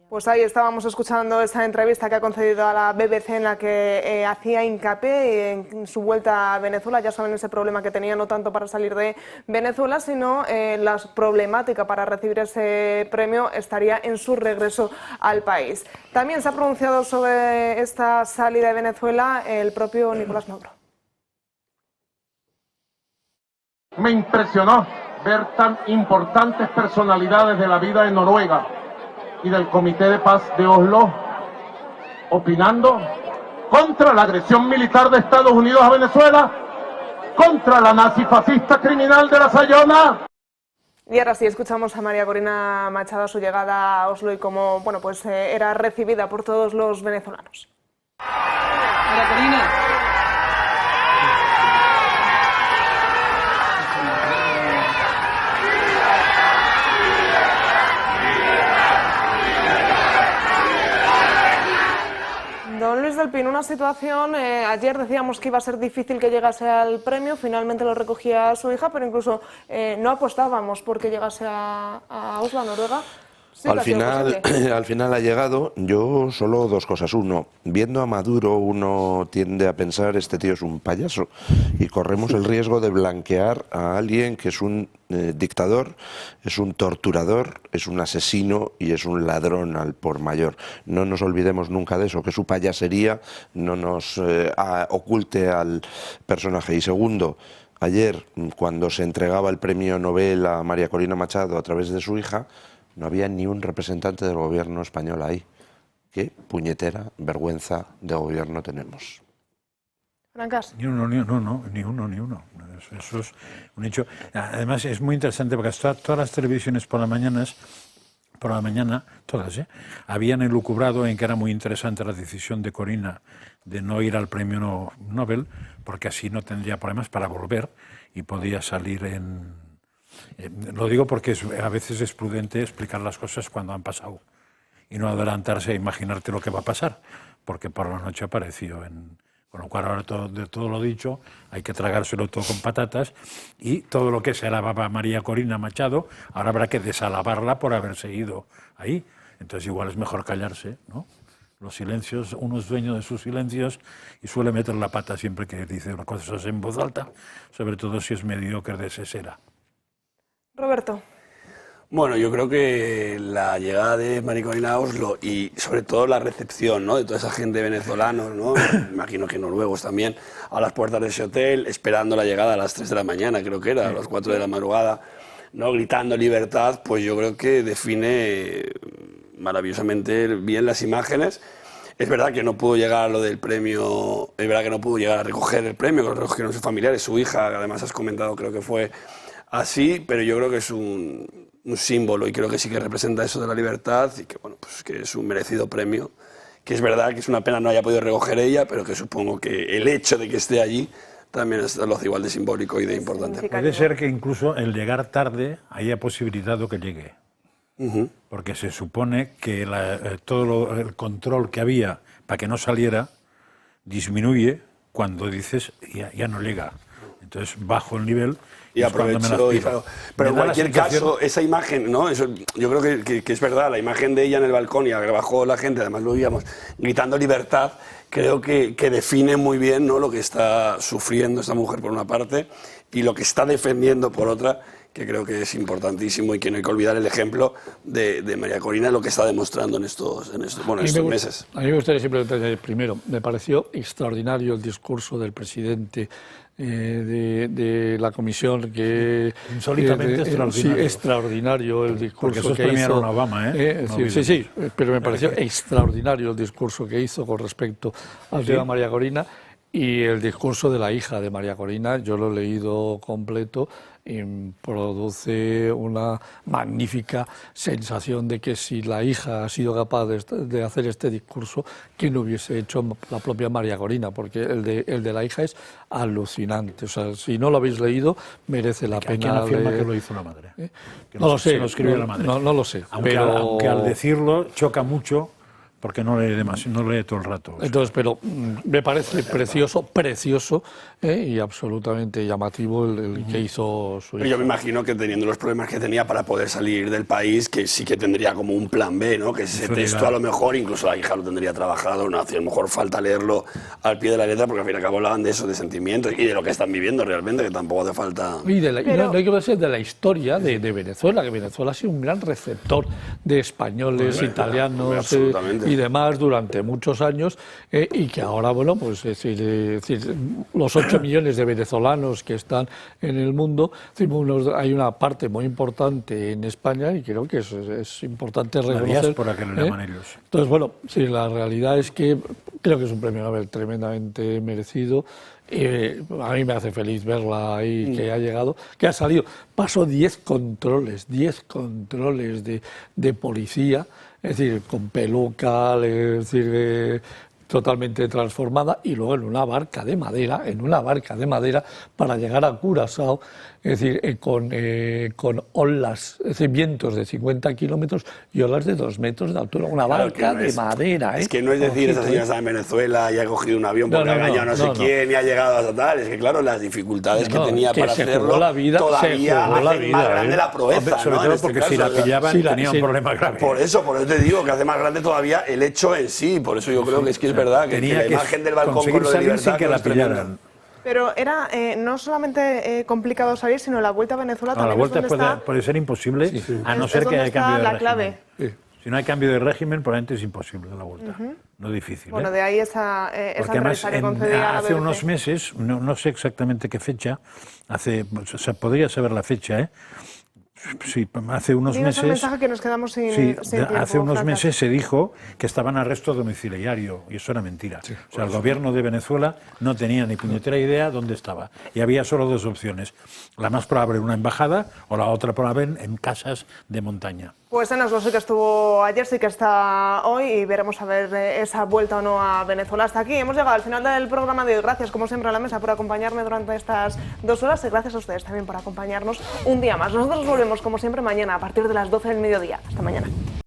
Pues ahí estábamos escuchando esa entrevista que ha concedido a la BBC en la que hacía hincapié en su vuelta a Venezuela. Ya saben ese problema que tenía, no tanto para salir de Venezuela, sino la problemática para recibir ese premio estaría en su regreso al país. También se ha pronunciado sobre esta salida de Venezuela el propio Nicolás Maduro. Me impresionó ver tan importantes personalidades de la vida en Noruega y del Comité de Paz de Oslo opinando contra la agresión militar de Estados Unidos a Venezuela, contra la nazifascista criminal de la Sayona. Y ahora sí, escuchamos a María Corina Machado a su llegada a Oslo y cómo era recibida por todos los venezolanos. María Corina. Don Luis del Pino, una situación, ayer decíamos que iba a ser difícil que llegase al premio, finalmente lo recogía su hija, pero incluso no apostábamos por que llegase a Oslo, a Noruega. Sí, al final ha llegado. Yo solo dos cosas. Uno, viendo a Maduro uno tiende a pensar este tío es un payaso y corremos el riesgo de blanquear a alguien que es un dictador, es un torturador, es un asesino y es un ladrón al por mayor. No nos olvidemos nunca de eso, que su payasería no nos oculte al personaje. Y segundo, ayer cuando se entregaba el premio Nobel a María Corina Machado a través de su hija, no había ni un representante del gobierno español ahí. Qué puñetera vergüenza de gobierno tenemos. Francas. Ni uno. Eso es un hecho. Además es muy interesante porque todas las televisiones por la mañana, todas, habían elucubrado en que era muy interesante la decisión de Corina de no ir al premio Nobel, porque así no tendría problemas para volver y podía salir en... Lo digo porque a veces es prudente explicar las cosas cuando han pasado y no adelantarse a imaginarte lo que va a pasar, porque por la noche apareció con lo cual ahora de todo lo dicho hay que tragárselo todo con patatas y todo lo que se alababa a María Corina Machado ahora habrá que desalabarla por haberse ido ahí. Entonces igual es mejor callarse, ¿no? Los silencios, uno es dueño de sus silencios y suele meter la pata siempre que dice las cosas en voz alta, sobre todo si es mediocre de sesera. Roberto. Bueno, yo creo que la llegada de María Corina a Oslo y sobre todo la recepción, ¿no?, de toda esa gente venezolanos, ¿no?, me imagino que noruegos también, a las puertas de ese hotel, esperando la llegada a las 3 de la mañana, creo que era, a las 4 de la madrugada, ¿no?, gritando libertad, pues yo creo que define maravillosamente bien las imágenes. Es verdad que no pudo llegar a lo del premio, es verdad que no pudo llegar a recoger el premio, que lo recogieron sus familiares, su hija, que además has comentado, creo que fue así, pero yo creo que es un símbolo y creo que sí que representa eso de la libertad y que, bueno, pues que es un merecido premio, que es verdad que es una pena no haya podido recoger ella, pero que supongo que el hecho de que esté allí también lo hace igual de simbólico y de importante. Puede ser que incluso el llegar tarde haya posibilitado que llegue. Porque se supone que todo el control que había para que no saliera disminuye cuando dices ya no llega. Entonces bajo el nivel y aprovecho. Pero en cualquier caso, esa imagen, ¿no? Eso, yo creo que es verdad, la imagen de ella en el balcón y a que bajó la gente, además lo oíamos, gritando libertad, creo que define muy bien, ¿no?, lo que está sufriendo esta mujer por una parte y lo que está defendiendo por otra, que creo que es importantísimo y que no hay que olvidar el ejemplo de María Corina, lo que está demostrando en estos meses. A mí me gustaría simplemente añadir primero, me pareció extraordinario el discurso del presidente de la comisión, que insólitamente extraordinario. Sí, extraordinario el discurso porque que hizo a Obama, sí, pero me pareció extraordinario el discurso que hizo con respecto al tema de María Corina. Y el discurso de la hija de María Corina, yo lo he leído completo y produce una magnífica sensación de que si la hija ha sido capaz de hacer este discurso, ¿quién lo hubiese hecho la propia María Corina? Porque el de la hija es alucinante. O sea, si no lo habéis leído, merece la pena. ¿Quién afirma que lo hizo la madre? No lo sé. Lo escribió la madre. No lo sé. Aunque al decirlo choca mucho, porque no lee todo el rato. Entonces, pero me parece precioso y absolutamente llamativo el que hizo su hija. Yo me imagino que teniendo los problemas que tenía para poder salir del país, que sí que tendría como un plan B, ¿no? Que ese texto a lo mejor, incluso la hija lo tendría trabajado, ¿no? A lo mejor falta leerlo al pie de la letra, porque al fin y al cabo hablaban de eso, de sentimientos y de lo que están viviendo realmente, que tampoco hace falta... Y no hay que verse de la historia de Venezuela, que Venezuela ha sido un gran receptor de españoles, italianos y demás durante muchos años, y que ahora, bueno, pues es decir, los 8 millones de venezolanos que están en el mundo, hay una parte muy importante en España y creo que es importante reconocer. La diáspora que le llaman ellos. Entonces, bueno, sí, la realidad es que creo que es un premio Nobel tremendamente merecido. A mí me hace feliz verla ahí, que ha llegado, que ha salido. Pasó 10 controles de policía, es decir, con peluca, es decir, totalmente transformada, y luego en una barca de madera para llegar a Curazao, es decir, con olas, es decir, vientos de 50 kilómetros y olas de 2 metros de altura, una barca de madera. Es que no es decir, esa señora está en Venezuela y ha cogido un avión porque ha engañado a no sé quién y ha llegado a tal, es que claro, las dificultades que tenía para hacerlo, todavía hace más grande la proeza, sobre todo porque si la pillaban tenía un problema grave. Por eso te digo que hace más grande todavía el hecho en sí, por eso yo creo que es verdad que la imagen del balcón con lo de libertad que la pillaran. Pero era no solamente complicado salir, sino la vuelta a Venezuela también. La vuelta puede ser imposible, a no ser que haya cambio de régimen. Si no hay cambio de régimen, probablemente es imposible la vuelta. No difícil. Bueno, de ahí esa entrevista que concedía a la BBC. Hace unos meses, no sé exactamente qué fecha, podría saber la fecha, Sí, hace unos meses. Un mensaje que nos quedamos sin tiempo, hace unos meses se dijo que estaba en arresto domiciliario y eso era mentira. O sea, el gobierno de Venezuela no tenía ni puñetera idea dónde estaba y había solo 2 opciones: la más probable una embajada o la otra probable en casas de montaña. Pues en Oslo sí que estuvo ayer, sí que está hoy y veremos a ver esa vuelta o no a Venezuela. Hasta aquí hemos llegado al final del programa de hoy. Gracias como siempre a la mesa por acompañarme durante estas 2 horas y gracias a ustedes también por acompañarnos un día más. Nosotros volvemos como siempre mañana a partir de las 12 del mediodía. Hasta mañana.